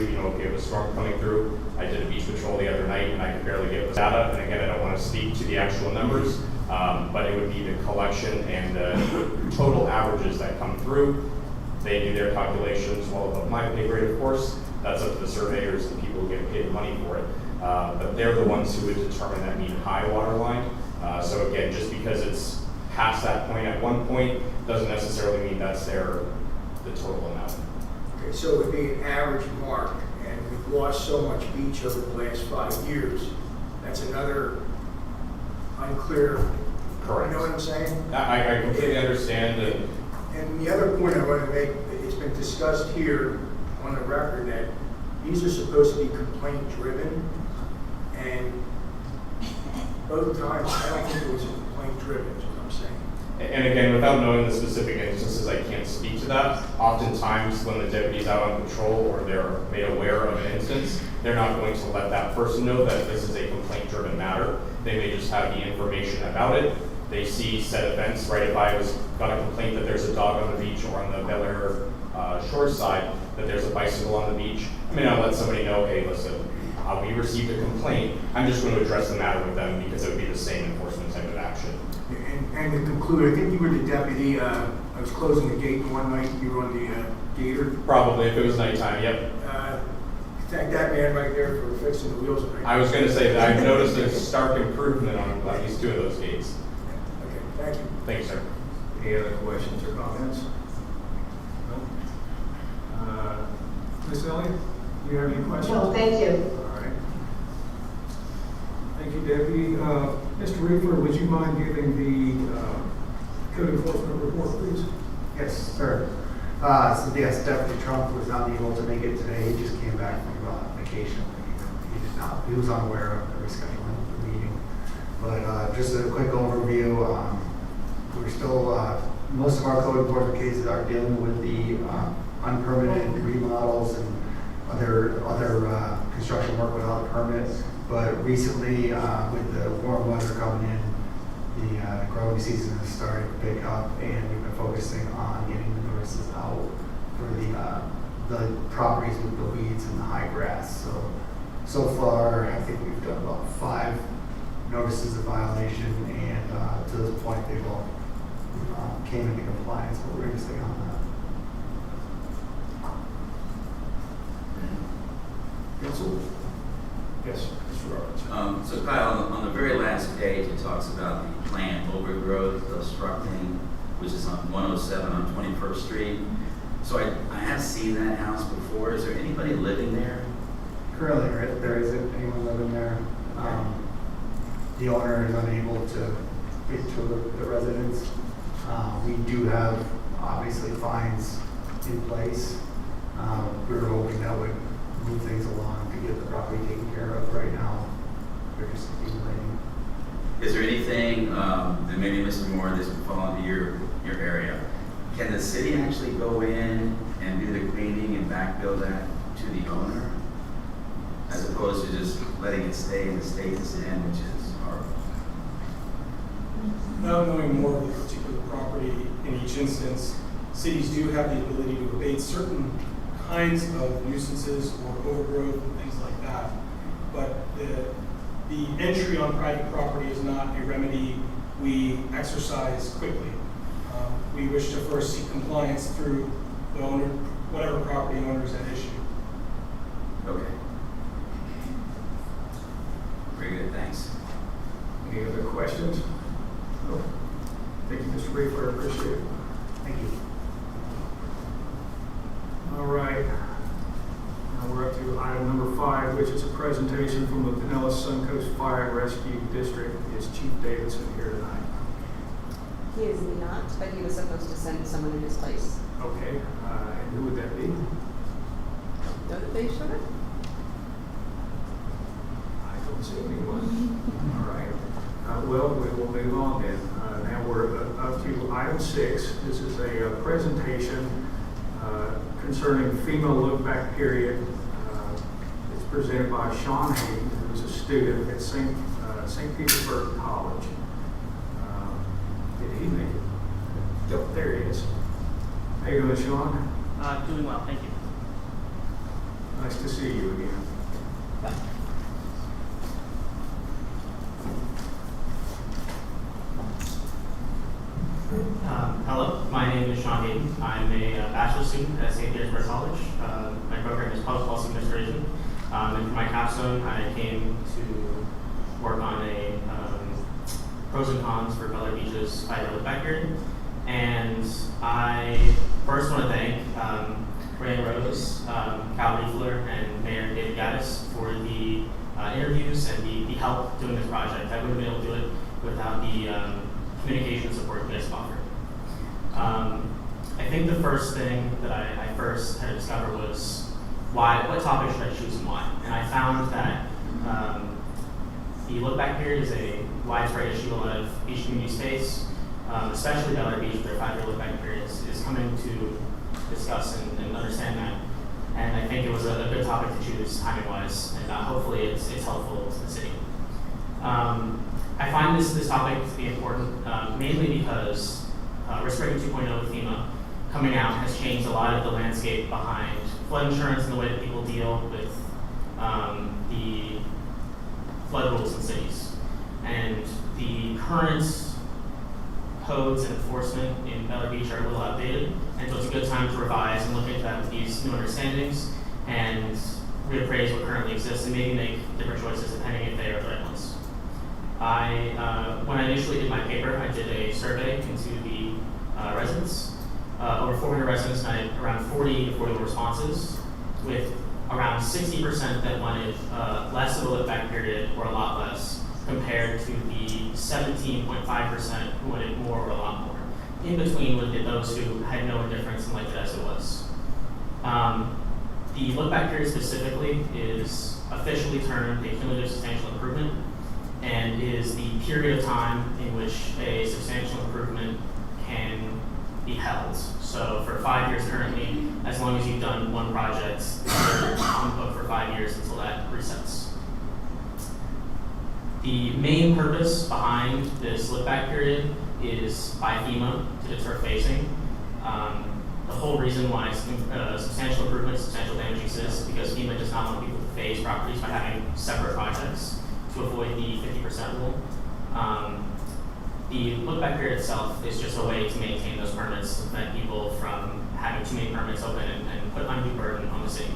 if you have a storm coming through. I did a beach patrol the other night and I could barely get the data. And again, I don't want to speak to the actual numbers, but it would be the collection and the total averages that come through. They do their calculations well above my pay grade, of course. That's up to the surveyors and people who get paid money for it. But they're the ones who would determine that mean high water line. So again, just because it's past that point at one point doesn't necessarily mean that's the total amount. Okay, so it would be an average mark, and we've lost so much beach over the last 5 years. That's another unclear. Correct. You know what I'm saying? I completely understand. And the other point I want to make, it's been discussed here on the record that these are supposed to be complaint driven, and both times I don't think it was a complaint driven, is what I'm saying. And again, without knowing the specific instances, I can't speak to that. Oftentimes, when the deputy's out on patrol or they're made aware of an instance, they're not going to let that person know that this is a complaint-driven matter. They may just have the information about it. They see said events, right? If I got a complaint that there's a dog on the beach or on the Bel Air shore side, that there's a bicycle on the beach, I mean, I'll let somebody know, hey, listen, we received a complaint. I'm just going to address the matter with them because it would be the same enforcement type of action. And to conclude, I think you were the deputy. I was closing the gate one night. You were on the gator. Probably, if it was nighttime, yep. Thank that man right there for fixing the wheels. I was going to say that I've noticed a stark improvement on at least 2 of those gates. Okay, thank you. Thank you, sir. Any other questions or comments? No? Ms. Elliott, do you have any questions? No, thank you. All right. Thank you, Deputy. Mr. Reefer, would you mind giving the code enforcement report, please? Yes, sir. So yes, Deputy Trump was not able to make it today. He just came back from vacation. He was unaware of the rescheduling of the meeting. But just a quick overview. We're still, most of our code enforcement cases are dealing with the unpermitted remodels and other construction work without a permit. But recently, with the warm weather coming in, the growing season has started to pick up, and we've been focusing on getting the notices out for the properties with the weeds and the high grass. So far, I think we've done about 5 notices of violation, and to this point, they've all came into compliance, but we're going to stay on that. Counsel? Yes, Mr. Roberts. So Kyle, on the very last page, it talks about the plant overgrowth obstructing, which is on 107 on 21st Street. So I have seen that house before. Is there anybody living there? Currently, there isn't anyone living there. The owner is unable to get to the residence. We do have, obviously, fines in place. We were hoping that would move things along to get the property taken care of. Right now, they're just accumulating. Is there anything, and maybe Mr. Moore, this would fall into your area, can the city actually go in and do the cleaning and backbill that to the owner, as opposed to just letting it stay in the state it's in, which is horrible? Without knowing more of the particular property in each instance, cities do have the ability to abate certain kinds of nuisances or overgrowth and things like that. But the entry on private property is not a remedy we exercise quickly. We wish to first seek compliance through the owner, whatever property owner is at issue. Okay. Very good, thanks. Any other questions? No. Thank you, Mr. Reefer. I appreciate it. Thank you. All right. Now we're up to item number 5, which is a presentation from the Pinellas Suncoast Fire and Rescue District. Is Chief Davidson here tonight? He is not, but he was supposed to send someone in his place. Okay. And who would that be? Don't they show it? I don't see anyone. All right. Well, we will move on then. Now we're up to item 6. This is a presentation concerning FEMA look-back period. It's presented by Sean Hayden, who's a student at St. Petersburg College. Did he make it? Yep, there he is. How you doing, Sean? Doing well, thank you. Nice to see you again. Hello, my name is Sean Hayden. I'm a bachelor's student at St. Petersburg College. My program is Public Policy Administration. And for my capstone, I came to work on a pros and cons for Bel Air Beach's 5-year look-back period. And I first want to thank Ray Rose, Cal Riefler, and Mayor David Gaddis for the interviews and the help doing this project. I wouldn't have been able to do it without the communication support you guys offered. I think the first thing that I first had to discover was what topic should I choose and why. And I found that the look-back period is a widespread issue a lot of beach communities face, especially Bel Air Beach, with their 5-year look-back periods, is coming to discuss and understand that. And I think it was a good topic to choose timing-wise, and hopefully it's helpful to the city. I find this topic to be important mainly because Risk Rating 2.0 with FEMA coming out has changed a lot of the landscape behind flood insurance and the way that people deal with the flood rules in cities. And the current codes and enforcement in Bel Air Beach are a little outdated, and so it's a good time to revise and look into that with these new understandings and reappraise what currently exists and maybe make different choices depending if they are the right ones. When I initially did my paper, I did a survey into the residents, over 400 residents, and I had around 40 affordable responses, with around 60% that wanted less of a look-back period or a lot less, compared to the 17.5% who wanted more or a lot more. In between would be those who had no indifference and liked it as it was. The look-back period specifically is officially termed a cumulative substantial improvement, and is the period of time in which a substantial improvement can be held. So for 5 years currently, as long as you've done one project, you're on the hook for 5 years until that resets. The main purpose behind this look-back period is by FEMA to deter phasing. The whole reason why substantial improvement, substantial damage exists is because FEMA does not want people to phase properties by having separate projects to avoid the 50% rule. The look-back period itself is just a way to maintain those permits to prevent people from having too many permits open and put undue burden on the city.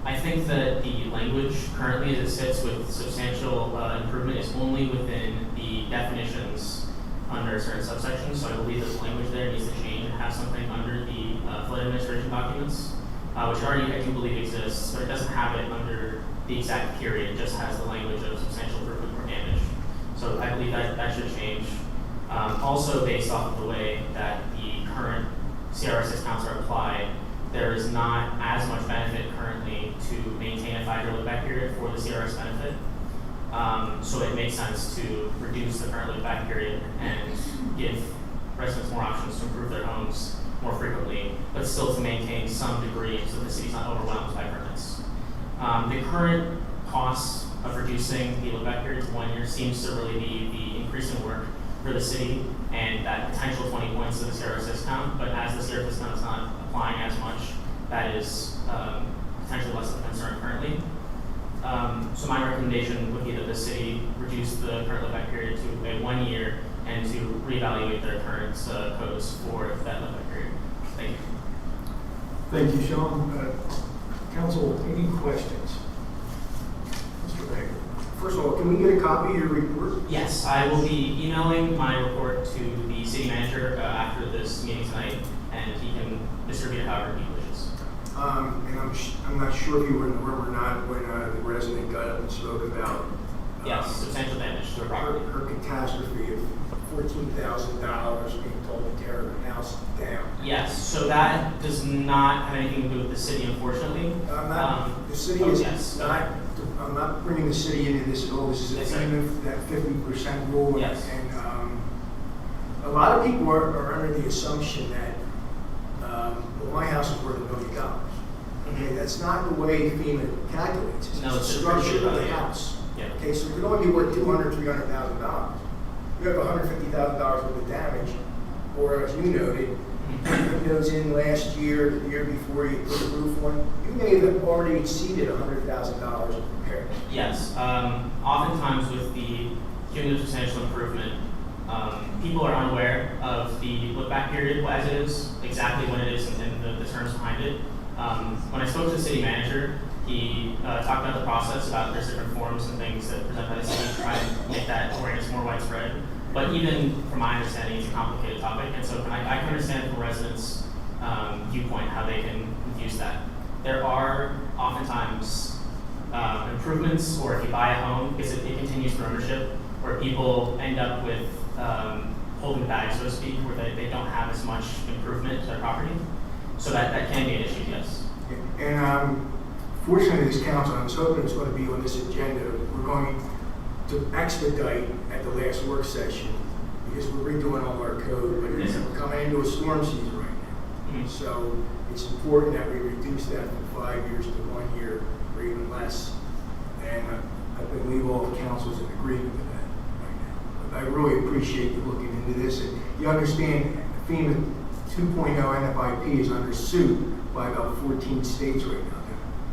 I think that the language currently as it sits with substantial improvement is only within the definitions under certain subsections, so I believe that the language there needs to change and have something under the flood administration documents, which already I do believe exists, but it doesn't have it under the exact period, it just has the language of substantial improvement or damage. So I believe that should change. Also based off of the way that the current CRS discounts are applied, there is not as much benefit currently to maintain a 5-year look-back period for the CRS benefit. So it makes sense to reduce the current look-back period and give residents more options to improve their homes more frequently, but still to maintain some degree so the city's not overwhelmed by permits. The current cost of reducing the look-back period to 1 year seems to really be the increase in work for the city and that potential 20 points of the CRS discount, but as the CRS discount is not applying as much, that is potentially less of a concern currently. So my recommendation would be that the city reduce the current look-back period to a 1 year and to reevaluate their current codes for that look-back period. Thank you. Thank you, Sean. Council, any questions? Mr. Baker. First of all, can we get a copy of your report? Yes, I will be emailing my report to the city manager after this meeting tonight, and he can distribute it however he wishes. And I'm not sure if you were in the room or not when the resident got up and spoke about Yes, substantial damage to a property. her catastrophe of $14,000 being told to tear her house down. Yes, so that does not have anything to do with the city, unfortunately. The city oh, is yes. not, I'm not bringing the city into this at all. This is Yes, a sir. thing of that 50% rule. Yes. And a lot of people are under the assumption that, well, my house is worth $1 million. Okay, that's not the way FEMA calculates. It's No, the it's a structure of the value. house. Yeah. Okay, so it could only be worth $200,000, $300,000. You have $150,000 worth of damage, or as you noted, put those in last year, the year before you put the roof on, you may have already exceeded $100,000 in repair. Yes, oftentimes with the cumulative substantial improvement, people are unaware of the look-back period as it is, exactly when it is, and the terms behind it. When I spoke to the city manager, he talked about the process, about there's different forms and things that present by the city to try and make that awareness more widespread. But even from my understanding, it's a complicated topic, and so I can understand from a resident's viewpoint how they can confuse that. There are oftentimes improvements, or if you buy a home, because it continues for ownership, where people end up with holding the bag, so to speak, where they don't have as much improvement to their property. So that can be an issue, yes. And fortunately, this council, I was hoping it was going to be on this agenda, we're going to expedite at the last work session because we're redoing all our code, but we're coming into a storm season right now. Mhm. So it's important that we reduce that from 5 years to 1 year or even less. And I believe all the council's in agreement with that right now. But I really appreciate you looking into this. And you understand FEMA 2.0 NFIP is under suit by about 14 states right now.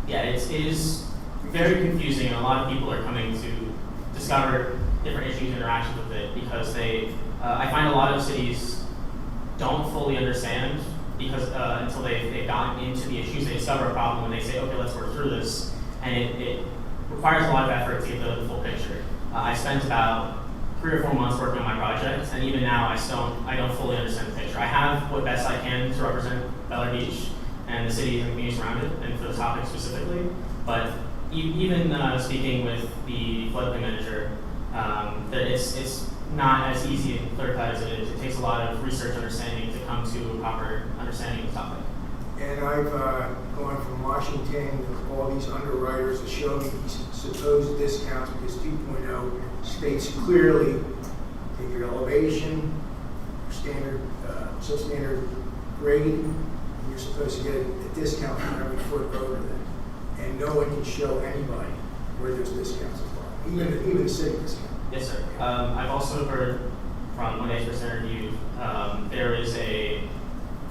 Yeah, it is very confusing, and a lot of people are coming to discover different issues and interactions with it because I find a lot of cities don't fully understand because until they've gotten into the issues, they discover a problem and they say, okay, let's work through this, and it requires a lot of effort to get the full picture. I spent about 3 or 4 months working on my project, and even now I don't fully understand the picture. I have what best I can to represent Bel Air Beach and the city and the communities around it, and for the topic specifically. But even speaking with the floodplain manager, that it's not as easy and clear cut as it is. It takes a lot of research understanding to come to a proper understanding of the topic. And I've gone from Washington with all these underwriters to show me these supposed discounts because 2.0 states clearly take your elevation, standard, substandard grade, and you're supposed to get a discount for every foot over that. And no one can show anybody where those discounts apply, even the city discount. Yes, sir. I've also heard from when I first interviewed, there is a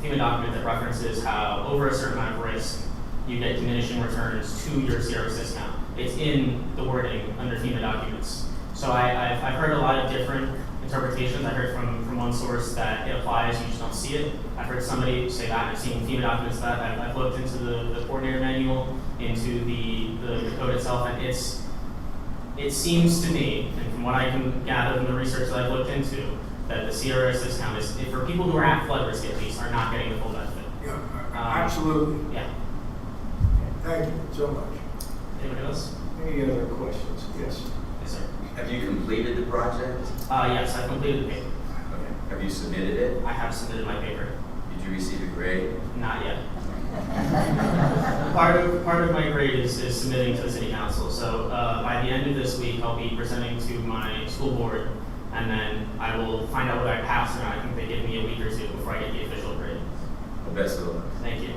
FEMA document that references how over a certain amount of risk, you get diminishing returns to your zero discount. It's in the wording under FEMA documents. So I've heard a lot of different interpretations. I heard from one source that it applies, you just don't see it. I've heard somebody say that. I've seen FEMA documents that. I've looked into the coordinator manual, into the code itself, and it seems to me, and from what I can gather from the research that I've looked into, that the CRS discount is, for people who are at flood risk at least, are not getting the full benefit. Yeah, absolutely. Yeah. Thank you so much. Anybody else? Any other questions? Yes. Yes, sir. Have you completed the project? Yes, I've completed the paper. Okay. Have you submitted it? I have submitted my paper. Did you receive a grade? Not yet. Part of my grade is submitting to the city council. So by the end of this week, I'll be presenting to my school board, and then I will find out whether I passed or not. I think they give me a week or two before I get the official grade. Well, best of luck. Thank you.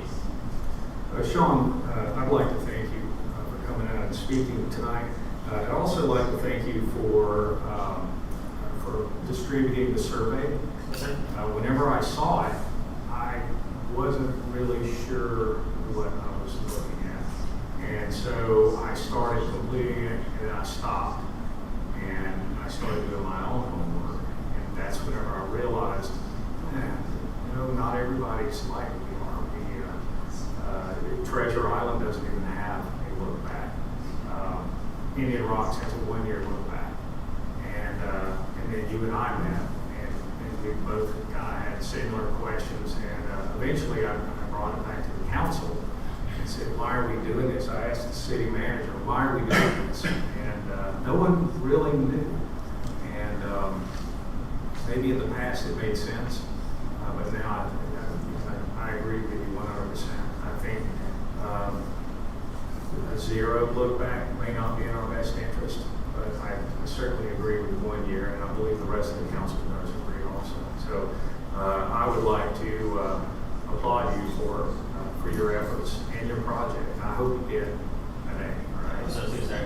Sean, I'd like to thank you for coming out and speaking tonight. I'd also like to thank you for distributing the survey. Yes, sir. Whenever I saw it, I wasn't really sure what I was looking at. And so I started completing it, and I stopped, and I started doing my own homework. And that's whenever I realized, not everybody's like we are. Treasure Island doesn't even have a look back. Indian Rocks has a 1-year look back. And then you and I met, and we both kind of had similar questions. And eventually I brought it back to the council and said, why are we doing this? I asked the city manager, why are we doing this? And no one really knew. And maybe in the past it made sense, but now I agree with you 100%. I think a zero look back may not be in our best interest, but I certainly agree with 1 year, and I believe the rest of the council does agree also. So I would like to applaud you for your efforts and your project. I hope you get an A. All right? So too, sir.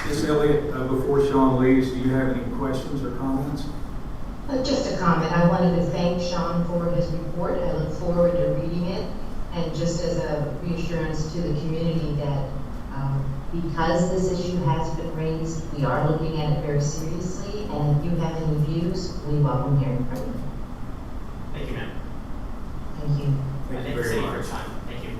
Ms. Elliott, before Sean Dawn leaves, do you have any questions or comments? Just a comment. I wanted to thank Sean for his report. I look forward to reading it. And just as a reassurance to the community that because this issue has been raised, we are looking at it very seriously. And if you have any views, we welcome hearing from you. Thank you, ma'am. Thank you. Thank you the very city for much. your time. Thank you.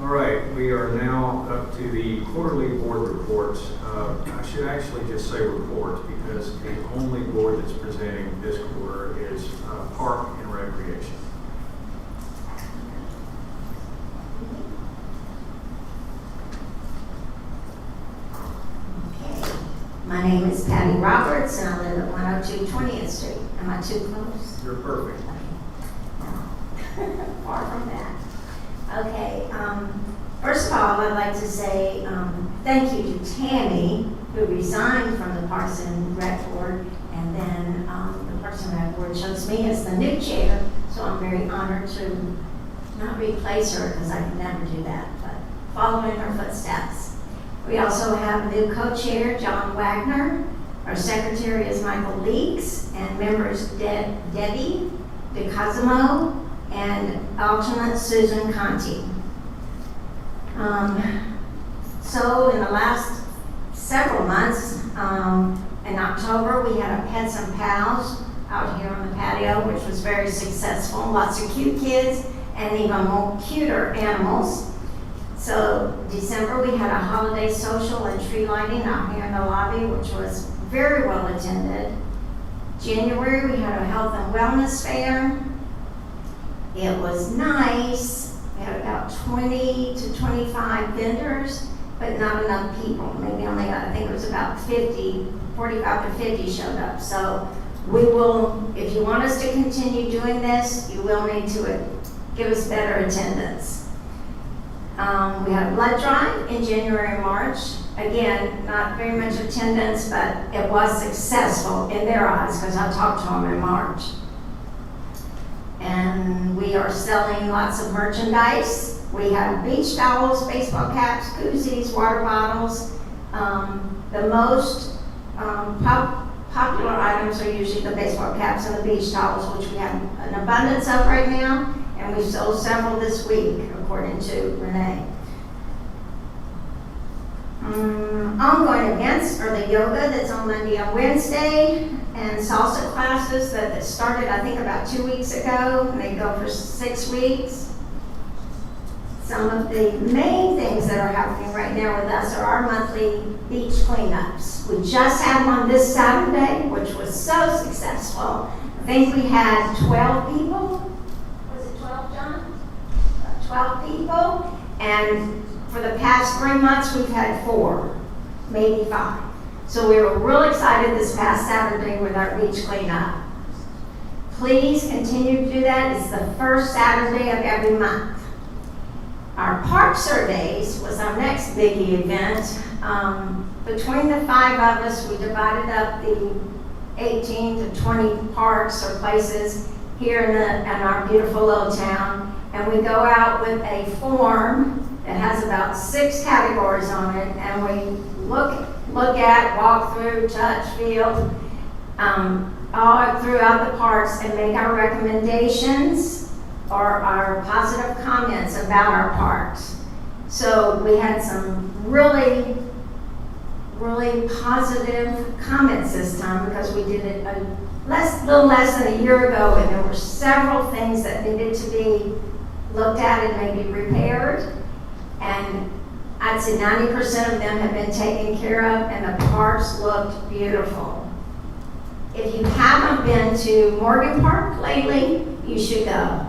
All right, we are now up to the quarterly board reports. I should actually just say report because the only board that's presenting this quarter is Park and Recreation. Okay. My name is Patty Roberts, and I live at 102 20th Street. Am I too close? You're perfect. Far from that. Okay, first of all, I'd like to say thank you to Tammy, who resigned from the Parks and Rec Board, and then the Parks and Rec Board chose me as the new chair, so I'm very honored to not replace her, because I can never do that, but follow in her footsteps. We also have a new co-chair, John Wagner. Our secretary is Michael Leeks, and members Debbie DeCosimo and alternate Susan Conti. So in the last several months, in October, we had a Pets and Pals out here on the patio, which was very successful. Lots of cute kids and even more cuter animals. So December, we had a holiday social and tree lighting out here in the lobby, which was very well attended. January, we had a health and wellness fair. It was nice. We had about 20 to 25 vendors, but not enough people. Maybe only, I think it was about 45 to 50 showed up. So we will, if you want us to continue doing this, you will need to give us better attendance. We had a blood drive in January and March. Again, not very much attendance, but it was successful in their eyes because I talked to them in March. And we are selling lots of merchandise. We have beach towels, baseball caps, koozies, water bottles. The most popular items are usually the baseball caps and the beach towels, which we have an abundance of right now. And we've sold several this week, according to Renee. Ongoing events are the yoga that's on Monday and Wednesday, and salsa classes that started, I think, about 2 weeks ago, and they go for 6 weeks. Some of the main things that are happening right now with us are our monthly beach cleanups. We just had one this Saturday, which was so successful. I think we had 12 people. Was it 12, John? 12 people. And for the past 3 months, we've had 4, maybe 5. So we were real excited this past Saturday with our beach cleanup. Please continue to do that. It's the first Saturday of every month. Our park surveys was our next biggie event. Between the 5 of us, we divided up the 18 to 20 parks or places here in our beautiful little town. And we go out with a form that has about 6 categories on it, and we look at, walk through, touch, feel, all throughout the parks and make our recommendations or our positive comments about our parks. So we had some really, really positive comments this time because we did it a little less than a year ago, and there were several things that needed to be looked at and maybe repaired. And I'd say 90% of them have been taken care of, and the parks looked beautiful. If you haven't been to Morgan Park lately, you should go.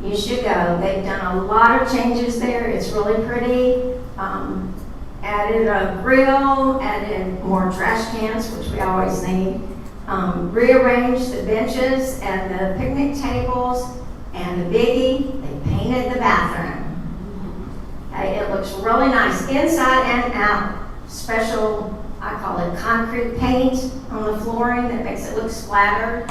You should go. They've done a lot of changes there. It's really pretty. Added a grill, added more trash cans, which we always need. Rearranged the benches and the picnic tables, and the biggie, they painted the bathroom. Okay, it looks really nice inside and out. Special, I call it concrete paint on the flooring that makes it look splattered.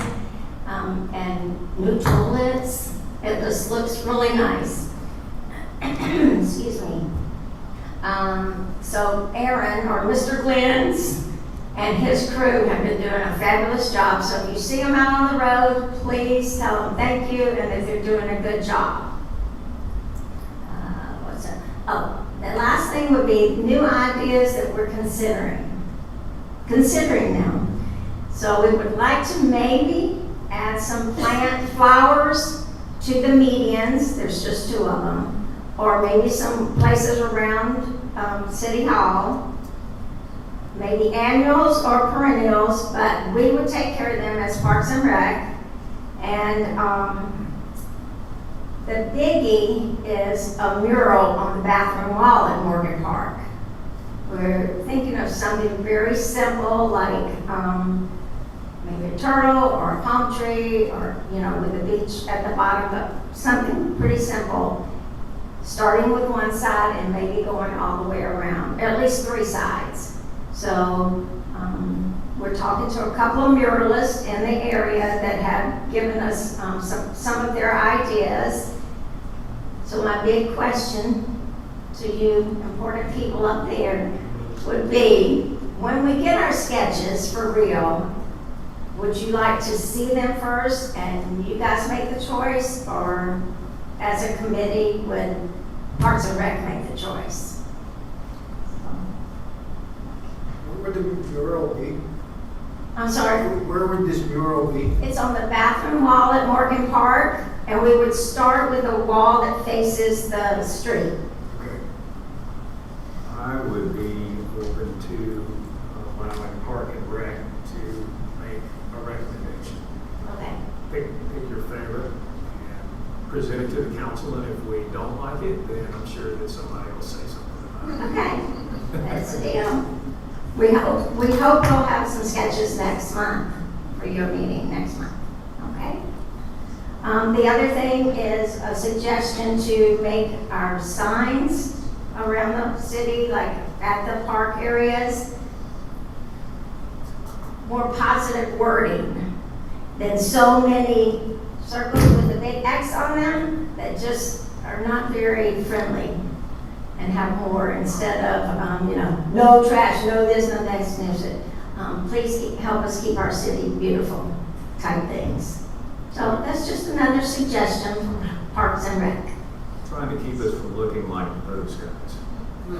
And new toilets. It just looks really nice. Excuse me. So Aaron, or Mr. Glenn's, and his crew have been doing a fabulous job. So if you see them out on the road, please tell them thank you and that they're doing a good job. What's that? Oh, the last thing would be new ideas that we're considering them. So we would like to maybe add some plant flowers to the medians. There's just 2 of them. Or maybe some places around City Hall. Maybe annuals or perennials, but we would take care of them as Parks and Rec. And the biggie is a mural on the bathroom wall at Morgan Park. We're thinking of something very simple, like maybe a turtle or a palm tree, or with a beach at the bottom, but something pretty simple, starting with one side and maybe going all the way around, at least 3 sides. So we're talking to a couple of muralists in the area that have given us some of their ideas. So my big question to you important people up there would be, when we get our sketches for real, would you like to see them first and you guys make the choice, or as a committee would Parks and Rec make the choice? Where would the mural be? I'm sorry? Where would this mural be? It's on the bathroom wall at Morgan Park, and we would start with a wall that faces the street. Okay. I would be open to, when I'm at Park and Rec, to make a recommendation. Okay. Pick your favorite and present it to the council, and if we don't like it, then I'm sure that somebody will say something about it. Okay, that's the deal. We hope we'll have some sketches next month for your meeting next month, okay? The other thing is a suggestion to make our signs around the city, like at the park areas, more positive wording than so many circles with a big X on them that just are not very friendly. And have more, instead of, no trash, no this, no that, please help us keep our city beautiful type things. So that's just another suggestion from Parks and Rec. Trying to keep us from looking like those guys. I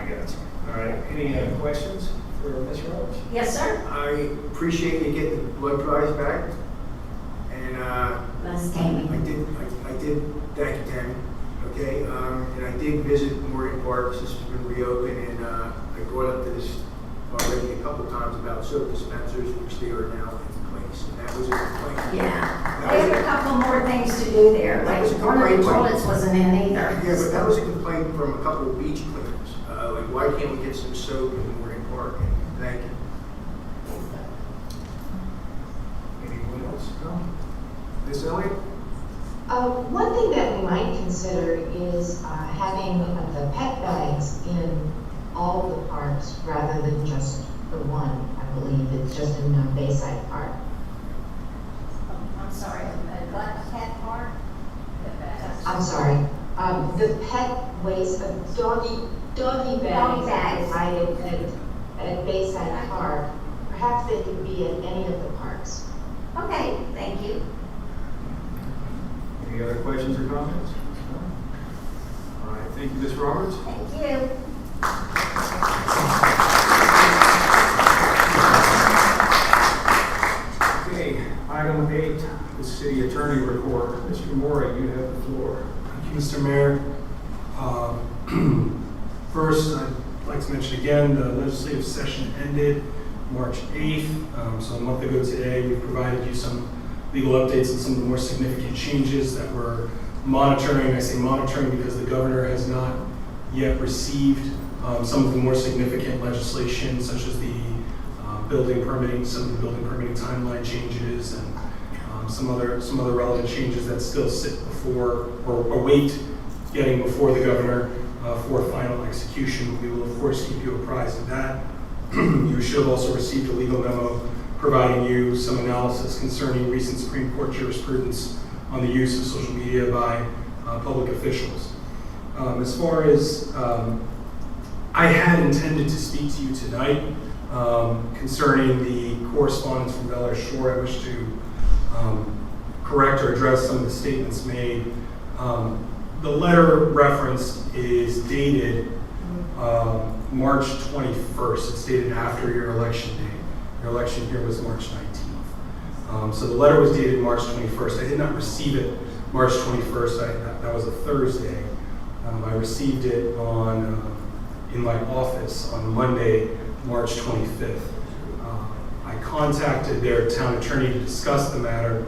got you. All right, any other questions for Ms. Roach? Yes, sir? I appreciate you getting the blood prize back. And Les Tammy. I did thank you, Tammy. Okay, and I did visit Morgan Park since it's been reopened, and I brought up this already a couple times about soap dispensers, which they are now in place, and that was a complaint. Yeah. They have a couple more things to do there, That was like a one of the complaint. toilets wasn't in either. Yeah, but that was a complaint from a couple of beach cleaners. Like, why can't we get some soap in Morgan Park? And thank you. Anyone else? No? Ms. Elliott? One thing that we might consider is having the pet bags in all the parks rather than just the one. I believe it's just in Bayside Park. I'm sorry, the cat park? I'm sorry. The pet waste of doggy bags bags. provided at Bayside Park. Perhaps they could be at any of the parks. Okay, thank you. Any other questions or comments? No? All right, thank you, Ms. Roberts. Thank you. Okay, item 8, the city attorney report. Mr. Mora, you have the floor. Thank you, Mr. Mayor. First, I'd like to mention again, the legislative session ended March 8th. So a month ago today, we provided you some legal updates and some of the more significant changes that we're monitoring. I say monitoring because the governor has not yet received some of the more significant legislation, such as the building permitting, some of the building permitting timeline changes, and some other relevant changes that still sit before or await getting before the governor for final execution. We will of course keep you apprised of that. You should have also received a legal memo providing you some analysis concerning recent Supreme Court jurisprudence on the use of social media by public officials. As far as, I had intended to speak to you tonight concerning the correspondence from Bel Air Shore. I wish to correct or address some of the statements made. The letter referenced is dated March 21st. It's dated after your election date. Your election here was March 19th. So the letter was dated March 21st. I did not receive it March 21st. That was a Thursday. I received it in my office on Monday, March 25th. I contacted their town attorney to discuss the matter,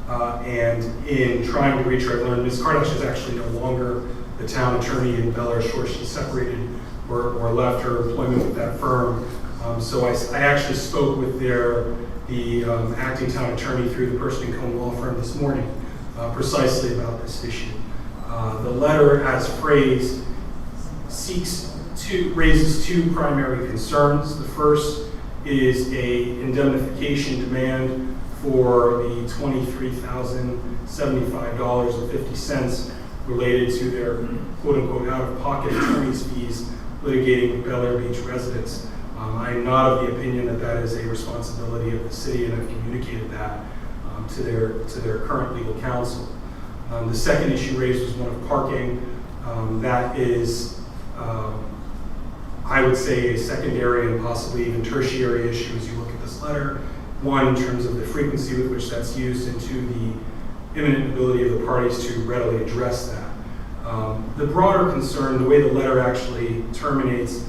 and in trying to reach her, I learned Ms. Kardash is actually no longer the town attorney in Bel Air Shore. She separated or left her employment with that firm. So I actually spoke with the acting town attorney through the Person and Cone law firm this morning, precisely about this issue. The letter, as phrased, raises two primary concerns. The first is a indemnification demand for the $23,075.50 related to their quote-unquote out-of-pocket attorney's fees litigating Bel Air Beach residents. I'm not of the opinion that that is a responsibility of the city, and I've communicated that to their current legal counsel. The second issue raised was one of parking. That is, I would say, a secondary and possibly even tertiary issue as you look at this letter. One, in terms of the frequency with which that's used, and two, the imminent ability of the parties to readily address that. The broader concern, the way the letter actually terminates,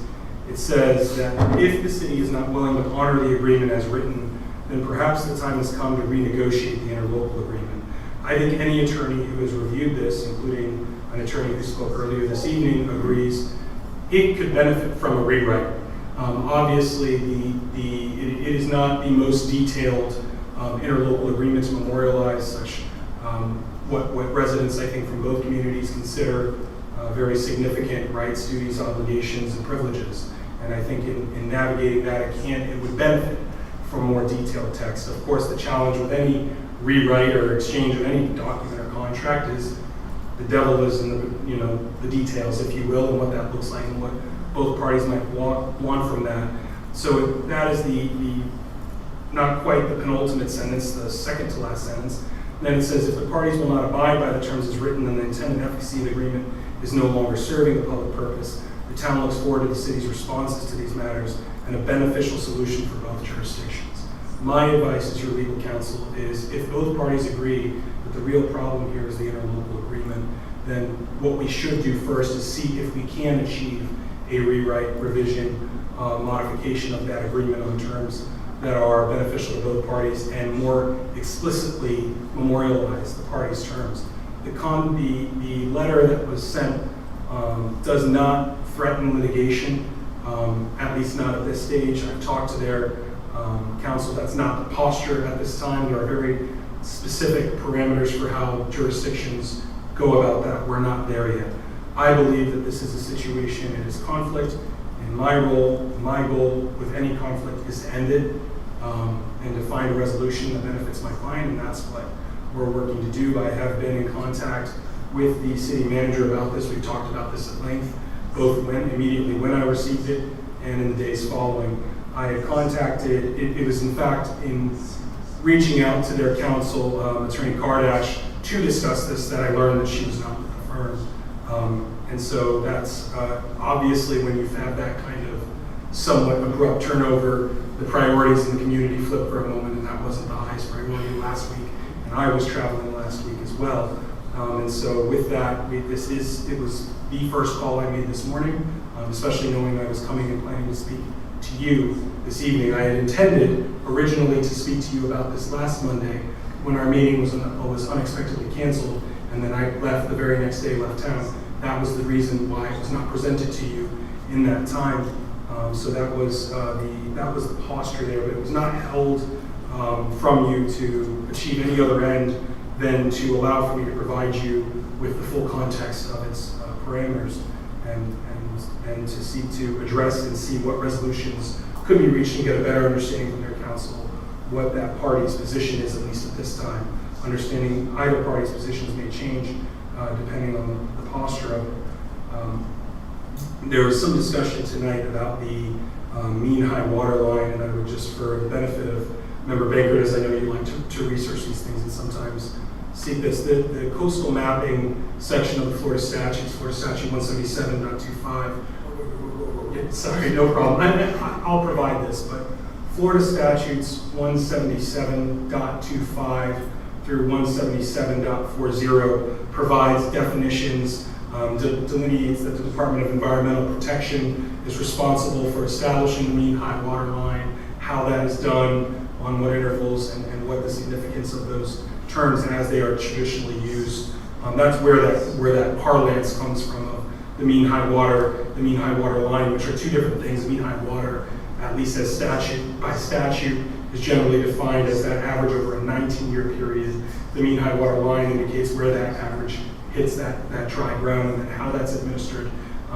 it says that if the city is not willing to honor the agreement as written, then perhaps the time has come to renegotiate the interlocal agreement. I think any attorney who has reviewed this, including an attorney who spoke earlier this evening, agrees it could benefit from a rewrite. Obviously, it is not the most detailed interlocal agreement to memorialize such what residents, I think, from both communities consider very significant rights, duties, obligations, and privileges. And I think in navigating that, it would benefit from more detailed text. Of course, the challenge with any rewrite or exchange of any document or contract is the devil is in the details, if you will, and what that looks like and what both parties might want from that. So that is the not quite the penultimate sentence, the second to last sentence. Then it says, if the parties will not abide by the terms as written, then the intent and efficacy of the agreement is no longer serving the public purpose. The town looks forward to the city's responses to these matters and a beneficial solution for both jurisdictions. My advice as your legal counsel is, if both parties agree that the real problem here is the interlocal agreement, then what we should do first is see if we can achieve a rewrite, revision, modification of that agreement on terms that are beneficial to both parties and more explicitly memorialize the parties' terms. The letter that was sent does not threaten litigation, at least not at this stage. I've talked to their counsel. That's not the posture at this time. There are very specific parameters for how jurisdictions go about that. We're not there yet. I believe that this is a situation, it is conflict, and my goal with any conflict is to end it and to find a resolution that benefits my client, and that's what we're working to do. I have been in contact with the city manager about this. We've talked about this at length, both immediately when I received it and in the days following. I had contacted, it was in fact in reaching out to their counsel, Attorney Kardash, to discuss this, that I learned that she was not with the firm. And so that's obviously when you've had that kind of somewhat abrupt turnover, the priorities in the community flip for a moment, and that wasn't the highest priority last week. And I was traveling last week as well. And so with that, it was the first call I made this morning, especially knowing I was coming and planning to speak to you this evening. I had intended originally to speak to you about this last Monday when our meeting was unexpectedly canceled, and then I left the very next day, left town. That was the reason why it was not presented to you in that time. So that was the posture there, but it was not held from you to achieve any other end than to allow for me to provide you with the full context of its parameters and to seek to address and see what resolutions could be reached and get a better understanding from their counsel what that party's position is, at least at this time. Understanding either party's positions may change depending on the posture of it. There was some discussion tonight about the mean high water line, and I would just, for the benefit of Member Baker, as I know you like to research these things and sometimes see this, the coastal mapping section of the Florida statutes, Florida Statute 177.25. Yeah, sorry, no problem. I'll provide this, but Florida Statutes 177.25 through 177.40 provides definitions, delineates that the Department of Environmental Protection is responsible for establishing the mean high water line, how that is done, on what intervals, and what the significance of those terms as they are traditionally used. That's where that parlance comes from, of the mean high water line, which are two different things. The mean high water, at least as by statute, is generally defined as that average over a 19-year period. The mean high water line indicates where that average hits that dry ground and then how that's administered.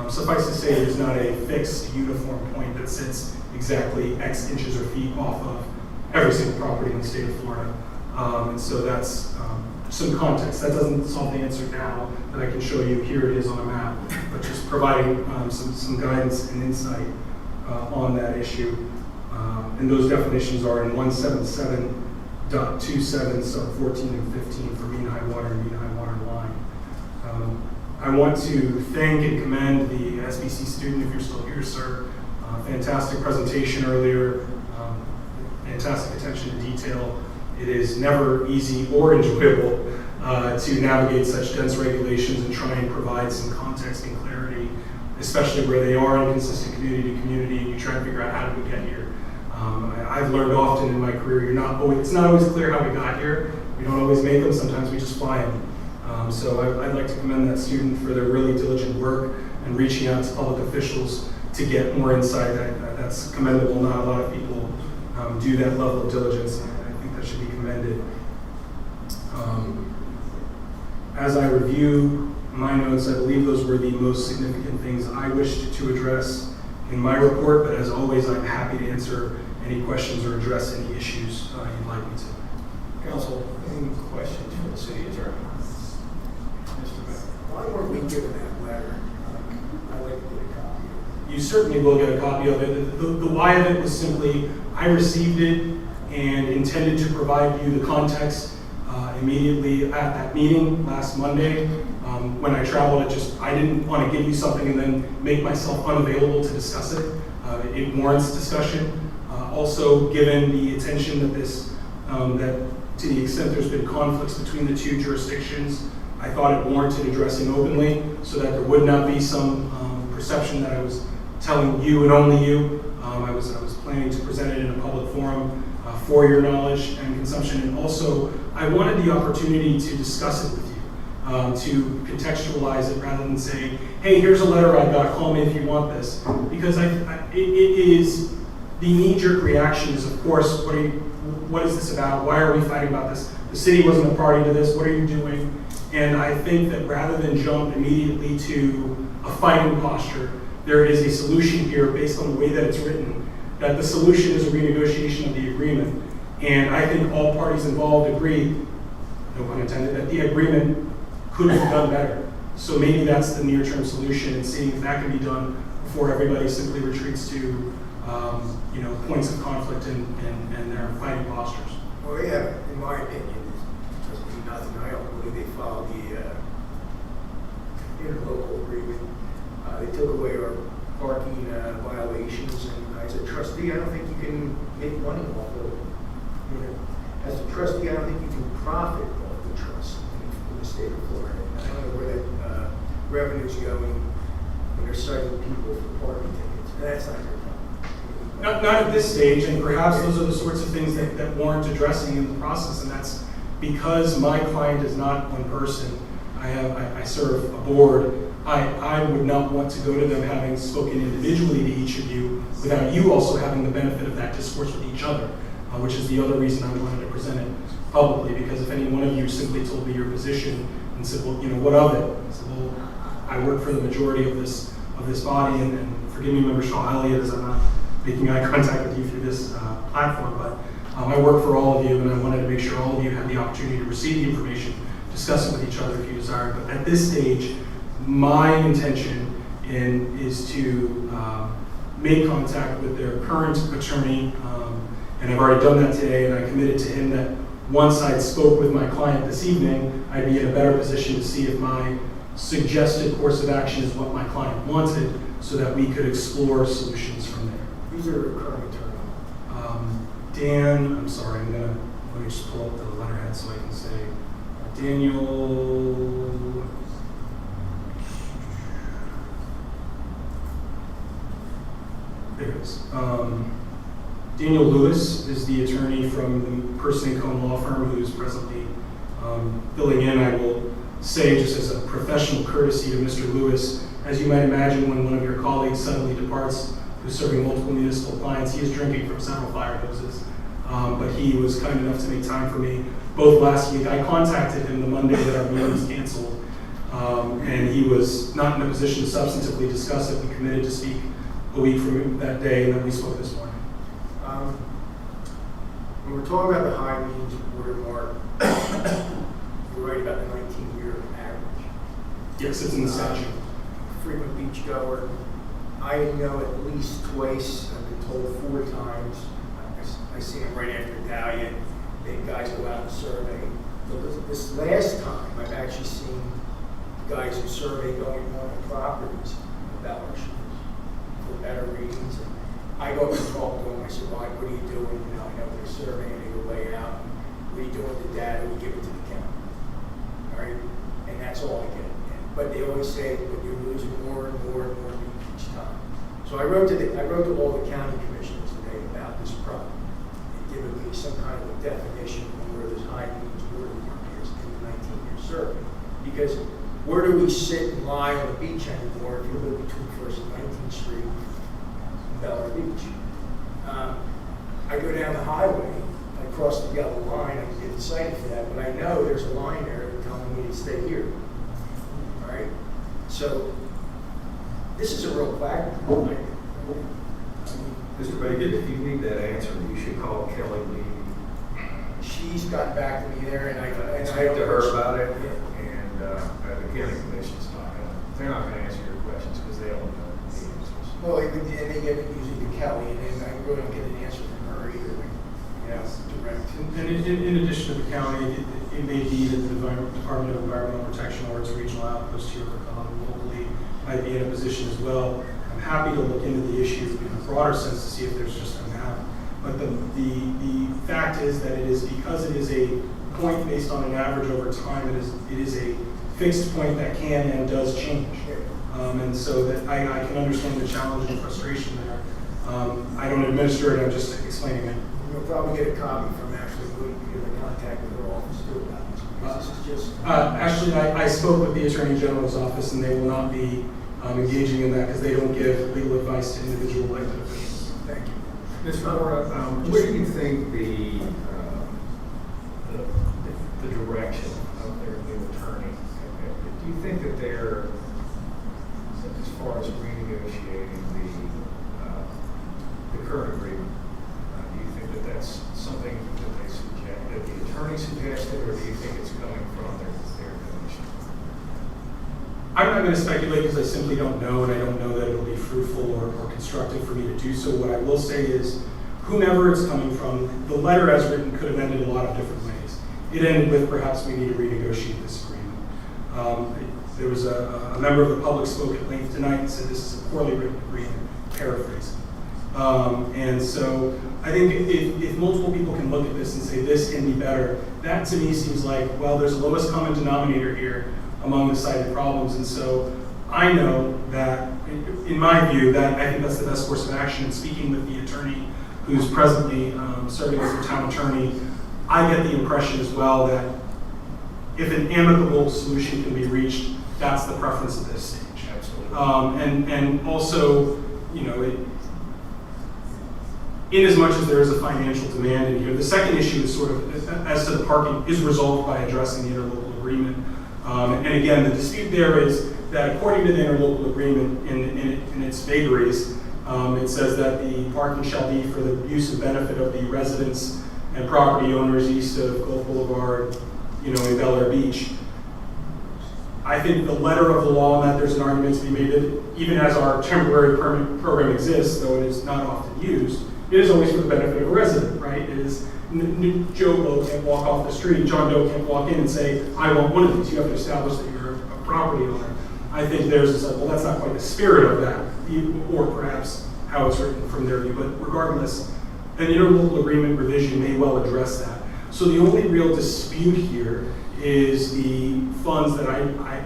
Suffice to say, there's not a fixed uniform point that sits exactly X inches or feet off of every single property in the state of Florida. And so that's some context. That doesn't solve the answer now, that I can show you. Here it is on a map, but just providing some guidance and insight on that issue. And those definitions are in 177.27, sub 14 and 15 for mean high water and mean high water line. I want to thank and commend the SBC student, if you're still here, sir. Fantastic presentation earlier, fantastic attention to detail. It is never easy or enjoyable to navigate such dense regulations and try and provide some context and clarity, especially where they are inconsistent community to community, and you try to figure out how did we get here. I've learned often in my career, it's not always clear how we got here. We don't always make them, sometimes we just fly them. So I'd like to commend that student for their really diligent work and reaching out to public officials to get more insight. That's commendable. Not a lot of people do that level of diligence. I think that should be commended. As I review my notes, I believe those were the most significant things I wished to address in my report, but as always, I'm happy to answer any questions or address any issues you'd like me to. Council, any questions for the city attorney? Mr. Beck. Why weren't we given that letter? I'd like to get a copy of it. You certainly will get a copy of it. The why of it was simply, I received it and intended to provide you the context immediately at that meeting last Monday. When I traveled, I didn't want to give you something and then make myself unavailable to discuss it. It warrants discussion. Also, given the attention that that to the extent there's been conflicts between the two jurisdictions, I thought it warranted addressing openly so that there would not be some perception that I was telling you and only you. I was planning to present it in a public forum for your knowledge and consumption. And also, I wanted the opportunity to discuss it with you, to contextualize it rather than say, hey, here's a letter I got, call me if you want this. Because it is, the knee-jerk reaction is, of course, what is this about? Why are we fighting about this? The city wasn't a party to this. What are you doing? And I think that rather than jump immediately to a fighting posture, there is a solution here based on the way that it's written, that the solution is a renegotiation of the agreement. And I think all parties involved agree, no pun intended, that the agreement could have done better. So maybe that's the near-term solution, and seeing if that can be done before everybody simply retreats to points of conflict and their fighting postures. Well, they have, in my opinion, doesn't mean nothing. I don't believe they followed the interlocal agreement. They took away our parking violations, and as a trustee, I don't think you can make money off of it. As a trustee, I don't think you can profit off the trust in the state of Florida. I don't know where that revenue's going when they're citing people for parking tickets. That's not their problem. Not at this stage, and perhaps those are the sorts of things that warrant addressing in the process, and that's because my client is not one person. I serve a board. I would not want to go to them having spoken individually to each of you without you also having the benefit of that discourse with each other, which is the other reason I wanted to present it publicly, because if any one of you simply told me your position and said, well, what of it? I said, well, I work for the majority of this body, and forgive me, Member Shaw Elliott, as I'm not making eye contact with you through this platform, but I work for all of you, and I wanted to make sure all of you had the opportunity to receive the information, discuss it with each other if you desire. But at this stage, my intention is to make contact with their current attorney, and I've already done that today, and I committed to him that once I spoke with my client this evening, I'd be in a better position to see if my suggested course of action is what my client wanted, so that we could explore solutions from there. Who's their current attorney? Dan, I'm sorry, let me just pull up the letterhead so I can say, Daniel, there it is. Daniel Lewis is the attorney from the Person & Cohn law firm who's presently filling in. I will say, just as a professional courtesy to Mr. Lewis, as you might imagine, when one of your colleagues suddenly departs, who's serving multiple municipal clients, he is drinking from several fire hoses. But he was kind enough to make time for me both last week. I contacted him the Monday that our meeting was canceled, and he was not in a position to substantively discuss it. We committed to speak a week from that day, and then we spoke this morning. When we're talking about the high means watermark, you're right about the 19-year average. Yes, it's in the statute. Frequent beach goer. I know at least twice, I've been told 4 times. I see them right after Dahlia. The guys go out and survey. But this last time, I've actually seen guys who survey going on the properties about our shores for better reasons. And I go up and talk to them. I said, "Well, what are you doing? You know, I know they're surveying. They go way out. What are you doing with the data? We give it to the county." All right, and that's all I get. But they always say, "But you're losing more and more and more each time." So I wrote to all the county commissioners today about this problem, and giving me some kind of a definition of where this high means watermark is in the 19-year survey. Because where do we sit and lie on the beach anymore if you live between First and 19th Street and Bel Air Beach? I go down the highway, I cross the yellow line, I can get cited for that, but I know there's a line there telling me to stay here. All right? So this is a real factor. Mr. Bacon, if you need that answer, you should call Kelly Lee. She's gotten back to me there, and I Speak to her about it, Yeah. and the county commission's they're not gonna answer your questions because they don't know the answers. Well, and they give it usually to Kelly, and then I really don't get an answer from her either. You know, direct. And in addition to the county, it may be that the Department of Environmental Protection or its regional outpost here locally might be in a position as well. I'm happy to look into the issue in a broader sense to see if there's just a map. But the fact is that it is, because it is a point based on an average over time, it is a fixed point that can and does change. And so that I can understand the challenge and frustration there. I don't administer it, I'm just explaining it. You'll probably get a copy from Ashley Wood, because I contacted her office too about this. Because this is just. Actually, I spoke with the Attorney General's office, and they will not be engaging in that because they don't give legal advice to individual elected officials. Thank you. Ms. Mora, where do you think the direction of their new attorney? Do you think that they're, as far as renegotiating the current agreement, do you think that that's something that they suggest, that the attorney suggested, or do you think it's coming from their commission? I'm not going to speculate because I simply don't know, and I don't know that it'll be fruitful or constructive for me to do so. What I will say is, whomever it's coming from, the letter as written could have ended a lot of different ways. It ended with perhaps we need to renegotiate this agreement. There was a member of the public spoke at length tonight and said this is a poorly written agreement, paraphrasing. And so I think if multiple people can look at this and say this can be better, that to me seems like, well, there's a lowest common denominator here among the cited problems. And so I know that, in my view, that I think that's the best course of action. And speaking with the attorney who's presently serving as the town attorney, I get the impression as well that if an amicable solution can be reached, that's the preference at this stage. Absolutely. And also, you know, in as much as there is a financial demand in here, the second issue is sort of, as to the parking, is resolved by addressing the interlocal agreement. And again, the dispute there is that according to the interlocal agreement in its vagaries, it says that the parking shall be for the use and benefit of the residents and property owners east of Gulf Boulevard, you know, in Bel Air Beach. I think the letter of the law, and that there's an argument to be made that even as our temporary permit program exists, though it is not often used, it is always for the benefit of a resident, right? It is, Joe Blow can't walk off the street, John Doe can't walk in and say, I want one of these. You have to establish that you're a property owner. I think there's this, well, that's not quite the spirit of that, or perhaps how it's written from their view, but regardless, an interlocal agreement revision may well address that. So the only real dispute here is the funds that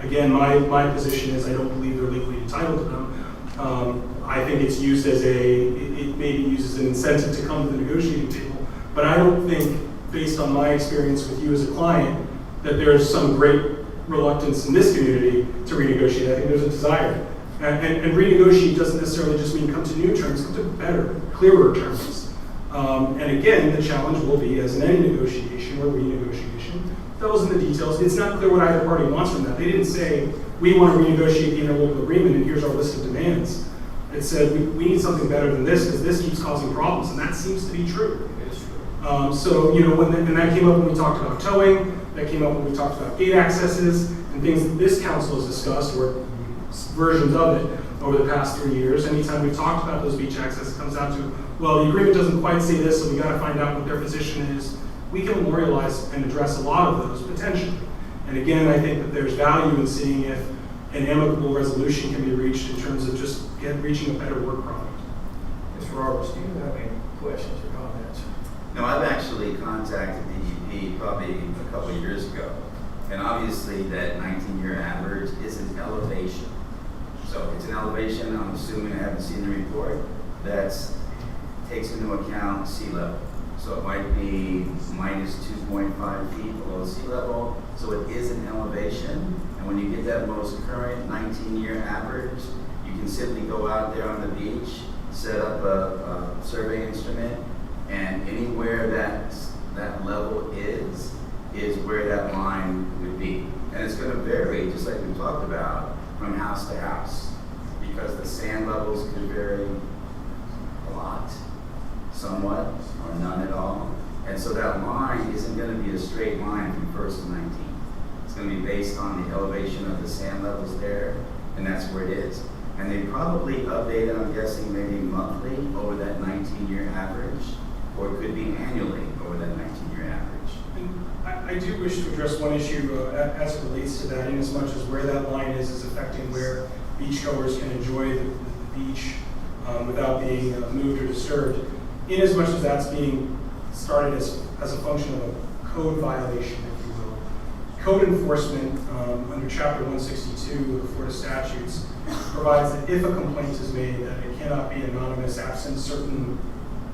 again, my position is I don't believe they're legally entitled to them. I think it's used as it may be used as an incentive to come to the negotiating table, but I don't think, based on my experience with you as a client, that there's some great reluctance in this community to renegotiate. I think there's a desire. And renegotiate doesn't necessarily just mean come to new terms, come to better, clearer terms. And again, the challenge will be, as in any negotiation or renegotiation, those in the details. It's not clear what either party wants from that. They didn't say, we want to renegotiate the interlocal agreement and here's our list of demands. It said, we need something better than this because this keeps causing problems, and that seems to be true. It is true. So, and that came up when we talked about towing, that came up when we talked about gate accesses, and things that this council has discussed, or versions of it, over the past 3 years. Anytime we've talked about those beach access, it comes down to, well, the agreement doesn't quite say this, so we got to find out what their position is. We can memorialize and address a lot of those potentially. And again, I think that there's value in seeing if an amicable resolution can be reached in terms of just reaching a better work product. Mr. Roberts, do you have any questions or comments? No, I've actually contacted DEP probably a couple of years ago. And obviously that 19-year average is an elevation. So it's an elevation, I'm assuming, I haven't seen the report, that takes into account sea level. So it might be minus 2.5 feet below sea level. So it is an elevation. And when you get that most current 19-year average, you can simply go out there on the beach, set up a survey instrument, and anywhere that level is where that line would be. And it's going to vary, just like we talked about, from house to house, because the sand levels could vary a lot, somewhat, or none at all. And so that line isn't going to be a straight line from 1st to 19th. It's going to be based on the elevation of the sand levels there, and that's where it is. And they probably update it, I'm guessing, maybe monthly over that 19-year average, or it could be annually over that 19-year average. And I do wish to address one issue as it relates to that, in as much as where that line is affecting where beachgoers can enjoy the beach without being moved or disturbed. In as much as that's being started as a function of a code violation, if you will. Code enforcement under Chapter 162 of the Florida statutes provides that if a complaint is made, that it cannot be anonymous absent certain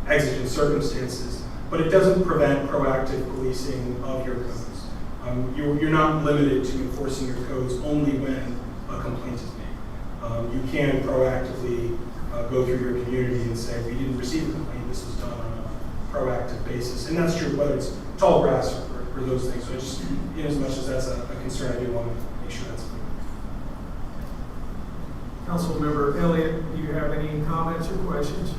exigent circumstances, but it doesn't prevent proactive policing of your codes. You're not limited to enforcing your codes only when a complaint is made. You can proactively go through your community and say, we didn't receive a complaint, this was done on a proactive basis. And that's true whether it's tall grass or those things. So just in as much as that's a concern, I do want to make sure that's clear. Councilmember Elliott, do you have any comments or questions?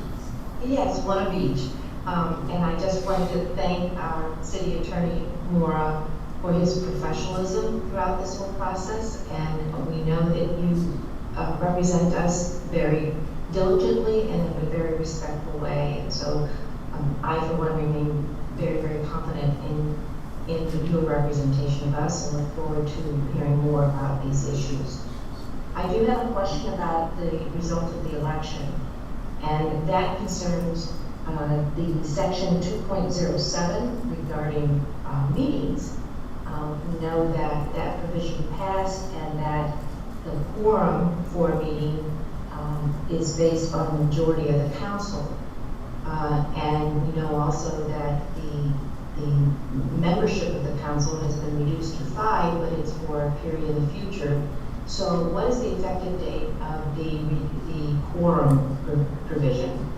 Yes, one of each. And I just wanted to thank our city attorney, Maura, for his professionalism throughout this whole process. And we know that you represent us very diligently and in a very respectful way. And so I, for one, remain very, very confident in your representation of us and look forward to hearing more about these issues. I do have a question about the result of the election, and that concerns the section 2.07 regarding meetings. We know that that provision passed and that the quorum for a meeting is based on the majority of the council. And we know also that the membership of the council has been reduced to 5, but it's for a period in the future. So what is the effective date of the quorum provision?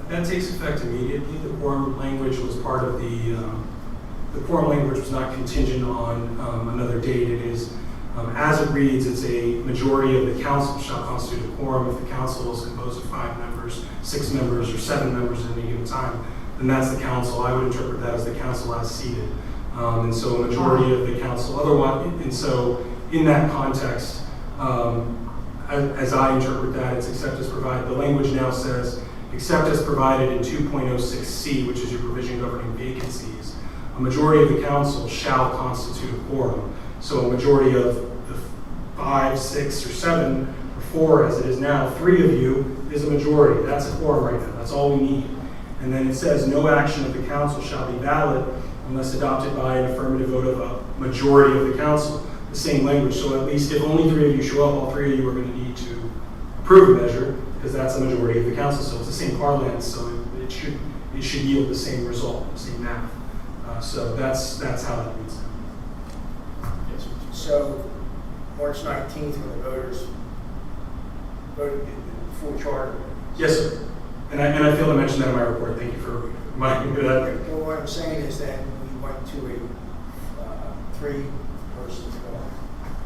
That takes effect immediately. The quorum language was part of the quorum language was not contingent on another date. It is, as it reads, it's a majority of the council shall constitute a quorum. If the council is composed of 5 members, 6 members, or 7 members at any given time, then that's the council. I would interpret that as the council as seated. And so a majority of the council, otherwise, and so in that context, as I interpret that, it's except as provided. The language now says, except as provided in 2.06C, which is your provision governing vacancies, a majority of the council shall constitute a quorum. So a majority of the 5, 6, or 7, or 4, as it is now, 3 of you is a majority. That's a quorum right now. That's all we need. And then it says, no action of the council shall be valid unless adopted by an affirmative vote of a majority of the council. The same language. So at least if only 3 of you show up, all 3 of you are going to need to approve a measure, because that's a majority of the council. So it's the same parlance. So it should yield the same result, the same math. So that's how that reads. Yes. So, March 19th, when the voters voted the full charter. Yes, sir. And I failed to mention that in my report. Thank you for reminding me of that. Well, what I'm saying is that we went to a 3-person quorum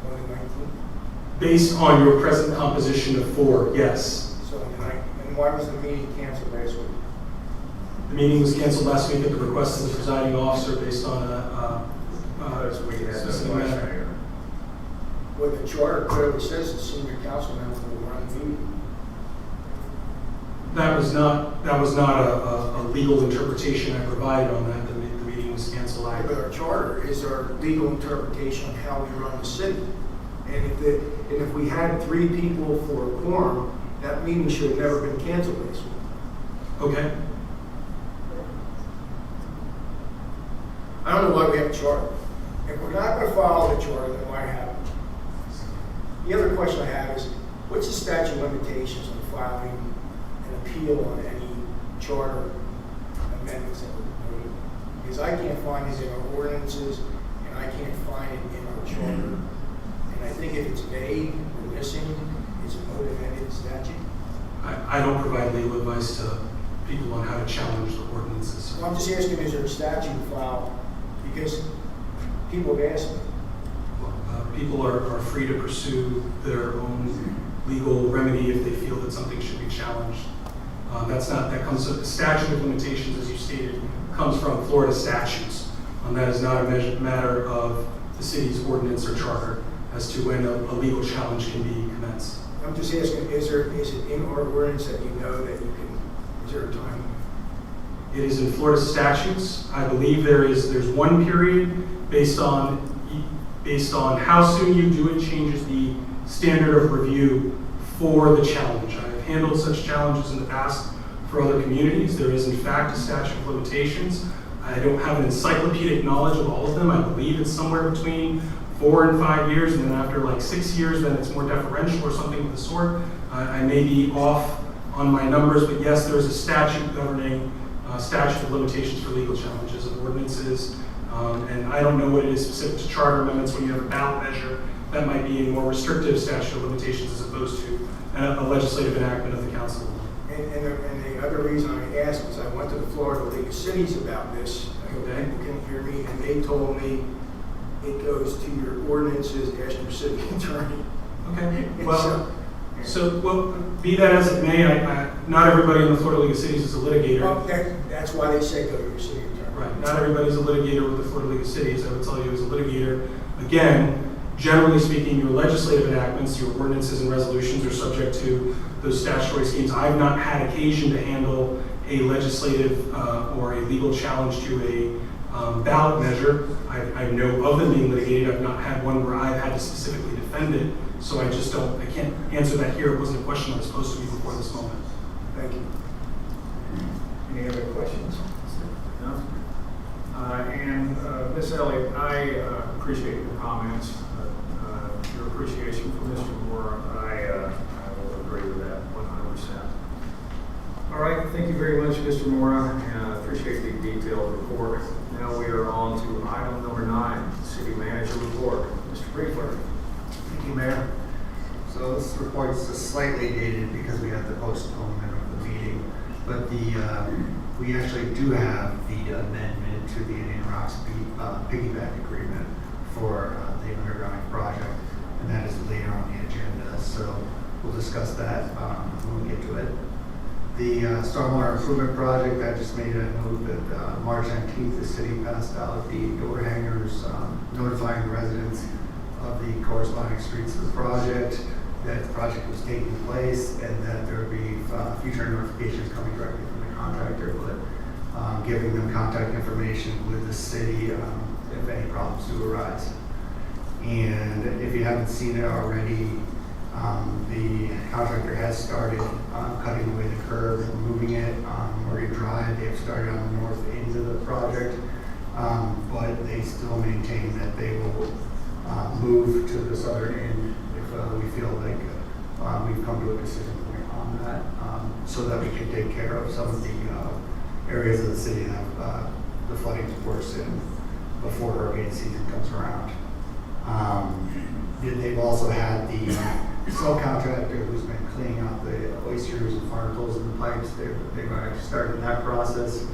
on the 19th. Based on your present composition of 4, yes. So on the 19th, and why was the meeting canceled last week? The meeting was canceled last week at the request of the presiding officer based on We had specific no matter. question. Well, the charter clearly says the senior council member will run the meeting. That was not a legal interpretation I provided on that. The meeting was canceled. But our charter is our legal interpretation of how we run the city. And if we had 3 people for a quorum, that meeting should have never been canceled last week. Okay. I don't know why we have a charter. If we're not going to follow the charter, then why have it? The other question I have is, what's the statute of limitations on filing an appeal on any charter amendments that we're voting? Because I can't find it in our ordinances, and I can't find it in our charter. And I think if it's vague or missing, it's a motivated statute. I don't provide legal advice to people on how to challenge the ordinances. So I'm just asking, is there a statute filed? Because people have asked me. People are free to pursue their own legal remedy if they feel that something should be challenged. The statute of limitations, as you stated, comes from Florida statutes. That is not a matter of the city's ordinance or charter as to when a legal challenge can be commenced. I'm just asking, is it in our ordinance that you know that you can, is there a time? It is in Florida statutes. I believe there's one period based on how soon you do it changes the standard of review for the challenge. I've handled such challenges in the past for other communities. There is in fact a statute of limitations. I don't have an encyclopedic knowledge of all of them. I believe it's somewhere between 4 and 5 years, and then after like 6 years, then it's more deferential or something of the sort. I may be off on my numbers, but yes, there's a statute governing statute of limitations for legal challenges and ordinances. And I don't know what it is specific to charter amendments. When you have a ballot measure, that might be a more restrictive statute of limitations as opposed to a legislative enactment of the council. And the other reason I asked is I went to the Florida League of Cities about this. I hope Okay. people can hear me, and they told me it goes to your ordinances, ask your city attorney. Okay. And Well, be that as it may, not everybody in the Florida League of Cities is a litigator. well, that's why they say go to your city attorney. Right. Not everybody's a litigator with the Florida League of Cities. I would tell you as a litigator, again, generally speaking, your legislative enactments, your ordinances and resolutions are subject to those statutory schemes. I've not had occasion to handle a legislative or a legal challenge to a ballot measure. I know of them being litigated. I've not had one where I've had to specifically defend it. So I can't answer that here. It wasn't a question that was posed to me before this moment. Thank you. Any other questions? No? And Ms. Elliott, I appreciate your comments, your appreciation for Mr. Moore. I will agree with that 100%. All right, thank you very much, Mr. Moore, and I appreciate the detailed report. Now we are on to item number 9, City Manager Report. Mr. Briefler. Thank you, Mayor. So this report is slightly dated because we had the postponement of the meeting, but we actually do have the amendment to the Indian Rocks piggyback agreement for the underground project, and that is later on the agenda. So we'll discuss that when we get to it. The stormwater improvement project, I just made a note that March 19th, the city passed out the door hangers notifying residents of the corresponding streets of the project, that the project was taking place, and that there would be future notifications coming directly from the contractor, but giving them contact information with the city if any problems do arise. And if you haven't seen it already, the contractor has started cutting away the curb and moving it on Morgan Drive. They have started on the north end of the project, but they still maintain that they will move to the southern end if we feel like we've come to a decision point on that, so that we can take care of some of the areas of the city that have the flooding worse in before hurricane season comes around. They've also had the subcontractor who's been cleaning out the oysters and barnacles in the pipes. They've actually started that process.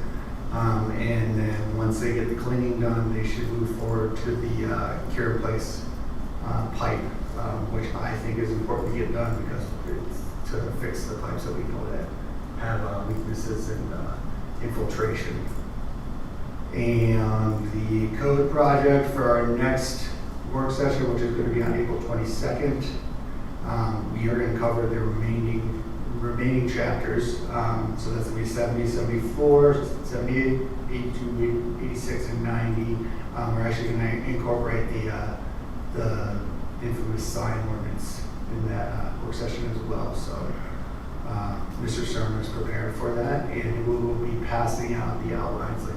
And then once they get the cleaning done, they should move forward to the cure place pipe, which I think is important to get done because it's to fix the pipes that we know that have weaknesses in infiltration. And the code project for our next work session, which is going to be on April 22nd, we are going to cover the remaining chapters. So that's going to be 70, 74, 78, 82, 86, and 90. We're actually going to incorporate the infamous sign ordinance in that work session as well. So Mr. Sermon is prepared for that, and we will be passing out the outlines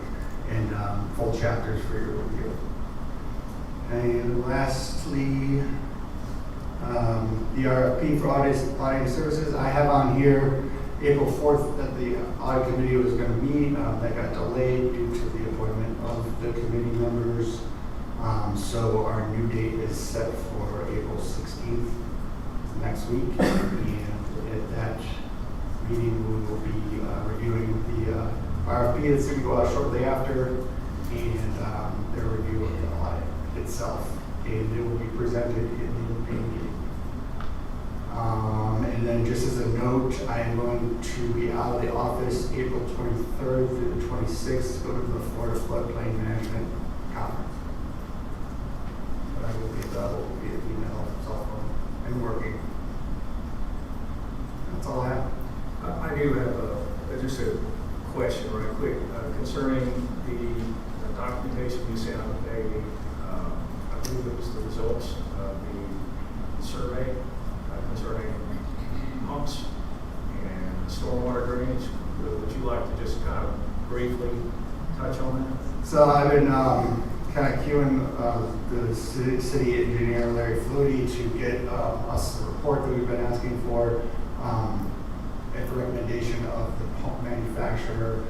and full chapters for your review. And lastly, the RFP for auditing services. I have on here April 4th that the audit committee was going to meet. That got delayed due to the appointment of the committee members. So our new date is set for April 16th, next week. And at that meeting, we will be reviewing the RFP that's going to go out shortly after, and their review of the audit itself. And it will be presented in the main meeting. And then just as a note, I am going to be out of the office April 23rd through the 26th to go to the Florida Floodplain Management Conference. But I will be available via email, cell phone, and working. That's all I have. I do have just a question right quick concerning the documentation you sent out today. I believe it was the results of the survey concerning pumps and stormwater drainage. Would you like to just kind of briefly touch on that? So I've been kind of queuing the city engineer, Larry Flutie, to get us the report that we've been asking for. At the recommendation of the pump manufacturer,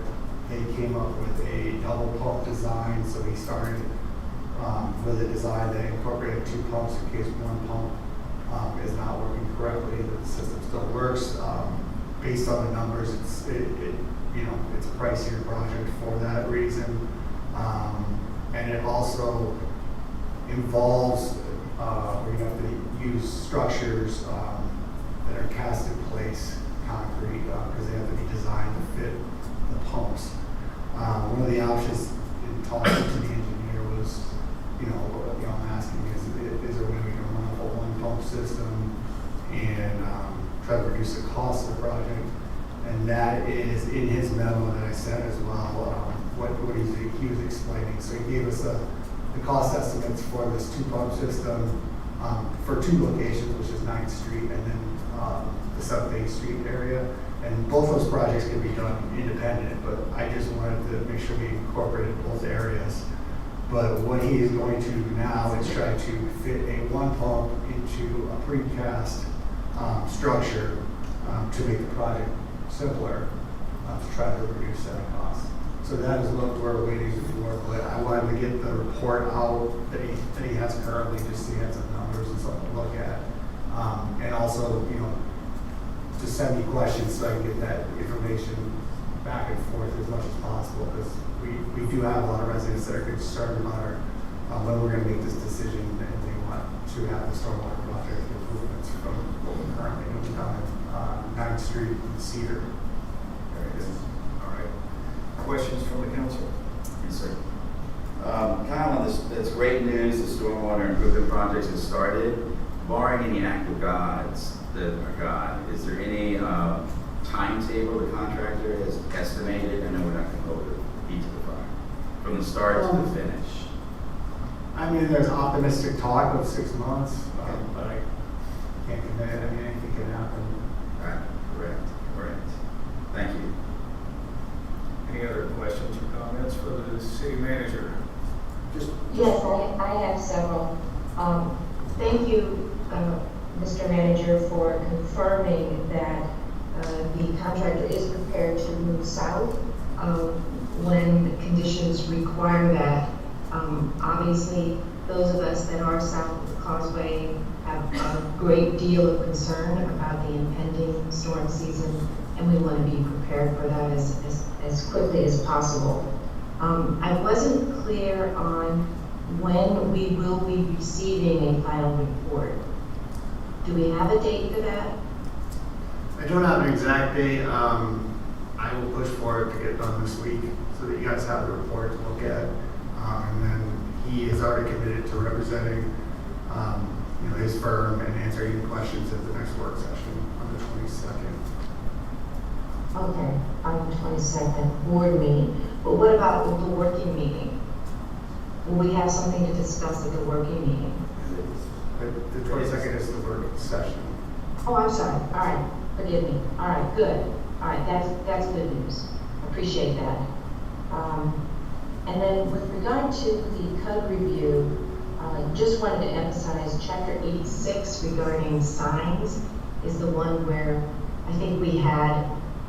they came up with a double pump design. So we started with a design that incorporated 2 pumps in case one pump is not working correctly. The system still works. Based on the numbers, it's a pricier project for that reason, and it also involves we have to use structures that are cast in place concrete because they have to be designed to fit the pumps. One of the options in talking to the engineer was, I'm asking is there a way we can run a whole one pump system and try to reduce the cost of the project? And that is in his memo that I sent as well, what he was explaining. So he gave us the cost estimates for this 2 pump system for 2 locations, which is 9th Street and then the South Bay Street area. And both those projects can be done independent, but I just wanted to make sure we incorporated both areas. But what he is going to do now is try to fit a 1 pump into a precast structure to make the project simpler, to try to reduce that cost. So that is what we're waiting for, but I wanted to get the report out that he has currently, just so he has some numbers and something to look at. And also, to send me questions so I can get that information back and forth as much as possible, because we do have a lot of residents that are concerned about when we're going to make this decision, and they want to have the stormwater project improvements from what we're currently doing down on 9th Street and Cedar. Very good. All right. Questions from the council? Yes, sir. kind of on this, that's great news, the stormwater improvement projects have started. Barring any act of gods that are God, is there any timetable the contractor has estimated? I know we're not going to hold the feet to the fire. From the start to the finish. I mean, there's optimistic talk of 6 months, but I can't commit. I mean, anything can happen. Right, correct. Thank you. Any other questions or comments for the city manager? Yes, I have several. Thank you, Mr. Manager, for confirming that the contractor is prepared to move south when the conditions require that. Obviously, those of us that are south of the causeway have a great deal of concern about the impending storm season, and we want to be prepared for that as quickly as possible. I wasn't clear on when we will be receiving a final report. Do we have a date for that? I don't have an exact date. I will push for it to get done this week so that you guys have the report to look at. And then he is already committed to representing his firm and answering any questions at the next work session on the 22nd. Okay, on the 22nd board meeting. But what about the working meeting? Will we have something to discuss at the working meeting? The 22nd is the work session. Oh, I'm sorry. All right, forgive me. All right, good. All right, that's good news. Appreciate that. And then with regard to the code review, just wanted to emphasize Chapter 86 regarding signs is the one where I think we had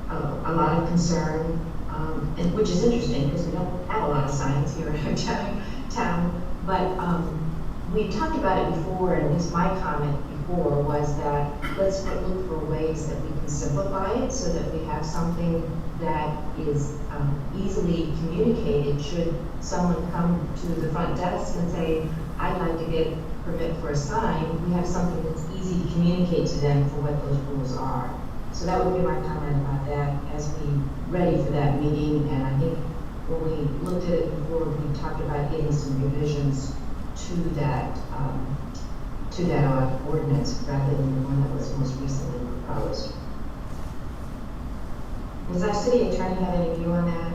a lot of concern, and which is interesting because we don't have a lot of signs here in our town. But we talked about it before, and at least my comment before was that let's look for ways that we can simplify it so that we have something that is easily communicated should someone come to the front desk and say, I'd like to get permit for a sign. We have something that's easy to communicate to them for what those rules are. So that would be my comment about that as we ready for that meeting. And I think when we looked at it before, we talked about getting some revisions to that ordinance rather than the one that was most recently proposed. Does our city attorney have any view on that?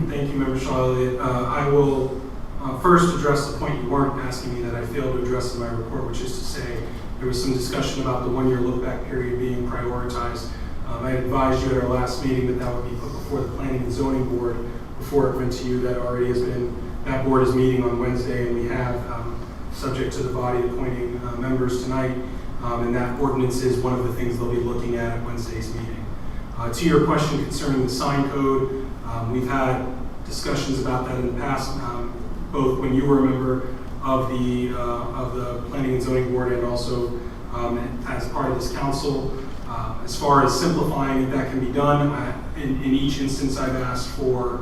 Thank you, Member Shaw-Elliott. I will first address the point you weren't asking me that I failed to address in my report, which is to say there was some discussion about the one-year look-back period being prioritized. I advised you at our last meeting that that would be put before the Planning and Zoning Board before it went to you. That already has been, that board is meeting on Wednesday, and we have, subject to the body appointing members tonight, and that ordinance is one of the things they'll be looking at Wednesday's meeting. To your question concerning the sign code, we've had discussions about that in the past, both when you were a member of the Planning and Zoning Board and also as part of this council. As far as simplifying it, that can be done. In each instance, I've asked for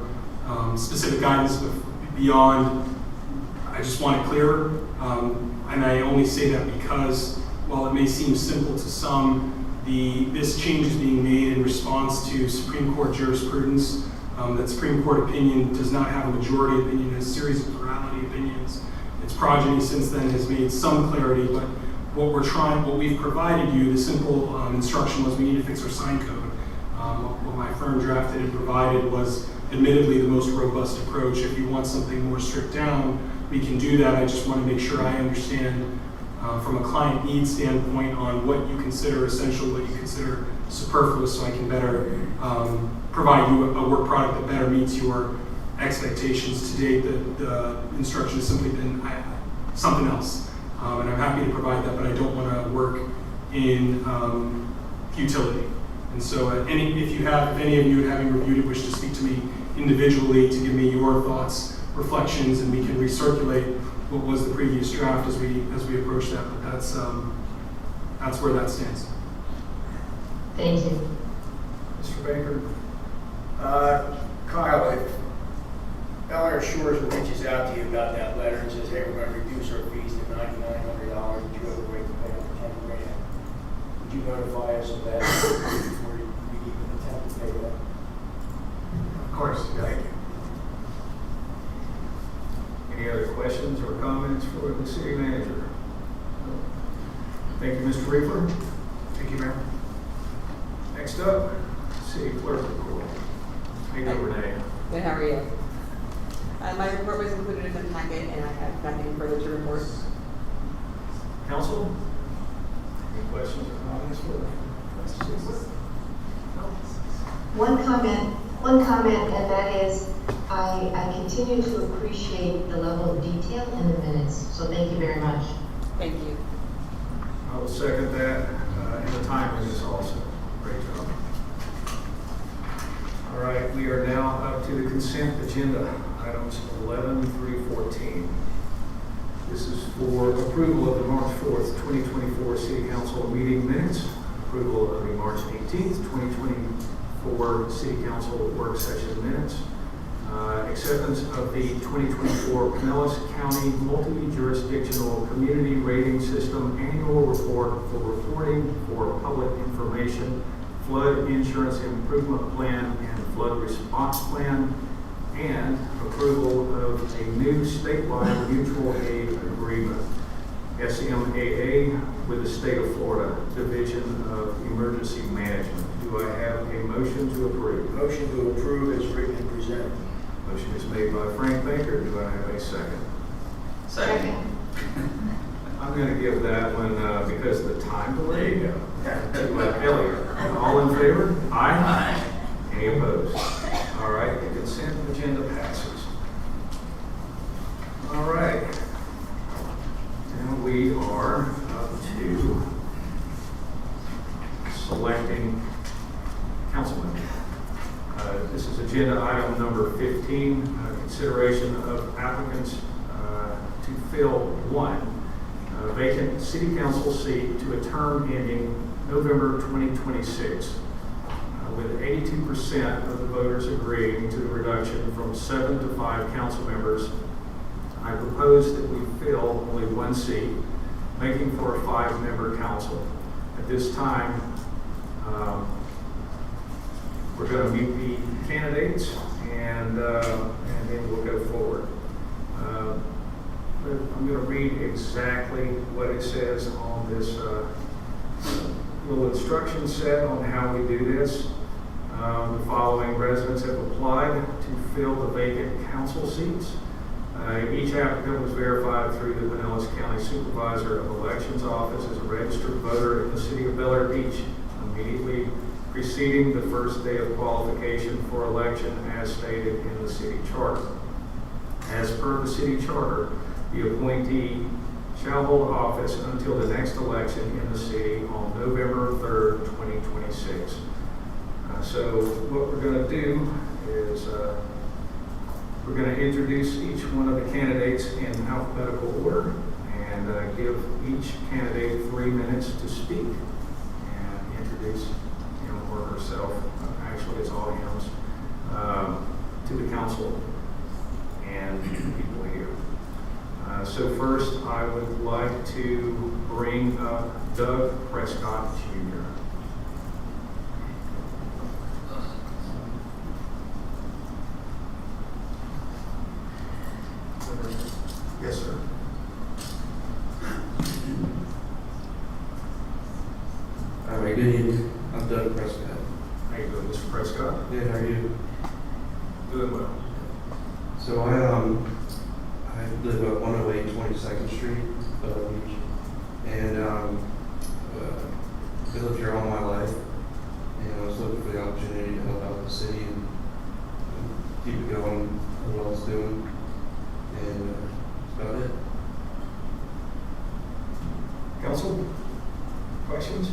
specific guidance, but beyond, I just want it clearer. And I only say that because while it may seem simple to some, this change is being made in response to Supreme Court jurisprudence. That Supreme Court opinion does not have a majority opinion, it's a series of plurality opinions. Its progeny since then has made some clarity, but what we've provided you, the simple instruction was we need to fix our sign code. What my firm drafted and provided was admittedly the most robust approach. If you want something more strict down, we can do that. I just want to make sure I understand from a client need standpoint on what you consider essential, what you consider superfluous, so I can better provide you a work product that better meets your expectations. To date, the instruction has simply been something else. And I'm happy to provide that, but I don't want to work in futility. And so if any of you having reviewed it wish to speak to me individually to give me your thoughts, reflections, and we can recirculate what was the previous draft as we approach that. But that's where that stands. Thank you. Mr. Baker? Kyle, if Eleanor Shores reaches out to you about that letter and says, hey, we're going to reduce our fees to $9,900, and you have a way to pay up to $10,000, would you notify us of that before we even attempt to pay that? Of course, yeah. Thank questions or comments for the city manager? Thank you, Mr. Reaper. Thank you, Mayor. Next up, city clerk report. How you doing, Renee? Good, how are you? My report was included in the packet, and I have nothing further to report. Council? Any questions or comments for the One comment, and that is, I continue to appreciate the level of detail in the minutes, so thank you very much. Thank you. I will second that, and the timeliness also. Great job. All right, we are now up to the consent agenda, items 11 through 14. This is for approval of the March 4th, 2024 City Council meeting minutes, approval of the March 18th, 2024 City Council work session minutes, acceptance of the 2024 Pinellas County Multi-Jurisdictional Community Rating System Annual Report for reporting for public information, flood insurance improvement plan and flood response plan, and approval of a new statewide mutual aid agreement, SMAA, with the State of Florida Division of Emergency Management. Do I have a motion to approve? Motion to approve is written and presented. Motion is made by Frank Baker. Do I have a second? Second. I'm going to give that one, because of the time delay, There you to Elliot. All in favor? Aye. Any opposed? All right, the consent agenda passes. All right. Now we are up to selecting councilmen. This is agenda item number 15, consideration of applicants to fill one vacant city council seat to a term ending November 2026. With 82% of the voters agreeing to the reduction from 7 to 5 council members, I propose that we fill only one seat, making for a 5-member council. At this time, we're going to meet the candidates, and then we'll go forward. I'm going to read exactly what it says on this little instruction set on how we do this. The following residents have applied to fill the vacant council seats. Each applicant was verified through the Pinellas County Supervisor of Elections Office as a registered voter in the city of Bel Air Beach immediately preceding the first day of qualification for election as stated in the city charter. As per the city charter, the appointee shall hold office until the next election in the city on November 3rd, 2026. So what we're going to do is we're going to introduce each one of the candidates in alphabetical order and give each candidate 3 minutes to speak and introduce him or herself, actually it's all hims, to the council and people here. So first, I would like to bring up Doug Prescott Jr. Yes, sir. All right, good evening. I'm Doug Prescott. How you doing, Mr. Prescott? Good, how are you? Doing well. So I live at 108 22nd Street, Beach, and I've lived here all my life, and I was looking for the opportunity to help out the city and keep it going what it's doing, and that's about it. Council, questions?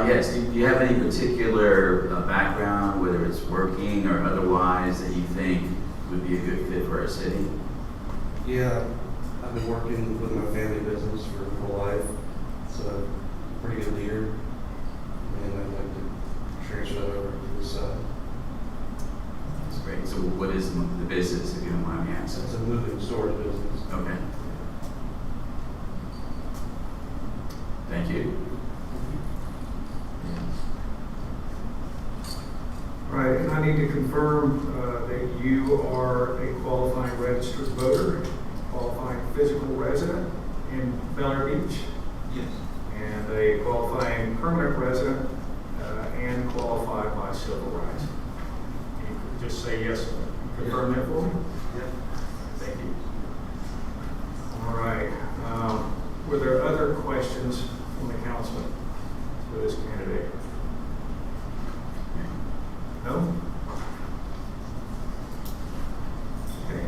Yes, do you have any particular background, whether it's working or otherwise, that you think would be a good fit for our city? Yeah, I've been working with my family business for my whole life. It's a pretty good leader, and I'd like to transfer that over to this side. That's great. So what is the business, if you don't mind me asking? It's a moving storage business. Okay. Thank you. All right, and I need to confirm that you are a qualifying resident registered voter, qualifying physical resident in Bel Air Beach, Yes. and a qualifying permanent resident and qualified by civil rights. You could just say yes, confirm that for me? Yep. Thank you. All right. Were there other questions from the council for this candidate? No? Okay.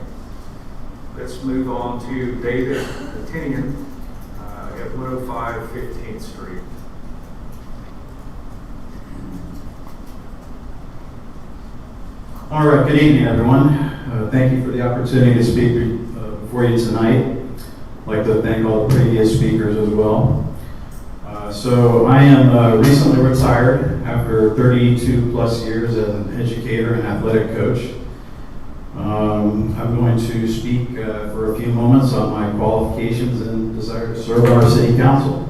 Let's move on to David Tinian at 105 15th Street. All right, good evening, everyone. Thank you for the opportunity to speak before you tonight. I'd like to thank all the previous speakers as well. So I am recently retired after 32 plus years as an educator and athletic coach. I'm going to speak for a few moments on my qualifications and desire to serve on our city council.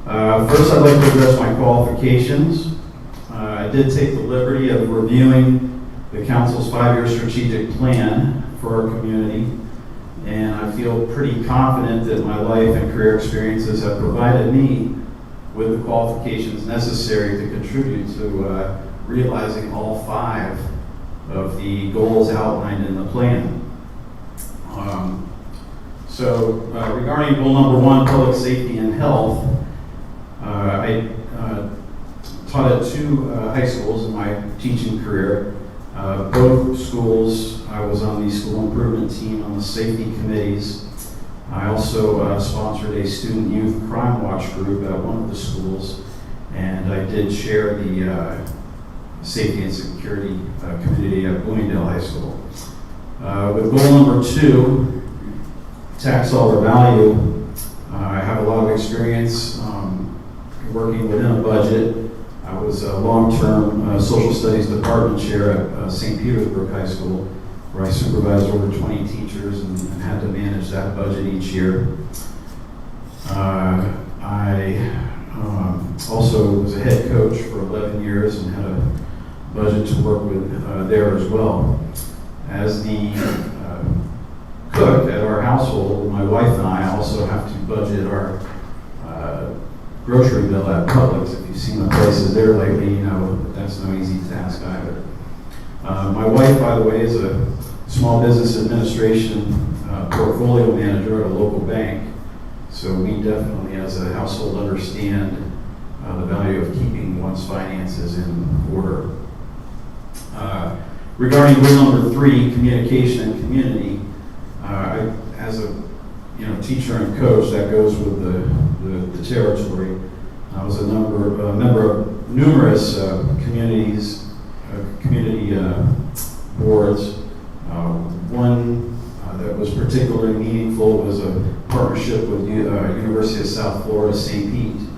First, I'd like to address my qualifications. I did take the liberty of reviewing the council's 5-year strategic plan for our community, and I feel pretty confident that my life and career experiences have provided me with the qualifications necessary to contribute to realizing all 5 of the goals outlined in the plan. Regarding goal number 1, public safety and health, I taught at 2 high schools in my teaching career. Both schools, I was on the school improvement team on the safety committees. I also sponsored a student youth crime watch group at one of the schools, and I did chair the safety and security committee at Bloomingdale High School. With goal number 2, tax dollar value, I have a lot of experience working within a budget. I was a long-term social studies department chair at St. Petersburg High School, where I supervised over 20 teachers and had to manage that budget each year. I also was a head coach for 11 years and had a budget to work with there as well. As the cook at our household, my wife and I also have to budget our grocery bill at Publix. If you've seen the prices there lately, you know that's no easy task either. My wife, by the way, is a small business administration portfolio manager at a local bank. So we definitely, as a household, understand the value of keeping one's finances in order. Regarding goal number 3, communication and community, as a teacher and coach, that goes with the territory. I was a member of numerous community boards. One that was particularly meaningful was a partnership with University of South Florida, St. Pete.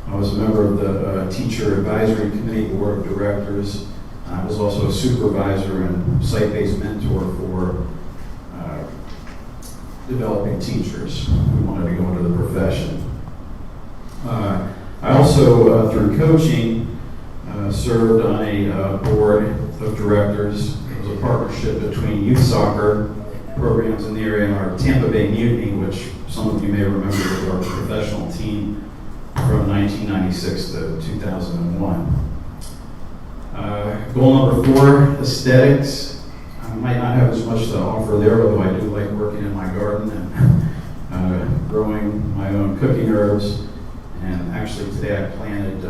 I was a member of the Teacher Advisory Committee Board of Directors. I was also a supervisor and site-based mentor for developing teachers who wanted to go into the profession. I also, through coaching, served on a board of directors. It was a partnership between youth soccer programs in the area and our Tampa Bay Mutiny, which some of you may remember was our professional team from 1996 to 2001. Goal number 4, aesthetics. I might not have as much to offer there, although I do like working in my garden and growing my own cooking herbs. And actually today I planted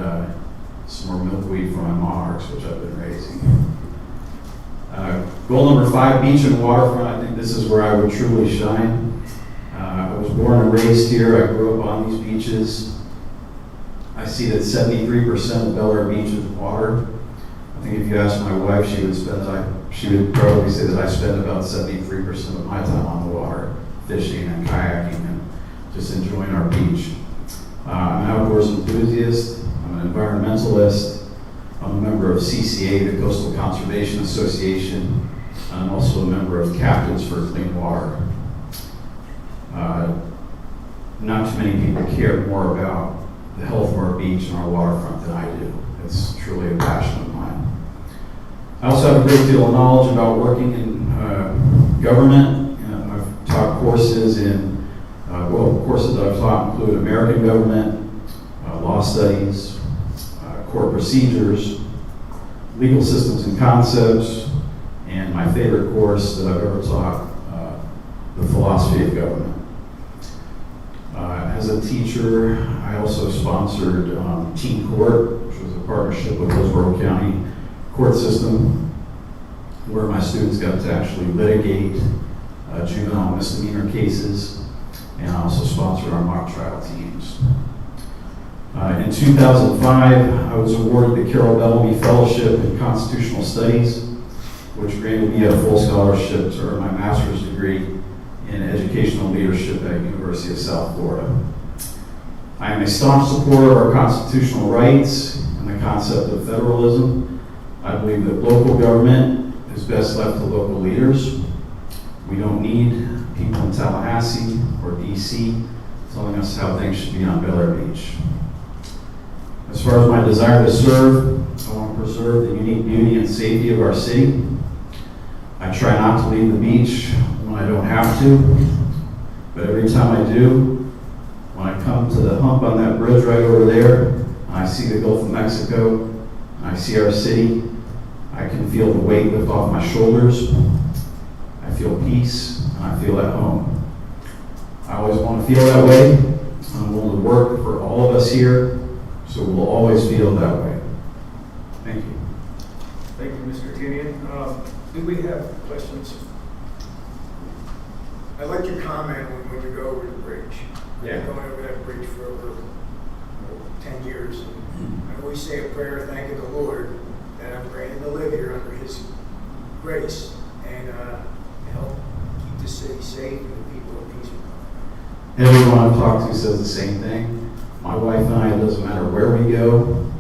some more milkweed for my monarchs, which I've been raising. Goal number 5, beach and waterfront. I think this is where I would truly shine. I was born and raised here. I grew up on these beaches. I see that 73% of Bel Air Beach is water. I think if you ask my wife, she would probably say that I spend about 73% of my time on the water, fishing and kayaking and just enjoying our beach. I'm an outdoors enthusiast. I'm an environmentalist. I'm a member of CCA, the Coastal Conservation Association. I'm also a member of Captains for Clean Water. Not too many people care more about the health of our beach and our waterfront than I do. It's truly a passion of mine. I also have a great deal of knowledge about working in government taught courses in, courses that I've taught include American government, law studies, court procedures, legal systems and concepts, and my favorite course that I've ever taught, the philosophy of government. As a teacher, I also sponsored Teen Court, which was a partnership with Hillsborough County court system, where my students got to actually litigate juvenile misdemeanor cases, and I also sponsored our mock trial teams. In 2005, I was awarded the Carol Bellamy Fellowship in Constitutional Studies, which granted me a full scholarship to earn my master's degree in educational leadership at University of South Florida. I am a staunch supporter of our constitutional rights and the concept of federalism. I believe that local government is best left to local leaders. We don't need people in Tallahassee or DC telling us how things should be on Bel Air Beach. As far as my desire to serve, I want to preserve the unique beauty and safety of our city. I try not to leave the beach when I don't have to, but every time I do, when I come to the hump on that bridge right over there, and I see the Gulf of Mexico, and I see our city, I can feel the weight lift off my shoulders. I feel peace, and I feel at home. I always want to feel that way. I'm willing to work for all of us here, so we'll always feel that way. Thank you. Thank you, Mr. Tinian. Do we have questions? I like your comment when you go over the bridge. Yeah. I've been going over that bridge for over 10 years. I always say a prayer thanking the Lord that I'm granted to live here under His grace and help keep the city safe and the people at peace. Everyone I've talked to says the same thing. My wife and I, it doesn't matter where we go.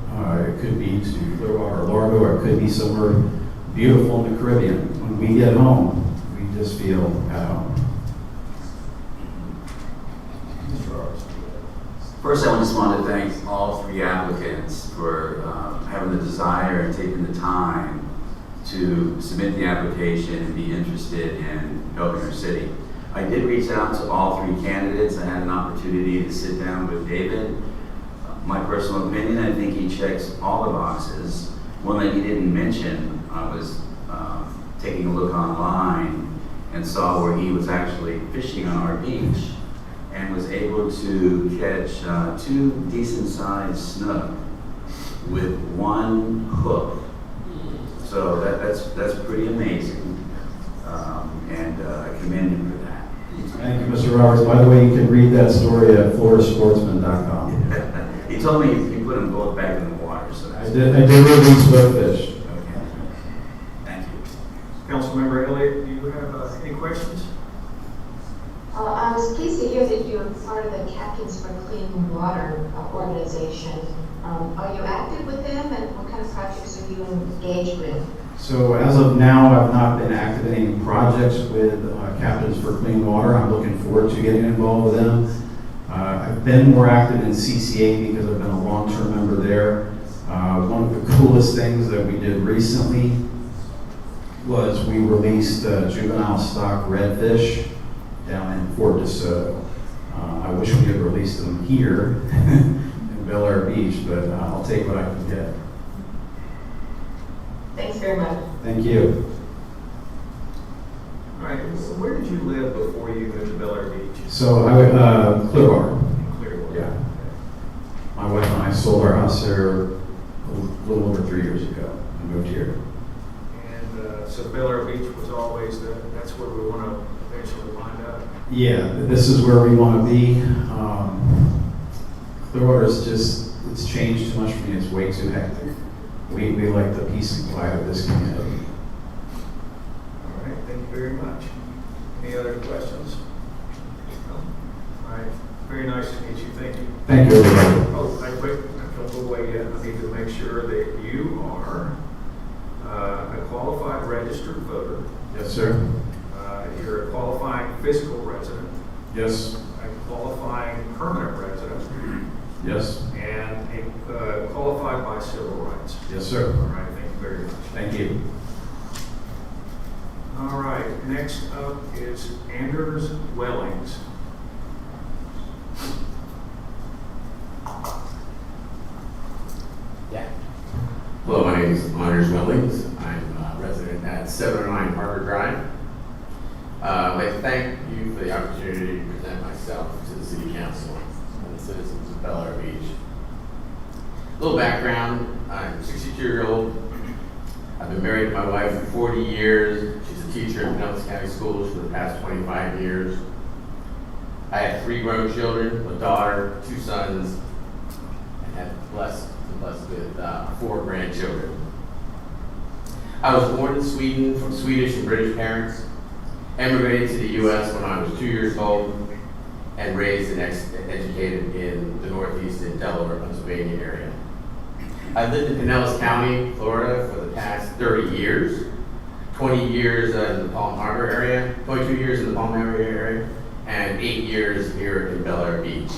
It could be to Clearwater or Largo, or it could be somewhere beautiful in the Caribbean. When we get home, we just feel at home. First, I just want to thank all three applicants for having the desire and taking the time to submit the application and be interested in helping our city. I did reach out to all three candidates. I had an opportunity to sit down with David. My personal opinion, I think he checks all the boxes. One that he didn't mention, I was taking a look online and saw where he was actually fishing on our beach and was able to catch 2 decent-sized snook with 1 hook. So that's pretty amazing, and I commend him for that. Thank you, Mr. Roberts. By the way, you can read that story at floridasportsman.com. He told me he put them both back in the water, so I that's did release both fish. Okay. Thank you. Councilmember Elliott, do you have any questions? I was pleased to hear that you're part of the Captains for Clean Water organization. Are you active with them, and what kind of projects are you engaged with? So as of now, I've not been active in any projects with Captains for Clean Water. I'm looking forward to getting involved with them. I've been more active in CCA because I've been a long-term member there. One of the coolest things that we did recently was we released juvenile stock redfish down in Fort DeSoto. I wish we had released them here in Bel Air Beach, but I'll take what I can get. Thanks very much. Thank you. All right, where did you live before you moved to Bel Air Beach? So Clearwater. Clearwater. Yeah. My wife and I sold our house there a little over 3 years ago and moved here. And so Bel Air Beach was always that's where we want to eventually wind up. Yeah, this is where we want to be. Clearwater is it's changed too much for me. It's way too hectic. We like the peace and quiet of this community. All right, thank you very much. Any other questions? No? All right, very nice to meet you. Thank you. Thank you, everybody. Oh, don't go away yet. I need to make sure that you are a qualified registered voter. Yes, sir. You're a qualifying fiscal resident, Yes. a qualifying permanent resident, Yes. and a qualified by civil rights. Yes, sir. All right, thank you very much. Thank you. All right, next up is Anders Wellings. Yeah. Hello, my name is Anders Wellings. I'm a resident at 709 Harbor Drive. I'd like to thank you for the opportunity to present myself to the City Council and the citizens of Bel Air Beach. A little background, I'm a 62-year-old. I've been married to my wife for 40 years. She's a teacher in Pinellas County Schools for the past 25 years. I have 3 grown children, a daughter, 2 sons, and have blessed with 4 grandchildren. I was born in Sweden from Swedish and British parents, emigrated to the U.S. when I was 2 years old, and raised and educated in the Northeast in Delaware, Pennsylvania area. I've lived in Pinellas County, Florida for the past 30 years, 20 years in the Palm Harbor area, 22 years in the Palm Harbor area, and 8 years here in Bel Air Beach.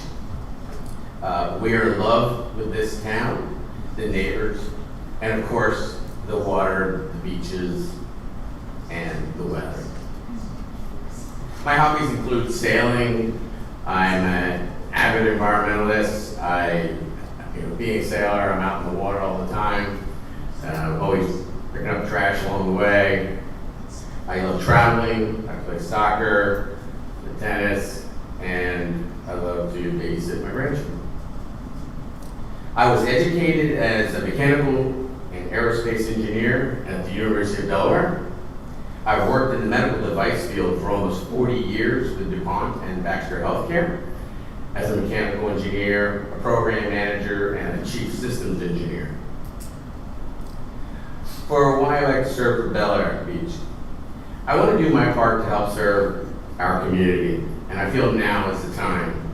We are in love with this town, the neighbors, and of course, the water, the beaches, and the weather. My hobbies include sailing. I'm an avid environmentalist. Being a sailor, I'm out in the water all the time. Always picking up trash along the way. I love traveling. I play soccer, tennis, and I love to babysit my grandchildren. I was educated as a mechanical and aerospace engineer at the University of Delaware. I've worked in the medical device field for almost 40 years with DuPont and Baxter Healthcare as a mechanical engineer, a program manager, and a chief systems engineer. For why I like to serve for Bel Air Beach, I want to do my part to help serve our community, and I feel now is the time.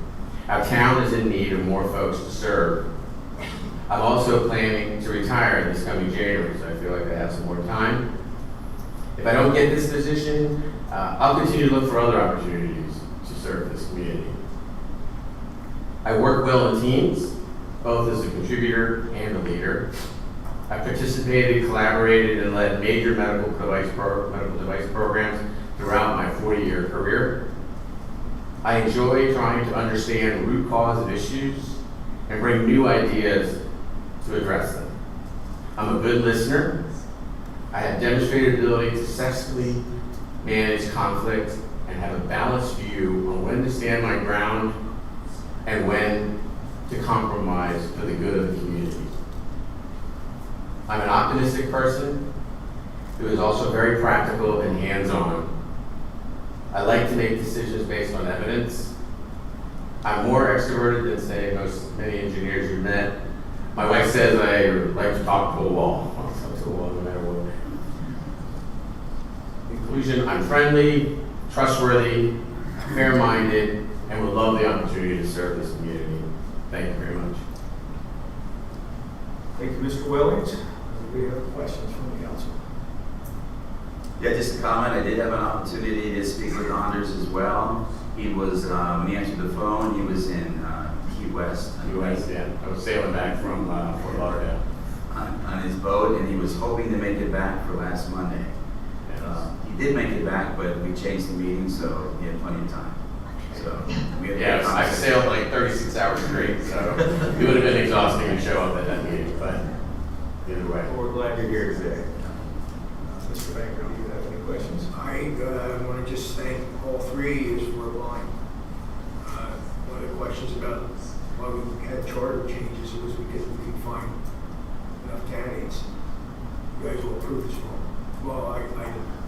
Our town is in need of more folks to serve. I'm also planning to retire this coming January, so I feel like I have some more time. If I don't get this position, I'll continue to look for other opportunities to serve this community. I work well in teams, both as a contributor and a leader. I participated, collaborated, and led major medical device programs throughout my 40-year career. I enjoy trying to understand the root cause of issues and bring new ideas to address them. I'm a good listener. I have demonstrated ability to successfully manage conflict and have a balanced view on when to stand my ground and when to compromise for the good of the community. I'm an optimistic person who is also very practical and hands-on. I like to make decisions based on evidence. I'm more extroverted than, say, many engineers you've met. My wife says I like to talk to a wall. I'll talk to a wall no matter what. In conclusion, I'm friendly, trustworthy, fair-minded, and would love the opportunity to serve this community. Thank you very much. Thank you, Mr. Wellings. Do we have questions from the council? Yeah, just a comment. I did have an opportunity to speak with Anders as well. He was, when he answered the phone, he was in Key West. Yeah. I was sailing back from Fort Lauderdale. On his boat, and he was hoping to make it back for last Monday. He did make it back, but we changed the meeting, so he had plenty of time. So yeah, I sailed like 36 hours straight, so it would have been exhausting to show up at that meeting, but either way. Well, we're glad you're here today. Mr. Baker, do you have any questions? I want to just thank all 3 as we're applying. One of the questions about why we had charter changes was because we couldn't find enough candidates. You guys will approve this one. Well, I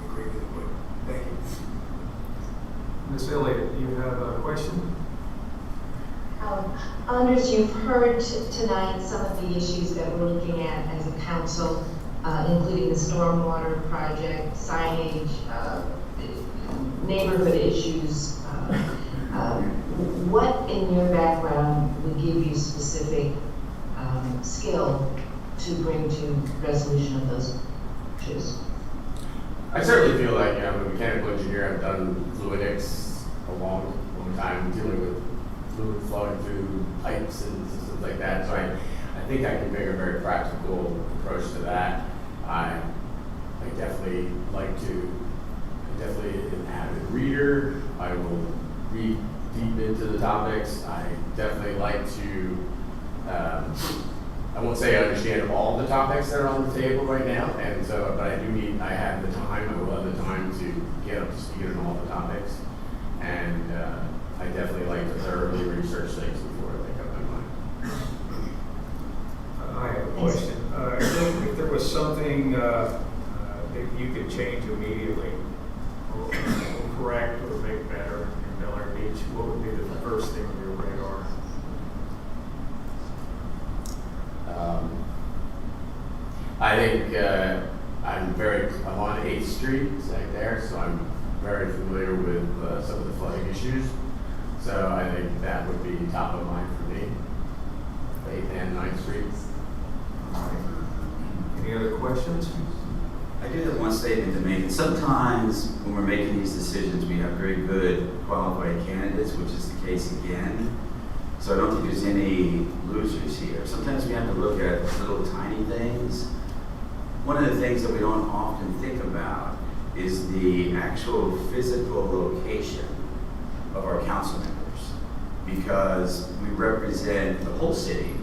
agree with it, but thank you. Ms. Elliott, do you have a question? Anders, you've heard tonight some of the issues that we're looking at as a council, including the stormwater project, signage, neighborhood issues. What in your background would give you specific skill to bring to resolution of those issues? I certainly feel like I'm a mechanical engineer. I've done fluidics a long time, dealing with fluid flowing through pipes and systems like that. So I think I can bring a very practical approach to that. I definitely like to definitely an avid reader. I will read deep into the topics. I definitely like to, I won't say I understand all the topics that are on the table right now, and so, but I have the time, I will have the time to get up to speed on all the topics. And I definitely like to thoroughly research things before I make up my mind. I have a question. If there was something that you could change immediately, or correct or make better in Bel Air Beach, what would be the first thing on your radar? I think I'm on 8th Street, it's right there, so I'm very familiar with some of the flooding issues. So I think that would be top of mind for me, 8th and 9th Streets. Any other questions? I do have one statement to make. Sometimes when we're making these decisions, we have very good qualified candidates, which is the case again. So I don't think there's any losers here. Sometimes we have to look at little tiny things. One of the things that we don't often think about is the actual physical location of our council members, because we represent the whole city.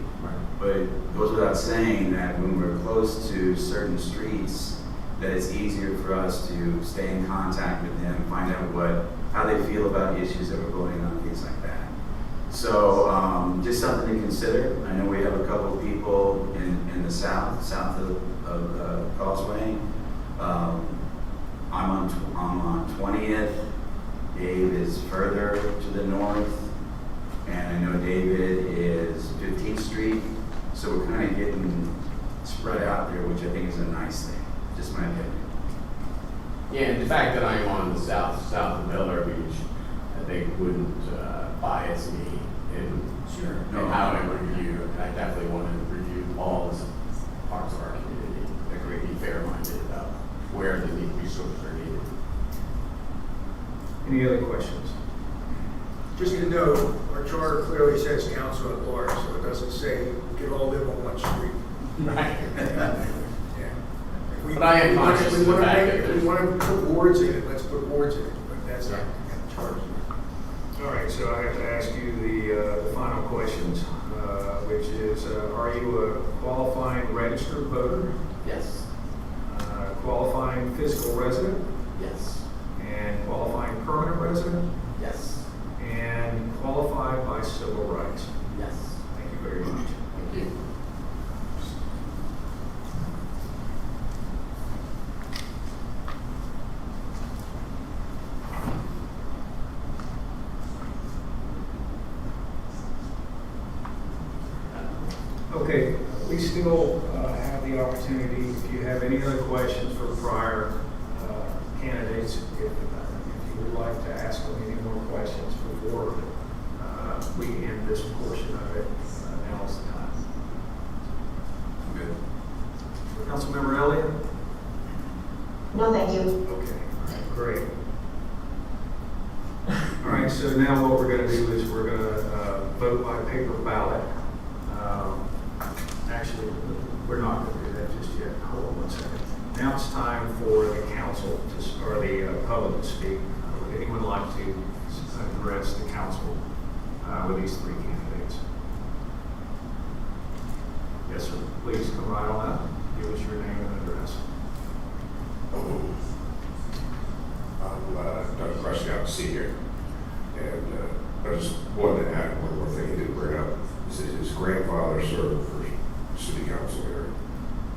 But it goes without saying that when we're close to certain streets, that it's easier for us to stay in contact with them, find out how they feel about issues that are going on, things like that. So just something to consider. I know we have a couple of people in the south of Causeway. I'm on 20th. Dave is further to the north, and I know David is 15th Street. So we're kind of getting spread out there, which I think is a nice thing. Just my opinion. Yeah, and the fact that I'm on the south of Bel Air Beach, I think wouldn't bias me in how I review. And I definitely want to review all the parts of our community. Agree, be fair-minded about where the resources are needed. Any other questions? Just to note, our charter clearly says council at large, so it doesn't say we can all live on one street. Right. Yeah. If But I am conscious of the fact that if there's- we want to put words in it, let's put words in it, but that's not the charter. All right, so I have to ask you the final questions, which is, are you a qualifying registered voter, Yes. qualifying fiscal resident, Yes. and qualifying permanent resident, Yes. and qualified by civil rights? Yes. Thank you very much. Thank you. Okay, we still have the opportunity, if you have any other questions for prior candidates, if you would like to ask them any more questions before we end this portion of it, now is the time. Good. Councilmember Elliott? No, thank you. Okay, all right, great. All right, so now what we're going to do is we're going to vote by paper ballot. Actually, we're not going to do that just yet. Hold on one second. Now it's time for the council or the public to speak. Would anyone like to address the council with these three candidates? Yes, sir. Please come right on up. Give us your name and address. I'm Doug Prescott, Senior, and I just wanted to add one more thing he did bring up. His grandfather served for city council here,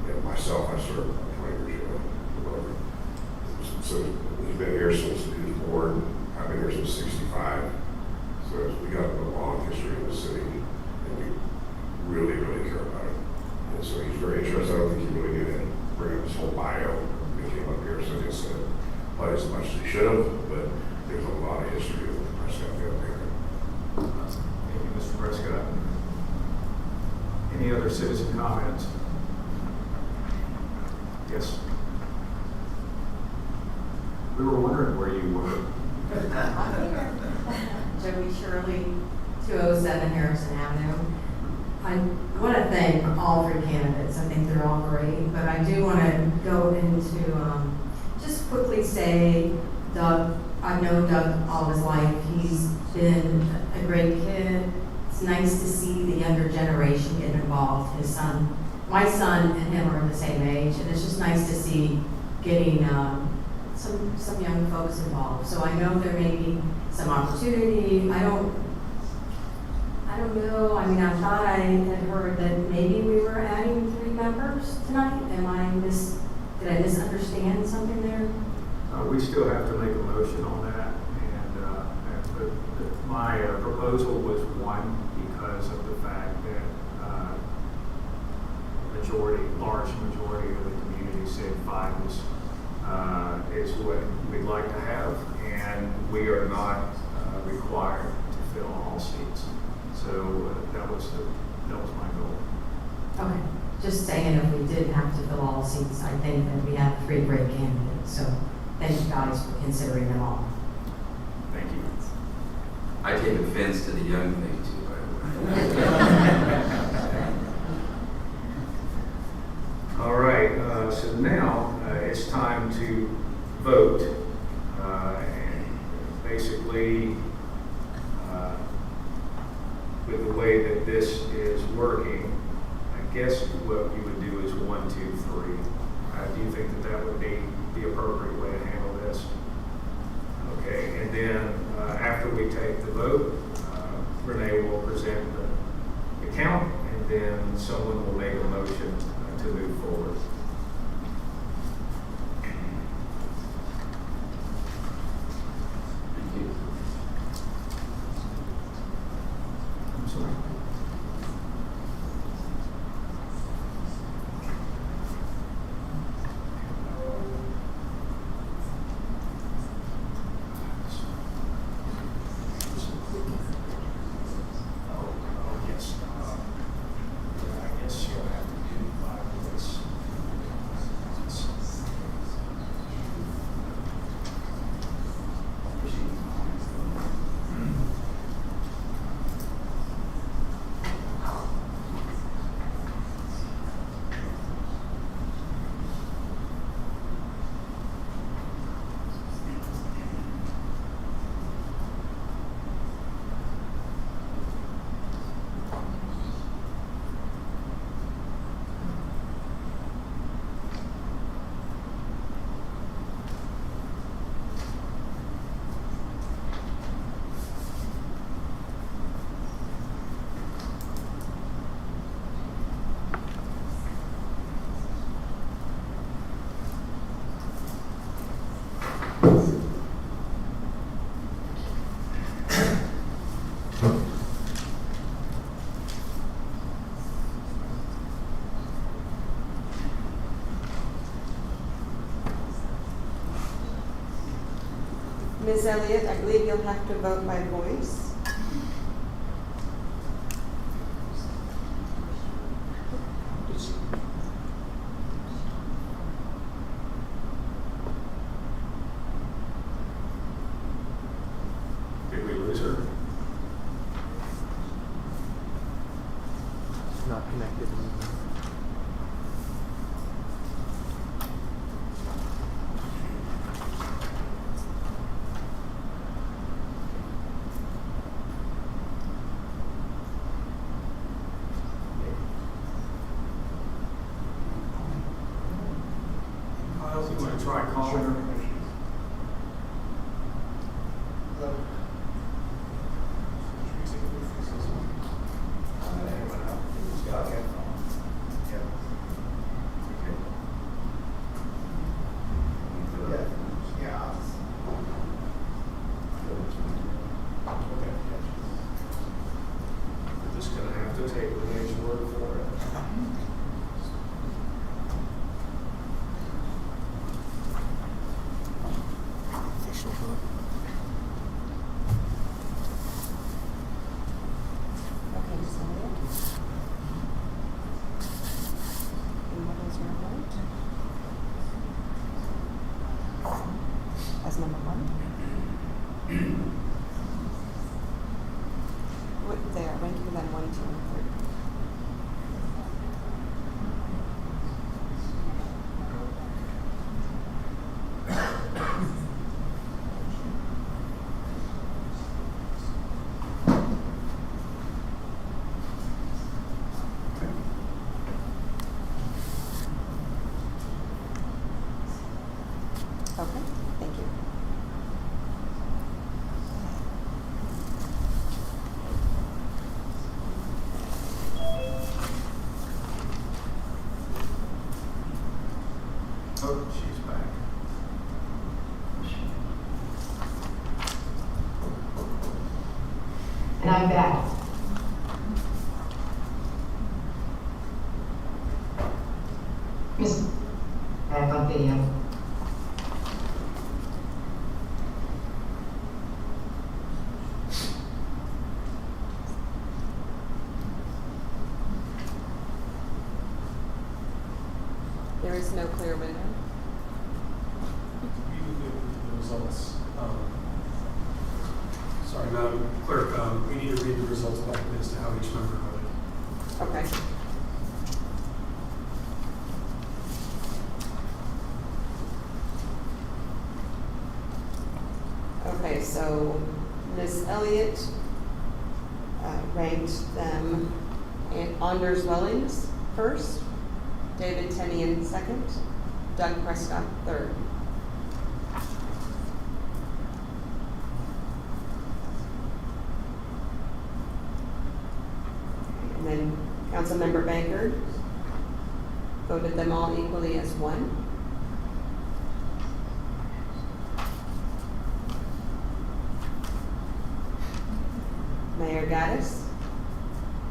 and myself, I served 20 years ago. So he's been here since he was born. I've been here since '65. So we got a long history in the city, and we really, really care about it. And so he's very interested. I don't think he really did bring up his whole bio when he came up here, so he said probably as much as he should have, but there's a lot of history of the Prescott family here. Thank you, Mr. Prescott. Any other citizen comments? Yes. We were wondering where you were. Jody Shirley, 207 Harrison Avenue. I want to thank all three candidates. I think they're all great, but I do want to go into just quickly say Doug, I've known Doug all his life. He's been a great kid. It's nice to see the younger generation get involved. His son, my son and him are the same age, and it's just nice to see getting some young folks involved. So I know there may be some opportunity. I don't know. I mean, I thought I had heard that maybe we were adding 3 members tonight. Did I misunderstand something there? We still have to make a motion on that, but my proposal was 1 because of the fact that large majority of the community said 5 is what we'd like to have, and we are not required to fill all seats. So that was my goal. Okay, just saying if we did have to fill all seats, I think that we have 3 great candidates. So thank you guys for considering them all. Thank you. I take offense to the young thing too, by the way. All right, so now it's time to vote. And basically, with the way that this is working, I guess what you would do is 1, 2, 3. Do you think that would be the appropriate way to handle this? Okay, and then after we take the vote, Renee will present the count, and then someone will make a motion to move forward. Thank you. I'm sorry. Oh, yes. I guess you'll have to do 5 minutes. Ms. Elliott, I believe you'll have to vote by voice. Did we lose her? Not connected. Miles, you want to try calling her? We're just gonna have to take Renee's word for it. Official vote. Okay, Ms. Elliott. And what is your vote? As number 1? What, they are ranking them 1, 2, and 3. And I'm back. Miss, back on video. There is no clear window. The results. Sorry, Madam Clerk, we need to read the results back as to how each member voted. Okay. Okay, so Ms. Elliott ranked them in Anders Wellings first, David Tenian second, Doug Prescott third. And then Councilmember Bankard voted them all equally as one. Mayor Gaddis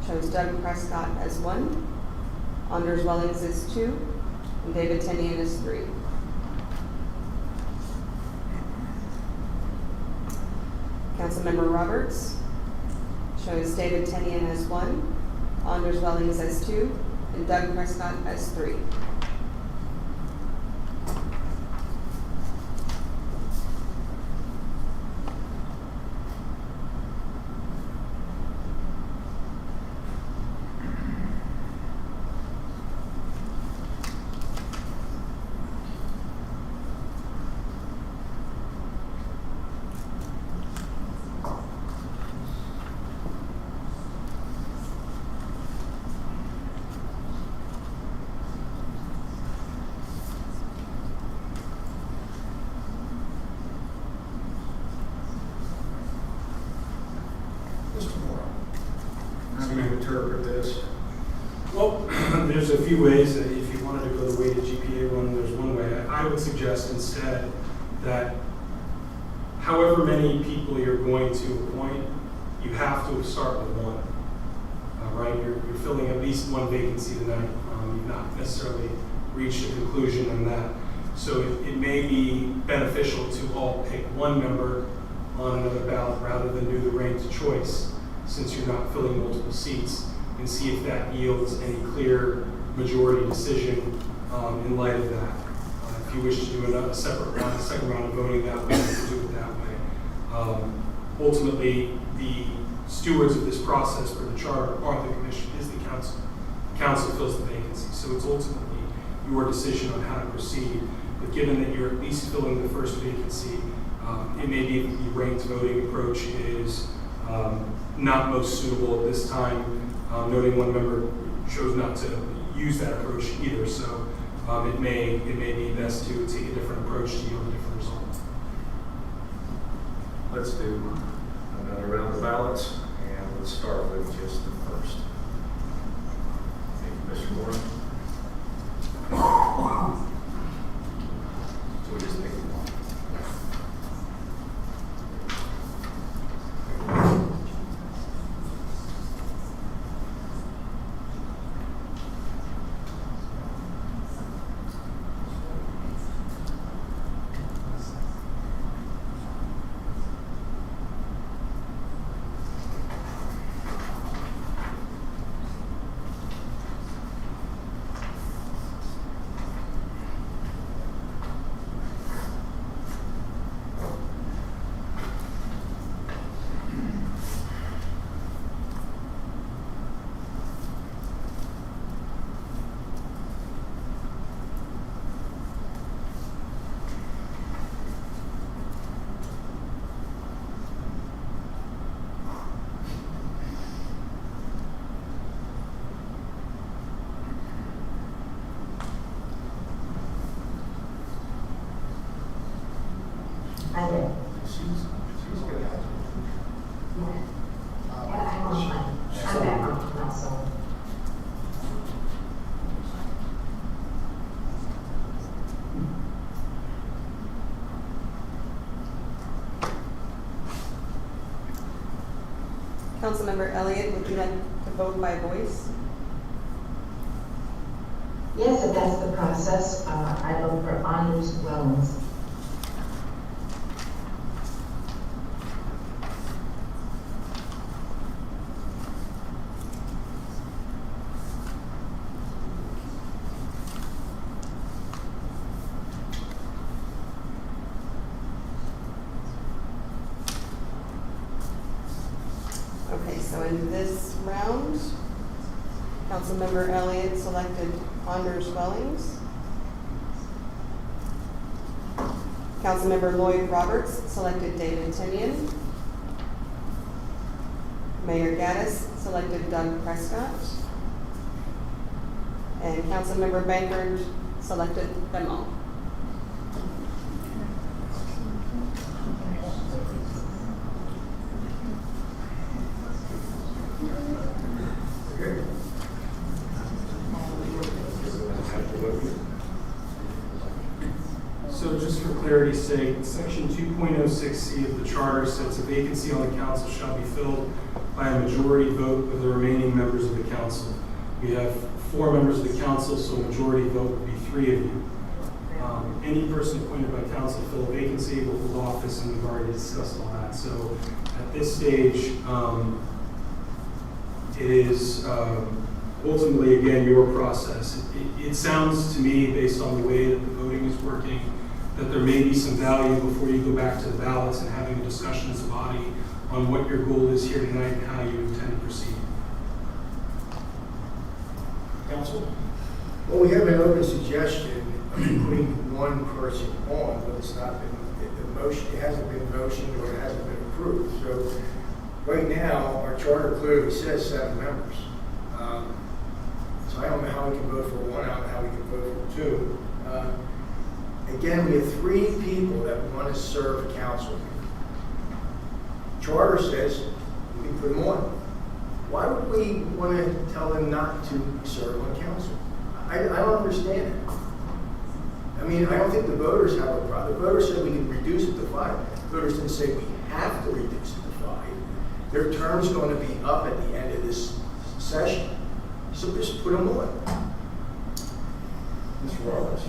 chose Doug Prescott as one, Anders Wellings as two, and David Tenian as three. Councilmember Roberts chose David Tenian as one, Anders Wellings as two, and Doug Prescott as three. Mr. Moore. How do you interpret this? Well, there's a few ways that if you wanted to go the way to GPA one, there's one way. I would suggest instead that however many people you're going to appoint, you have to start with one. Right? You're filling at least one vacancy tonight. You've not necessarily reached a conclusion on that. So it may be beneficial to all pick one member on another ballot rather than do the ranked choice, since you're not filling multiple seats, and see if that yields any clear majority decision in light of that. If you wish to do a separate round, a second round of voting that way, you can do it that way. Ultimately, the stewards of this process for the charter are the commission, is the council. The council fills the vacancy, so it's ultimately your decision on how to proceed. But given that you're at least filling the first vacancy, it may be that the ranked voting approach is not most suitable at this time, noting one member chose not to use that approach either, so it may be best to take a different approach to yield a different result. Let's do another round of ballots, and let's start with just the first. Thank you, Mr. Moore. So we just take them all. I did. She's good at it. Yeah. I'm back on council. Councilmember Elliott, would you like to vote by voice? Yes, if that's the process, I vote for Anders Wellens. Okay, so in this round, Councilmember Elliott selected Anders Wellings. Councilmember Lloyd Roberts selected David Tinian. Mayor Gaddis selected Doug Prescott. And Councilmember Bankert selected them all. Okay. So just for clarity's sake, section 2.06C of the charter sets a vacancy on the council shall be filled by a majority vote of the remaining members of the council. We have 4 members of the council, so a majority vote would be 3 of you. Any person appointed by council to fill a vacancy will hold office, and we've already discussed all that. So at this stage, it is ultimately, again, your process. It sounds to me, based on the way that the voting is working, that there may be some value before you go back to the ballots and having a discussion as a body on what your goal is here tonight and how you intend to proceed. Council? Well, we have an open suggestion of putting one person on, but it's not been, the motion, it hasn't been motioned or it hasn't been approved. So right now, our charter clearly says 7 members. So I don't know how we can vote for 1, I don't know how we can vote for 2. Again, we have 3 people that want to serve council. Charter says we can put them on. Why would we want to tell them not to serve on council? I don't understand it. I mean, I don't think the voters have a problem. The voters said we can reduce it to 5. The voters didn't say we have to reduce it to 5. Their term's going to be up at the end of this session. So just put them on. Mr. Roberts.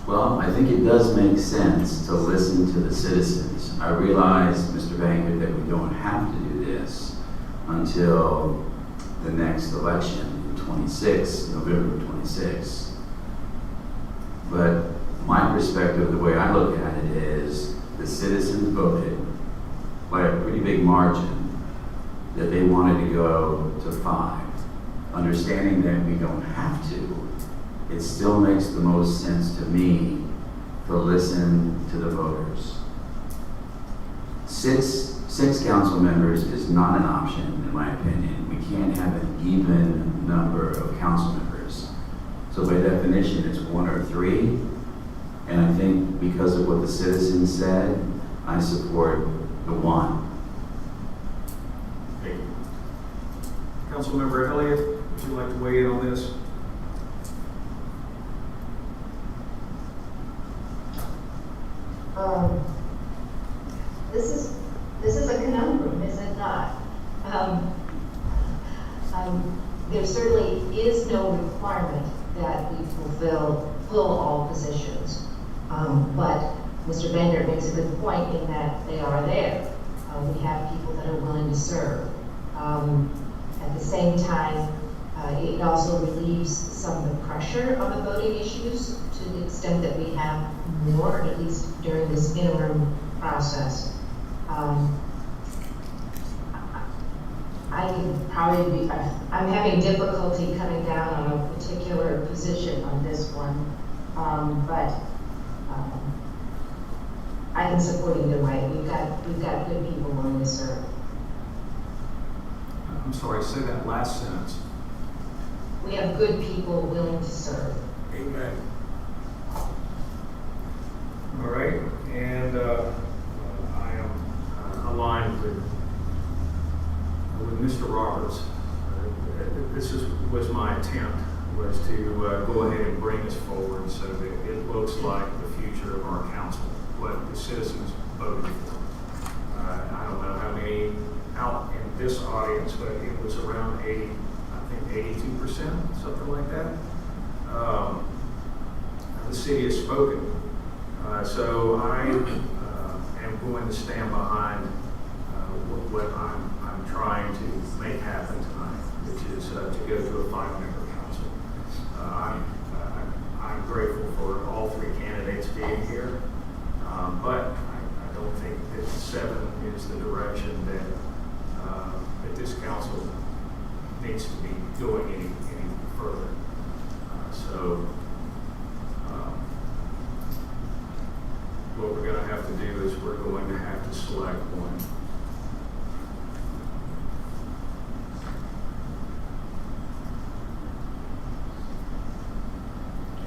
Well, I think it does make sense to listen to the citizens. I realize, Mr. Bankert, that we don't have to do this until the next election, November 26. But my perspective, the way I look at it is the citizens voted by a pretty big margin that they wanted to go to 5. Understanding that we don't have to, it still makes the most sense to me to listen to the voters. Six council members is not an option, in my opinion. We can't have an even number of council members. So by definition, it's 1 or 3. And I think because of what the citizens said, I support the 1. Thank you. Councilmember Elliott, would you like to weigh in on this? This is a conundrum, is it not? There certainly is no requirement that we fill all positions. But Mr. Bender makes a good point in that they are there. We have people that are willing to serve. At the same time, it also relieves some of the pressure on the voting issues to the extent that we have more, at least during this interim process. I can probably be, I'm having difficulty coming down on a particular position on this one, but I can support either way. We've got good people willing to serve. I'm sorry, say that last sentence. We have good people willing to serve. Amen. All right, and I am aligned with Mr. Roberts. Was my attempt was to go ahead and bring this forward so that it looks like the future of our council, what the citizens voted for. I don't know how many out in this audience, but it was around 80, I think 82%, something like that. The city has spoken. So I am going to stand behind what I'm trying to make happen tonight, which is to go to a 5-member council. I'm grateful for all 3 candidates being here, but I don't think that 7 is the direction that this council needs to be going any further. What we're going to have to do is we're going to have to select one.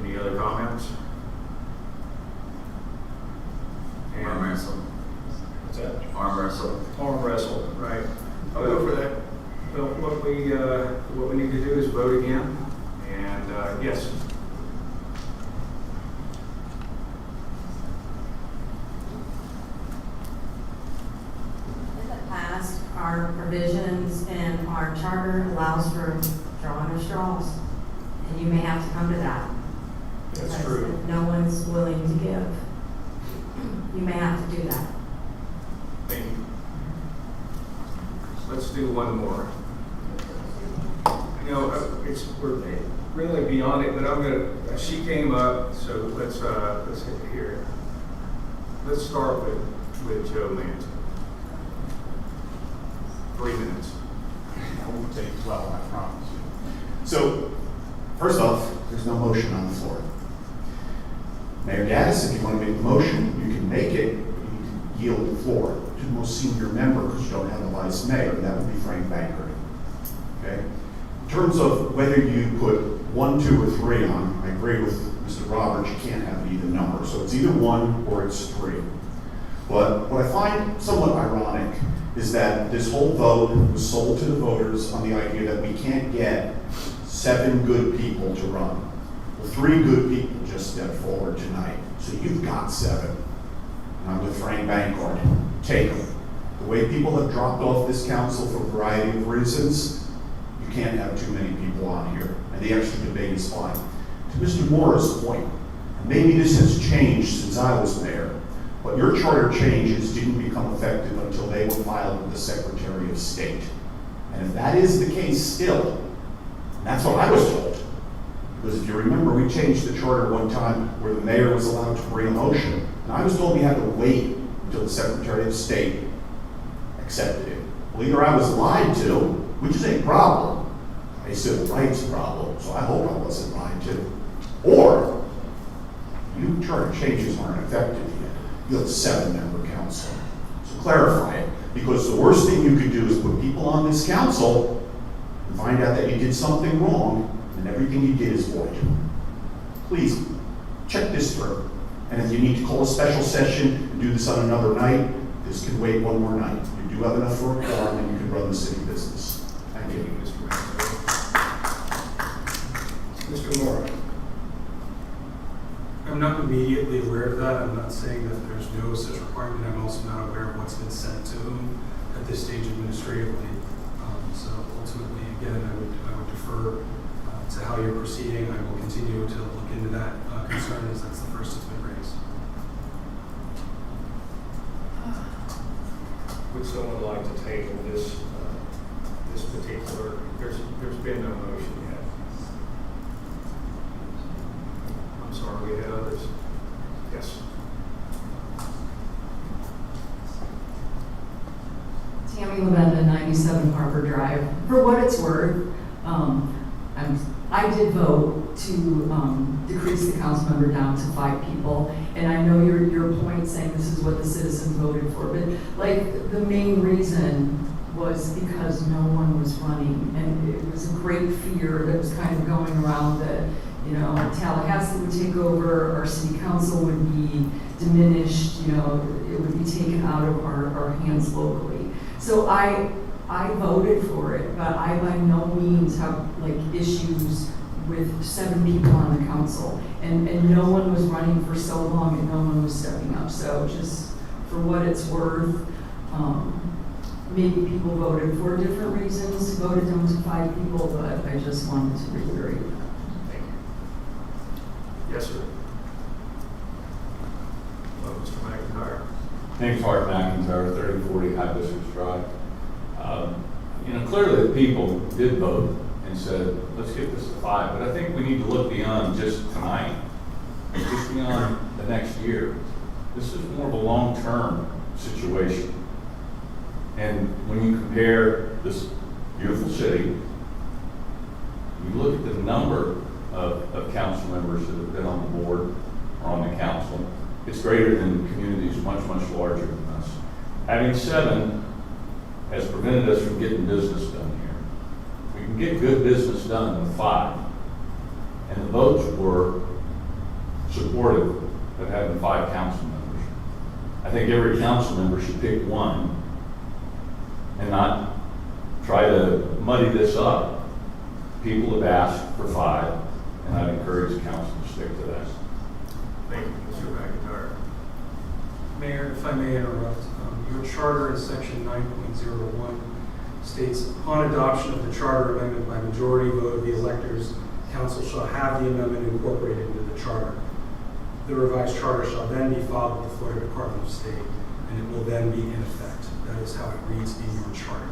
Any other comments? Arm wrestle. What's that? Arm wrestle. Arm wrestle, right. I'll go for that. Well, what we need to do is vote again, and yes. In the past, our provisions in our charter allows for drawing of straws, and you may have to come to that. That's Because true. if no one's willing to give, you may have to do that. Thank you. Let's do one more. You know, we're really beyond it, but she came up, so let's hear it. Let's start with Joe Manson. 3 minutes. I won't take 12, I promise you. So, first off, there's no motion on the floor. Mayor Gaddis, if you want to make the motion, you can make it. You can yield the floor to the most senior member, because you don't have a vice mayor, and that would be Frank Bankert. Okay? In terms of whether you put 1, 2, or 3 on, I agree with Mr. Roberts, you can't have an even number. So it's either 1 or it's 3. But what I find somewhat ironic is that this whole vote was sold to the voters on the idea that we can't get 7 good people to run. Well, 3 good people just stepped forward tonight. So you've got 7. And I'm with Frank Bankert. Take them. The way people have dropped off this council for a variety of reasons, you can't have too many people on here. And the extra debate is fine. To Mr. Moore's point, and maybe this has changed since I was mayor, but your charter changes didn't become effective until they were filed with the Secretary of State. And if that is the case still, and that's what I was told, because if you remember, we changed the charter one time where the mayor was allowed to bring a motion, and I was told we had to wait until the Secretary of State accepted it. Well, either I was lied to, which is a problem, a civil rights problem, so I hope I wasn't lied to, or you charter changes aren't effective yet. You have a 7-member council. So clarify it, because the worst thing you could do is put people on this council and find out that you did something wrong and everything you did is void. Please, check this through. And if you need to call a special session and do this on another night, this can wait 1 more night. You do have enough for a quorum and you can run the city business. Thank you. Mr. Moore. I'm not immediately aware of that. I'm not saying that there's no such requirement. I'm also not aware of what's been sent to him at this stage administratively. So ultimately, again, I would defer to how you're proceeding. I will continue to look into that concern, as that's the first that's been raised. Would someone like to table this particular, there's been no motion yet. I'm sorry, we had others. Yes. Tammy Lavenda, 97 Harbor Drive. For what it's worth, I did vote to decrease the council member down to 5 people, and I know your point saying this is what the citizens voted for, but like the main reason was because no one was running, and it was a great fear that was kind of going around that, you know, Tallahassee would take over, our city council would be diminished, you know, it would be taken out of our hands locally. So I voted for it, but I by no means have like issues with 7 people on the council, and no one was running for so long and no one was stepping up. So just for what it's worth, maybe people voted for different reasons, voted down to 5 people, but I just wanted to reiterate that. Thank you. Yes, sir. Hello, Mr. McIntyre. Name's Art McIntyre, 3040 High Bishops Drive. Clearly the people did vote and said, let's get this to 5, but I think we need to look beyond just tonight, just beyond the next year. This is more of a long-term situation. And when you compare this beautiful city, you look at the number of council members that have been on the board or on the council, it's greater than communities much, much larger than us. Having 7 has prevented us from getting business done here. We can get good business done with 5. And the votes were supportive of having 5 council members. I think every council member should pick 1 and not try to muddy this up. People have asked for 5, and I'd encourage the council to stick to that. Thank you, Mr. McIntyre. Mayor, if I may interrupt, your charter in section 9.01 states, upon adoption of the charter amendment by majority vote of the electors, council shall have the amendment incorporated into the charter. The revised charter shall then be filed with the Florida Department of State, and it will then be in effect. That is how it reads in your charter.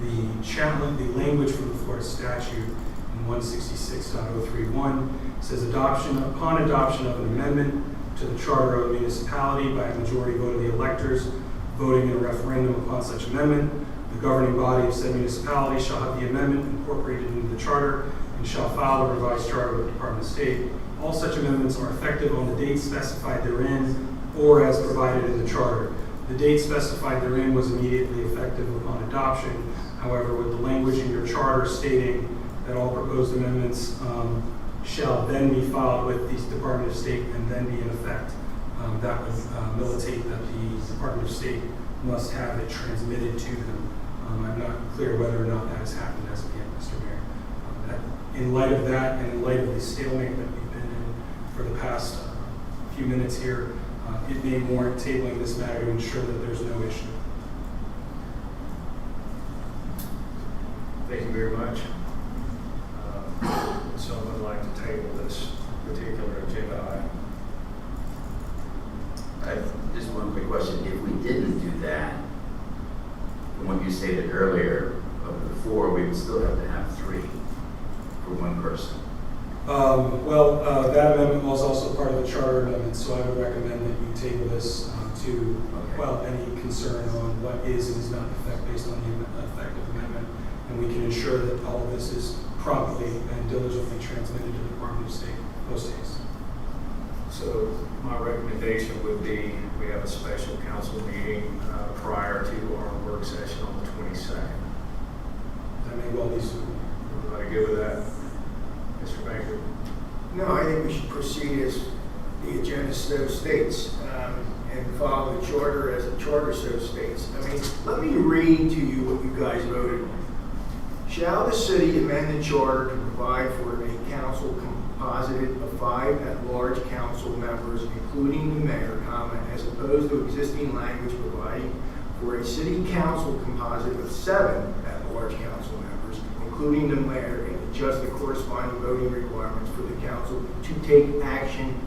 The language from the Florida statute in 166.031 says upon adoption of an amendment to the charter of a municipality by a majority vote of the electors, voting in a referendum upon such amendment, the governing body of said municipality shall have the amendment incorporated into the charter and shall file the revised charter with the Department of State. All such amendments are effective on the date specified therein or as provided in the charter. The date specified therein was immediately effective upon adoption. However, with the language in your charter stating that all proposed amendments shall then be filed with the Department of State and then be in effect, that would militate that the Department of State must have it transmitted to them. I'm not clear whether or not that has happened as of yet, Mr. Mayor. In light of that and in light of the stalemate that we've been in for the past few minutes here, it may warrant tabling this matter to ensure that there's no issue. Thank you very much. Would someone like to table this particular agenda item? I have just one quick question. If we didn't do that, from what you stated earlier, of the 4, we would still have to have 3 for 1 person. That amendment was also part of the charter amendment, so I would recommend that you table this to any concern on what is and is not in effect based on the effective amendment, and we can ensure that all of this is promptly and diligently transmitted to the Department of State post haste. So my recommendation would be we have a special council meeting prior to our work session on the 22nd. That may well be suitable. Everybody good with that? Mr. Baker? No, I think we should proceed as the agenda so states, and follow the charter as the charter so states. I mean, let me read to you what you guys voted on. Shall the city amend the charter to provide for a council composite of 5 at-large council members, including the mayor, as opposed to existing language providing for a city council composite of 7 at-large council members, including the mayor, and adjust the corresponding voting requirements for the council to take action, ?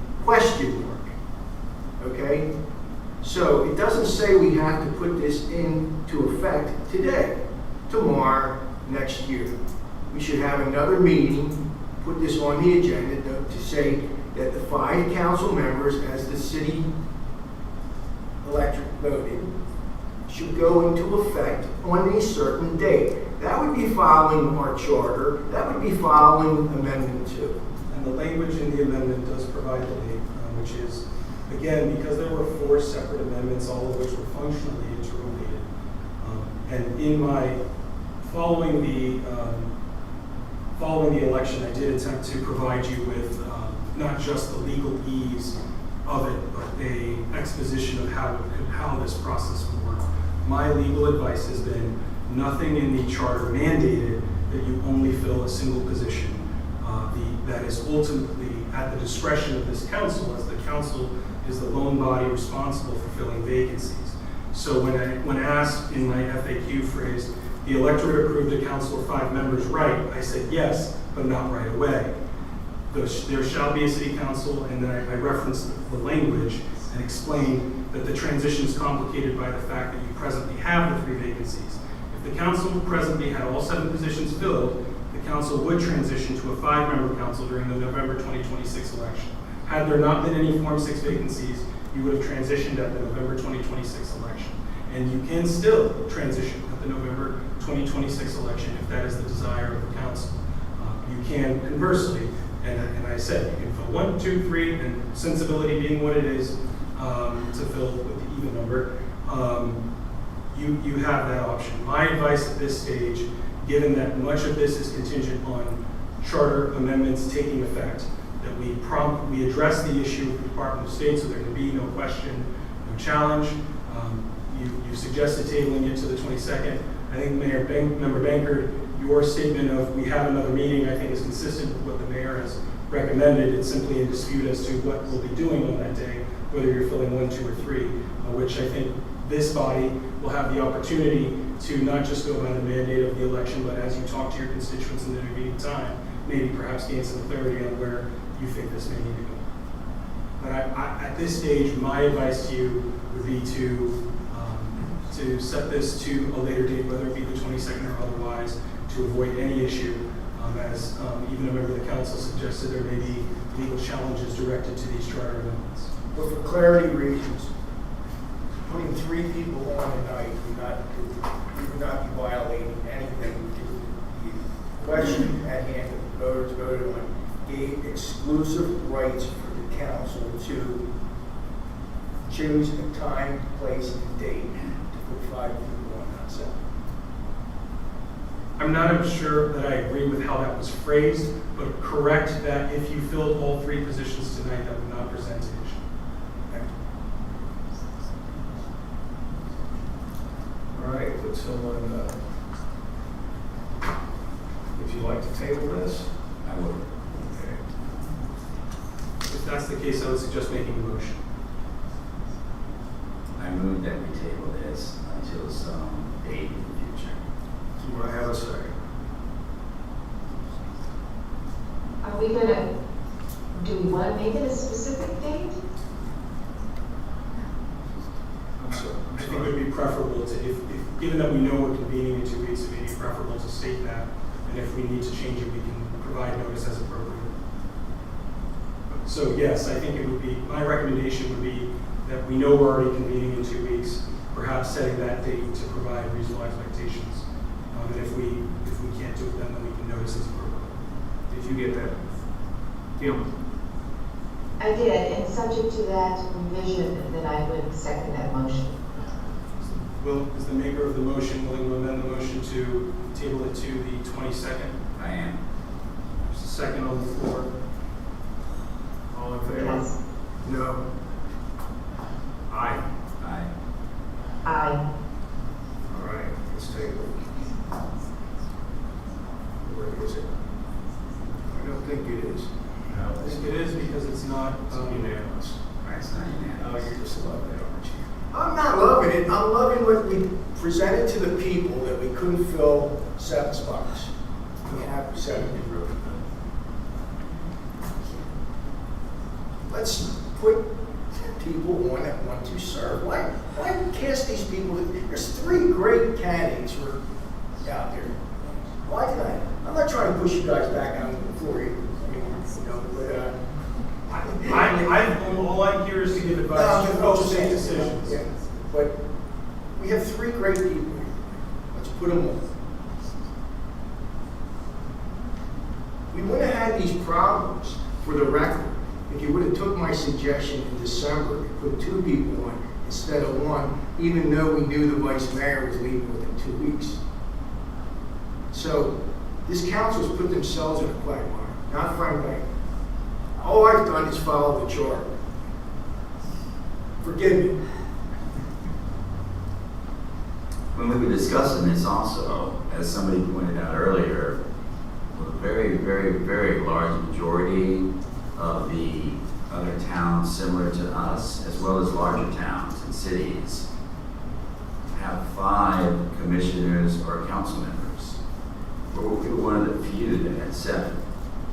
Okay? So it doesn't say we have to put this into effect today, tomorrow, next year. We should have another meeting, put this on the agenda to say that the 5 council members, as the city electorate voted, should go into effect on a certain date. That would be following our charter. That would be following Amendment 2. And the language in the amendment does provide the date, which is, again, because there were 4 separate amendments, all of which were functionally interrelated. And in my following the election, I did attempt to provide you with not just the legal ease of it, but a exposition of how this process would work. My legal advice has been nothing in the charter mandated that you only fill a single position. That is ultimately at the discretion of this council, as the council is the loan body responsible for filling vacancies. So when asked in my FAQ phrase, the electorate approved a council of 5 members, right? I said yes, but not right away. There shall be a city council, and then I referenced the language and explained that the transition is complicated by the fact that you presently have the 3 vacancies. If the council presently had all 7 positions filled, the council would transition to a 5-member council during the November 2026 election. Had there not been any Form 6 vacancies, you would have transitioned at the November 2026 election. And you can still transition at the November 2026 election if that is the desire of the council. You can conversely, and I said, you can fill 1, 2, 3, and sensibility being what it is, to fill with the even number, you have that option. My advice at this stage, given that much of this is contingent on charter amendments taking effect, that we address the issue with the Department of State so there can be no question, no challenge. You suggested tabling it to the 22nd. I think Member Bankert, your statement of we have another meeting, I think is consistent with what the mayor has recommended. It's simply in dispute as to what we'll be doing on that day, whether you're filling 1, 2, or 3, which I think this body will have the opportunity to not just go by the mandate of the election, but as you talk to your constituents in the intervening time, maybe perhaps gain some clarity on where you think this may need to go. But at this stage, my advice to you would be to set this to a later date, whether it be the 22nd or otherwise, to avoid any issue, as even a member of the council suggested there may be legal challenges directed to these charter amendments. But for clarity reasons, putting 3 people on a night would not be violating anything. The question at hand that the voters voted on gave exclusive rights for the council to choose a time, place, and date to put 5 people on that set. I'm not sure that I agree with how that was phrased, but correct that if you filled all 3 positions tonight, that would not present an issue. Thank you. All right, would someone, would you like to table this? I would. Okay. If that's the case, I would suggest making a motion. I move that we table this until some date in the future. Do I have a second? Are we do we want to make it a specific date? I'm sorry. I think it would be preferable to, if given that we know we're convening in 2 weeks, it may be preferable to state that. And if we need to change it, we can provide notice as appropriate. So yes, I think it would be, my recommendation would be that we know we're already convening in 2 weeks, perhaps setting that date to provide reasonable expectations. And if we can't do it then we can notice as appropriate. Did you get that? Tim? I did, and subject to that revision, then I would second that motion. Is the maker of the motion willing to amend the motion to table it to the 22nd? I am. There's a second on the floor. All in favor? Yes. No. Aye. Aye. Aye. All right, let's table. Where is it? I don't think it is. No, I think it is because it's not unanimous. Right, it's not unanimous. Oh, you just love that, aren't you? I'm not loving it. I'm loving what we presented to the people that we couldn't fill 7 spots. We have 7. Let's put people on that want to serve. Why cast these people? There's 3 great candidates who are out there. Why did I? I'm not trying to push you guys back on the floor. All I'm here is to give advice. You folks make decisions. Yeah, but we have 3 great people here. Let's put them on. We wouldn't have had these problems for the record if you would have took my suggestion in December and put 2 people on instead of 1, even though we knew the vice mayor was leaving within 2 weeks. So this council's put themselves in a quagmire, not Frank Bank. All I've done is follow the chart. Forgive me. When we were discussing this also, as somebody pointed out earlier, a very, very, very large majority of the other towns similar to us, as well as larger towns and cities, have 5 commissioners or council members. We were one of the few that had 7.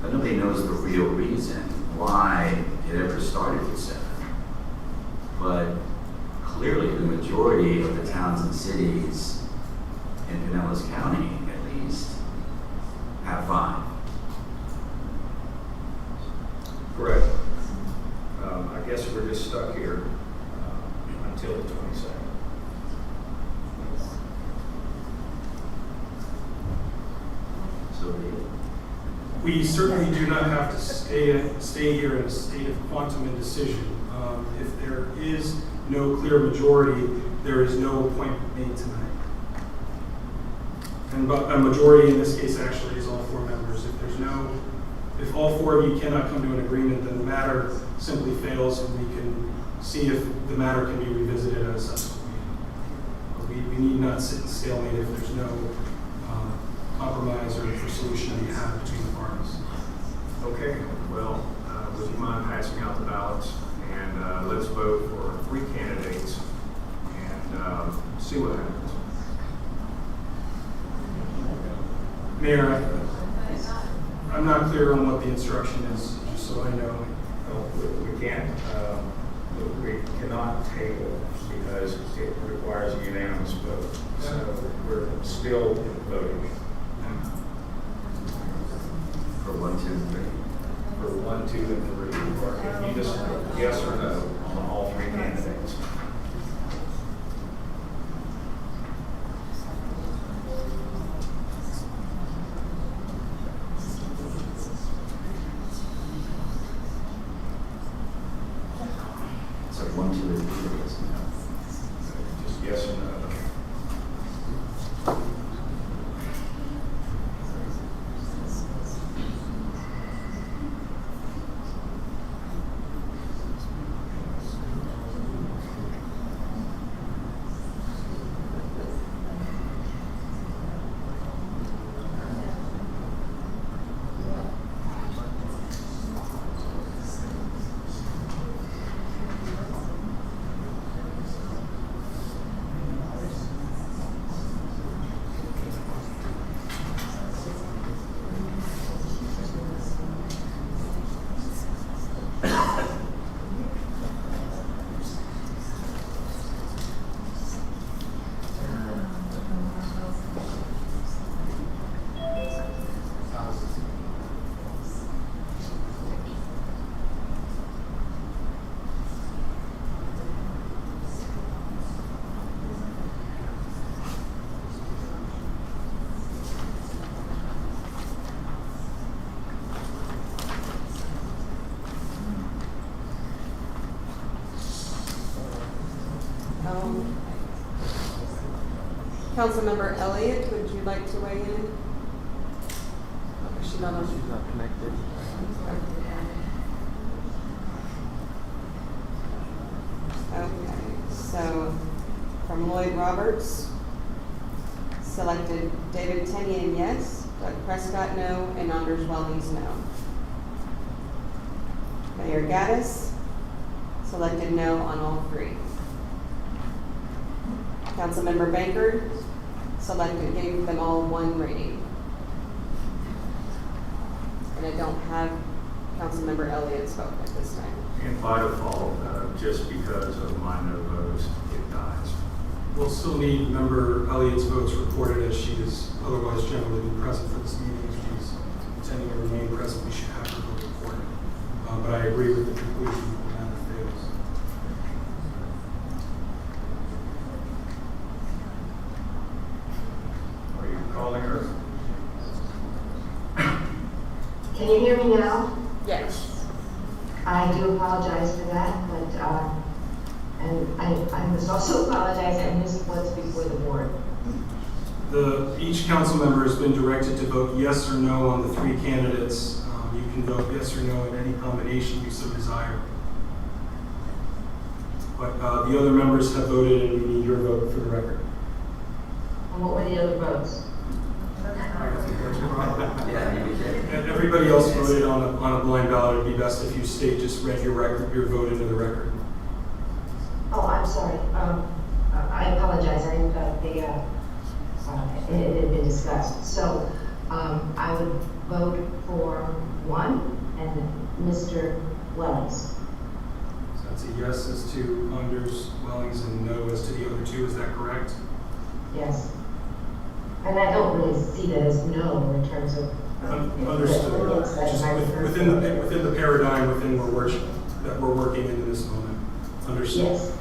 But nobody knows the real reason why it ever started with 7. But clearly the majority of the towns and cities in Pinellas County, at least, have 5. Correct. I guess we're just stuck here until the 22nd. So be it. We certainly do not have to stay here in a state of quantum indecision. If there is no clear majority, there is no appointment made tonight. And but a majority in this case actually is all 4 members. If all 4 of you cannot come to an agreement, then the matter simply fails, and we can see if the matter can be revisited at a subsequent meeting. We need not sit and stalemate if there's no compromise or solution to be had between the parties. Okay, well, would you mind passing out the ballots? And let's vote for 3 candidates and see what happens. Mayor, I'm not clear on what the instruction is, just so I know. Well, we can't, we cannot table because it requires a unanimous vote. So we're still voting. For 1, 2, and 3. For 1, 2, and 3, or if you just yes or no on all 3 candidates. So 1, 2, and 3 is no. Just yes or no. Councilmember Elliott, would you like to weigh in? Oh, is she not on? She's not connected. Okay, so from Lloyd Roberts, selected David Tennian, yes, Doug Prescott, no, and Anders Wellings, no. Mayor Gaddis, selected no on all 3. Councilmember Bankard, gave them all 1 rating. And I don't have Councilmember Elliott's vote at this time. And by default, just because of my no votes, it dies. We'll still need member Elliott's votes recorded as she is otherwise generally been present for this meeting. If she's intending to remain present, we should have her vote recorded. But I agree with the conclusion that the matter fails. Are you calling her? Can you hear me now? Yes. I do apologize for that, but, and I must also apologize, I missed what's before the board. Each council member has been directed to vote yes or no on the 3 candidates. You can vote yes or no in any combination you so desire. But the other members have voted, and we need your vote for the record. And what were the other votes? Every everybody else voted on a blind ballot, it'd be best if you just read your vote into the record. Oh, I'm sorry. I apologize. I thought it had been discussed. So I would vote for 1 and Mr. Wellings. So that's a yes as to Anders, Wellings, and no as to the other 2. Is that correct? Yes. And I don't really see that as no in terms of. Understood. Just within the paradigm within that we're working into this moment. Understood. Yes.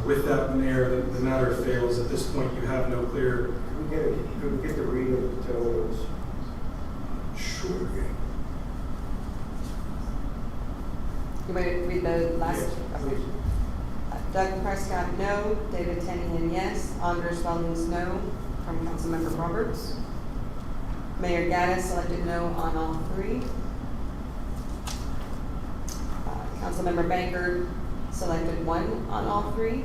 With that, Mayor, the matter fails. At this point, you have no clear. Could we get the read of the totals? Sure. You want to read the last? Yes, Okay. Doug Prescott, no. David Tennihan, yes. Anders Wellings, no. From Councilmember Roberts. Mayor Gaddis selected no on all 3. Councilmember Banker selected 1 on all 3.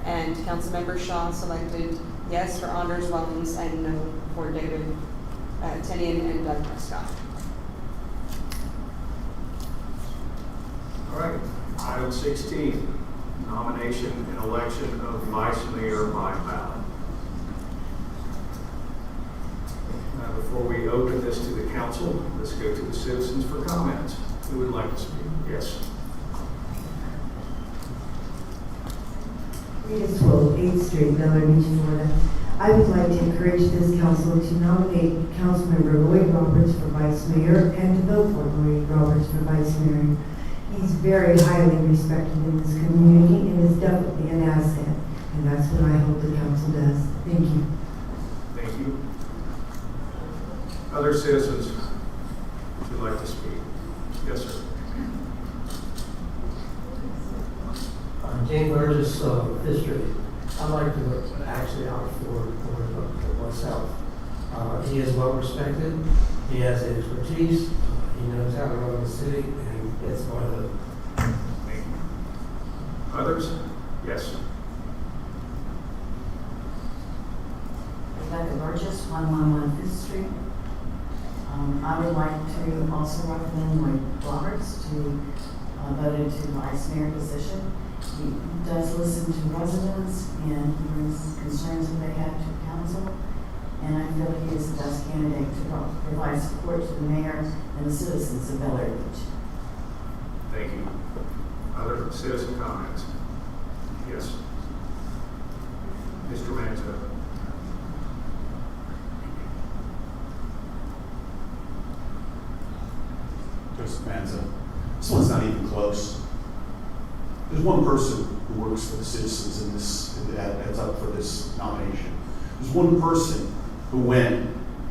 And Councilmember Shaw selected yes for Anders Wellings and no for David Tennihan and Doug Prescott. All right, item 16, nomination and election of vice mayor by ballot. Before we open this to the council, let's go to the citizens for comments. Who would like to speak? Yes. Rita Swope, 8th Street, Bel Air Beach, Florida. I would like to encourage this council to nominate Councilmember Lloyd Roberts for vice mayor and to vote for Lloyd Roberts for vice mayor. He's very highly respected in this community and is definitely an asset. And that's what I hope the council does. Thank you. Thank you. Other citizens would like to speak? Yes, sir. James Burgess, 5th Street. I'd like to actually opt for myself. He is well respected. He has the expertise. He knows how to run the city, and it's one of the. Thank you. Others? Yes. Rebecca Burgess, 111 5th Street. I would like to also recommend Lloyd Roberts to vote into vice mayor position. He does listen to residents and he brings concerns that they have to council. And I feel he is the best candidate to provide support to the mayor and the citizens of Bel Air Beach. Thank you. Other citizen comments? Yes. Mr. Manzo. Joseph Manzo. This one's not even close. There's one person who works for the citizens in this, that's up for this nomination. There's one person who went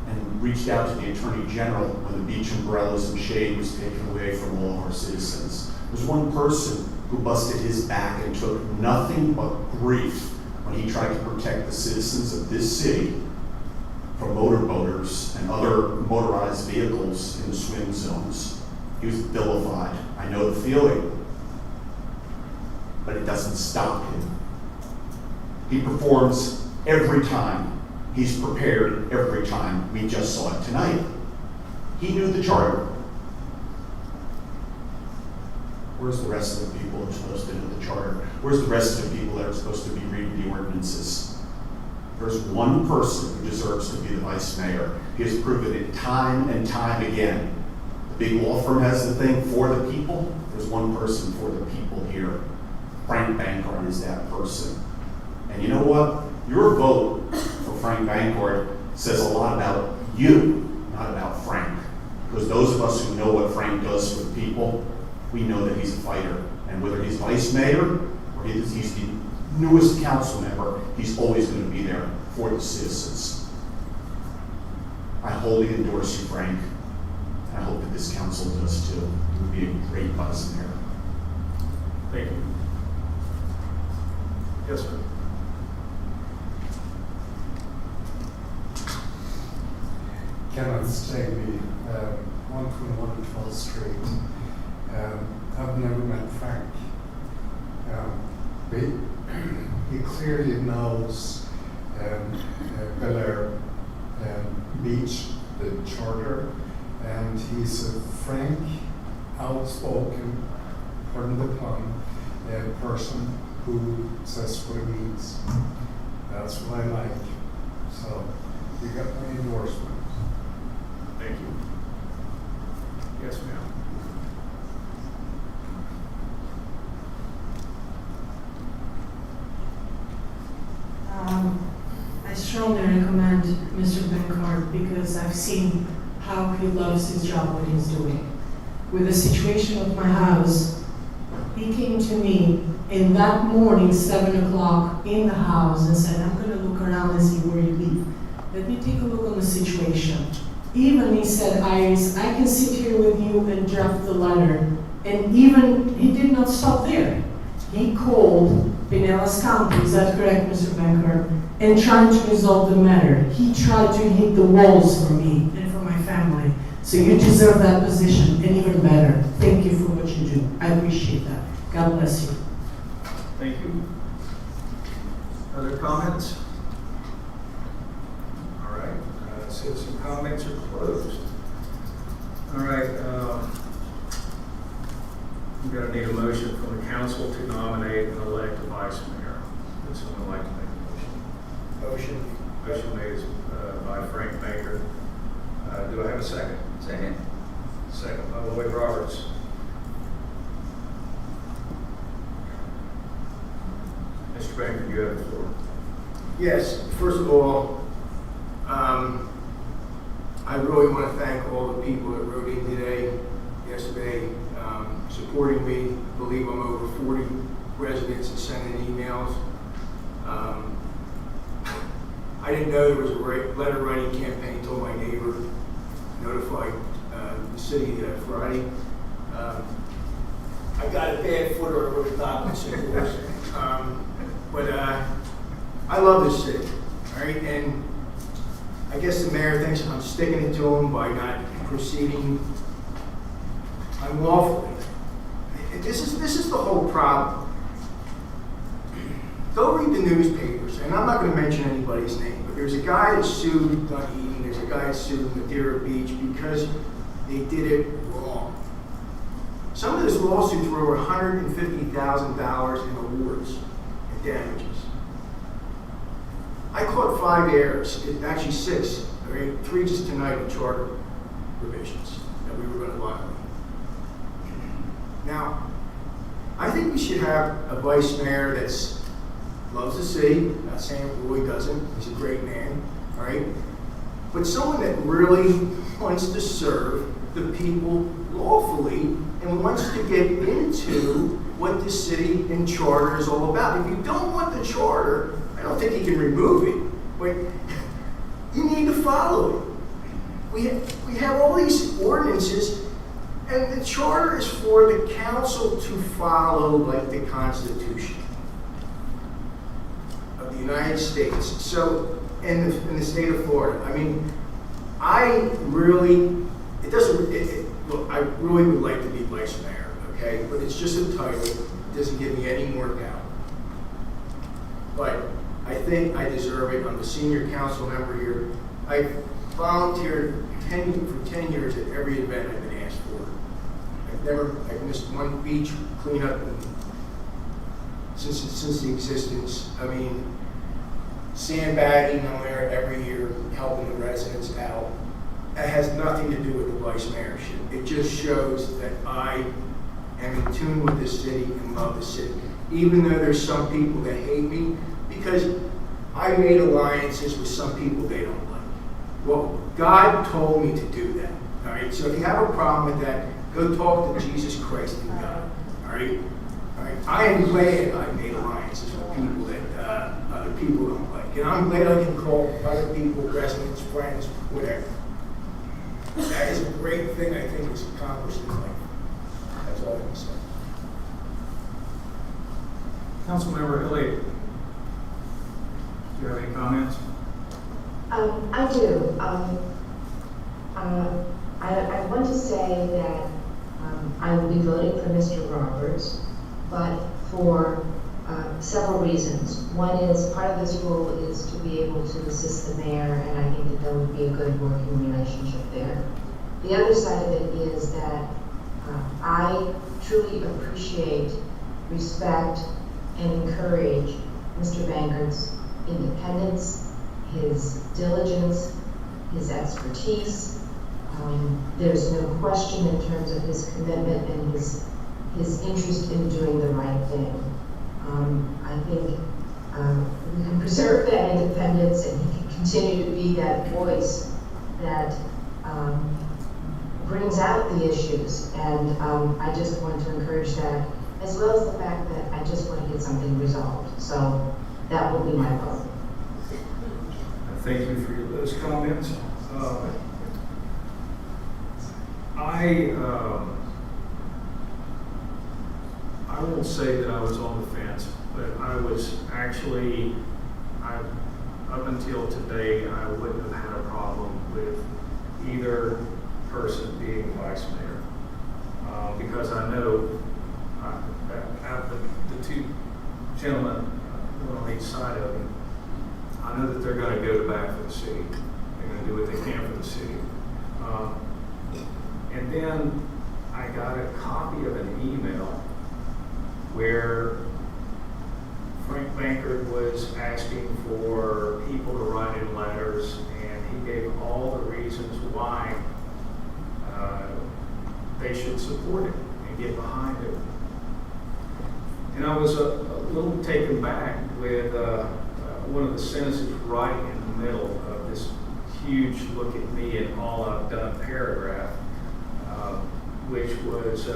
and reached out to the Attorney General when the beach umbrellas and shade was taken away from all of our citizens. There's one person who busted his back and took nothing but grief when he tried to protect the citizens of this city from motorboaters and other motorized vehicles in the swim zones. He was vilified. I know the feeling, but it doesn't stop him. He performs every time. He's prepared every time. We just saw it tonight. He knew the charter. Where's the rest of the people that are supposed to know the charter? Where's the rest of the people that are supposed to be reading the ordinances? There's one person who deserves to be the vice mayor. He has proven it time and time again. The big law firm has the thing for the people. There's one person for the people here. Frank Bankard is that person. And you know what? Your vote for Frank Bankard says a lot about you, not about Frank. Because those of us who know what Frank does for the people, we know that he's a fighter. And whether he's vice mayor or he's the newest council member, he's always going to be there for the citizens. I wholly endorse you, Frank. I hope that this council does too. You would be a great vice mayor. Thank you. Yes, sir. Kenneth Staley, 121 12th Street. I've never met Frank. He clearly knows Bel Air Beach, the charter charter, and he's a frank, outspoken, pardon the pun, person who says what he means. That's what I like. So you got my endorsement. Thank you. Yes, ma'am. I strongly recommend Mr. Benkart because I've seen how he loves his job, what he's doing. With the situation of my house, he came to me in that morning, 7 o'clock, in the house and said, I'm going to look around and see where you live. Let me take a look on the situation. Even he said, Iris, I can sit here with you and draft the letter. And even, he did not stop there. He called Pinellas County, is that correct, Mr. Benkart? And tried to resolve the matter. He tried to hit the walls for me and for my family. So you deserve that position, and even better. Thank you for what you do. I appreciate that. God bless you. Thank you. Other comments? All right, citizen comments are closed. All right, I'm going to need a motion from the council to nominate and elect a vice mayor. Would someone like to make a motion? Motion made by Frank Baker. Do I have a second? Second. Second by Lloyd Roberts. Mr. Baker, you have the floor. Yes, first of all, I really want to thank all the people that wrote in today, yesterday, supporting me. I believe I'm over 40 residents that sent in emails. I didn't know there was a letter writing campaign until my neighbor notified the city Friday. I got a bad foot or I would have not been sick, but I love this city, all right? And I guess the mayor thinks I'm sticking it to him by not proceeding unlawfully. This is the whole problem. Go read the newspapers, and I'm not going to mention anybody's name, but there's a guy that sued Dunedin, there's a guy that sued Madeira Beach because they did it wrong. Some of those lawsuits were over $150,000 in awards and damages. I caught 5 errors, actually 6, right? 3 just tonight in charter provisions that we were going to violate. Now, I think we should have a vice mayor that's loves the city. Not saying Roy doesn't. He's a great man, all right? But someone that really wants to serve the people lawfully and wants to get into what the city and charter is all about. If you don't want the charter, I don't think you can remove it, but you need to follow it. We have all these ordinances, and the charter is for the council to follow, like the Constitution of the United States. So, in the state of Florida, I mean, I really, look, I really would like to be vice mayor, okay? But it's just a title. It doesn't give me any more power. But I think I deserve it. I'm the senior council member here. I volunteered for 10 years at every event I've been asked for. I've missed one beach cleanup since the existence. I mean, sandbagging, I'm there every year, helping the residents out. That has nothing to do with the vice mayorship. It just shows that I am in tune with the city and love the city. Even though there's some people that hate me, because I made alliances with some people they don't like. Well, God told me to do that, all right? So if you have a problem with that, go talk to Jesus Christ and God, all right? All right? I am glad I made alliances with people that other people don't like. And I'm glad I can call other people, residents, friends, whatever. That is a great thing I think is accomplished in life. That's all I can say. Councilmember Elliott, do you have any comments? I do. I want to say that I will be voting for Mr. Roberts, but for several reasons. One is, part of this role is to be able to assist the mayor, and I think that there would be a good working relationship there. The other side of it is that I truly appreciate, respect, and encourage Mr. Bankard's independence, his diligence, his expertise. There's no question in terms of his commitment and his interest in doing the right thing. I think we can preserve that independence, and he can continue to be that voice that brings out the issues. And I just want to encourage that, as well as the fact that I just want to get something resolved. So that will be my vote. Thank you for those comments. I won't say that I was on the fence, but I was actually, up until today, I wouldn't have had a problem with either person being vice mayor. Because I know the two gentlemen on each side of me, I know that they're going to go to bat for the city. They're going to do what they can for the city. And then I got a copy of an email where Frank Bankard was asking for people to write in letters, and he gave all the reasons why they should support it and get behind it. And I was a little taken back with one of the sentences right in the middle of this huge look at me and all I've done paragraph, which was,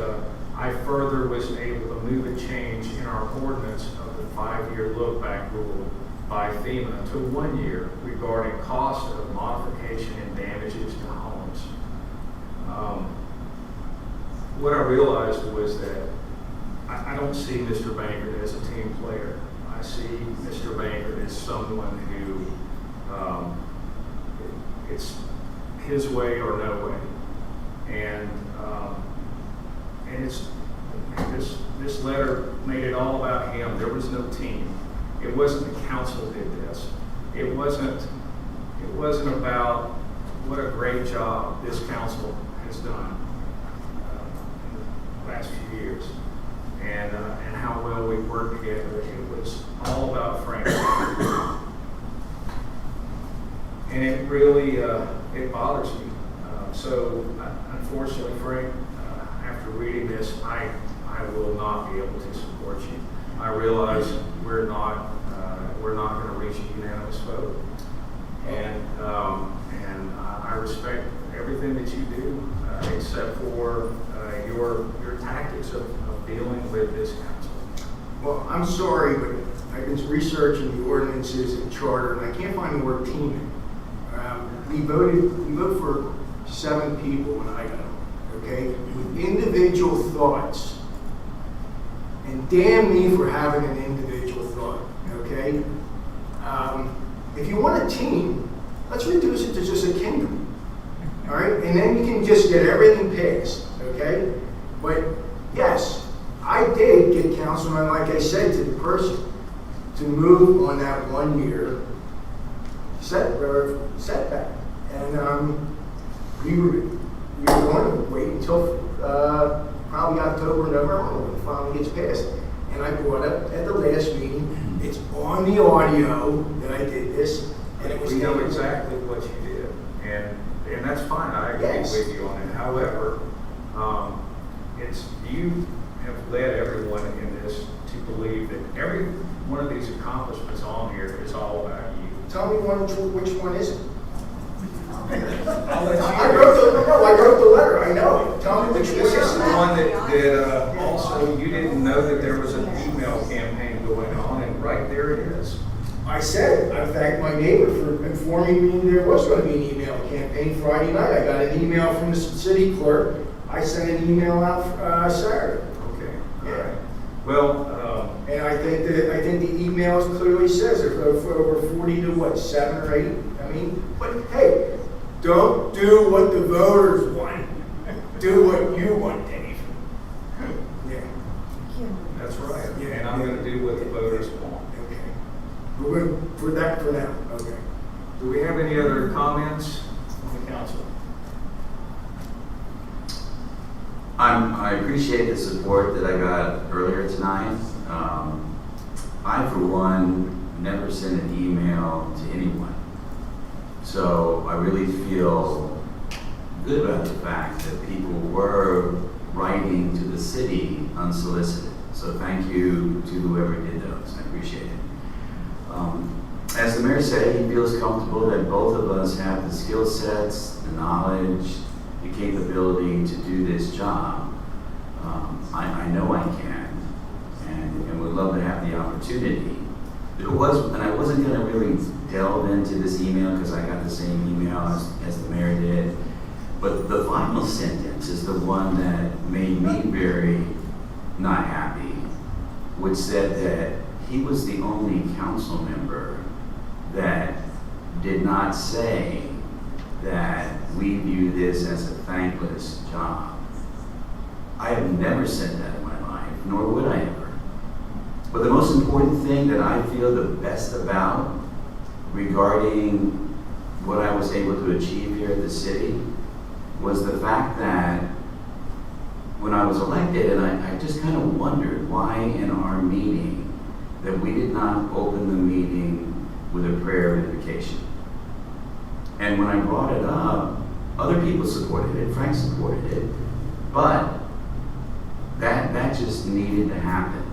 I further was able to move a change in our ordinance of the 5-year look-back rule by FEMA to 1 year regarding cost of modification and damages to homes. What I realized was that I don't see Mr. Bankard as a team player. I see Mr. Bankard as someone who it's his way or no way, and it's this letter made it all about him. There was no team. It wasn't the council did this. It wasn't about what a great job this council has done in the last few years, and how well we worked together. It was all about Frank. And it really, it bothers me. So unfortunately, Frank, after reading this, I will not be able to support you. I realize we're not going to reach a unanimous vote. And I respect everything that you do, except for your tactics of dealing with this council. Well, I'm sorry, but I've been researching the ordinances and charter, and I can't find the word team. We voted for 7 people when I got them, okay, with individual thoughts. And damn me for having an individual thought, okay? If you want a team, let's reduce it to just a kingdom, all right? And then we can just get everything passed, okay? But yes, I did get councilman, like I said to the person, to move on that 1 year setback. And we were going to wait until probably October, November when it finally gets passed. And I brought up at the last meeting, it's on the audio that I did this, and it was. We know exactly what you did, and that's fine. I agree with you on it. However, you have led everyone in this to believe that every one of these accomplishments on here is all about you. Tell me which one is it? I'll let you I wrote the letter. I know. Tell me which one This is is the one that also you didn't know that there was an email campaign going on, and right there it is. I said, I thanked my neighbor for informing me there was going to be an email campaign Friday night. I got an email from the city clerk. I sent an email out Saturday. Okay. Yeah. Well, and I think the email clearly says it for over 40 to 7 or 8. I mean, but hey, don't do what the voters want. Do what you want, Dave. Yeah. That's right, and I'm gonna do what the voters want. Okay. We're going for that for now, okay. Do we have any other comments on the council? I appreciate the support that I got earlier tonight. I, for one, never sent an email to anyone. So I really feel good about the fact that people were writing to the city unsolicited. So thank you to whoever did those. I appreciate it. As the mayor said, he feels comfortable that both of us have the skill sets, the knowledge, the capability to do this job. I know I can, and would love to have the opportunity. And I wasn't going to really delve into this email because I got the same email as the mayor did. But the final sentence is the one that made me very not happy, which said that he was the only council member that did not say that we view this as a thankless job. I have never said that in my life, nor would I ever. But the most important thing that I feel the best about regarding what I was able to achieve here at the city was the fact that when I was elected, and I just kind of wondered why in our meeting that we did not open the meeting with a prayer of invocation. And when I brought it up, other people supported it, Frank supported it, but that just needed to happen.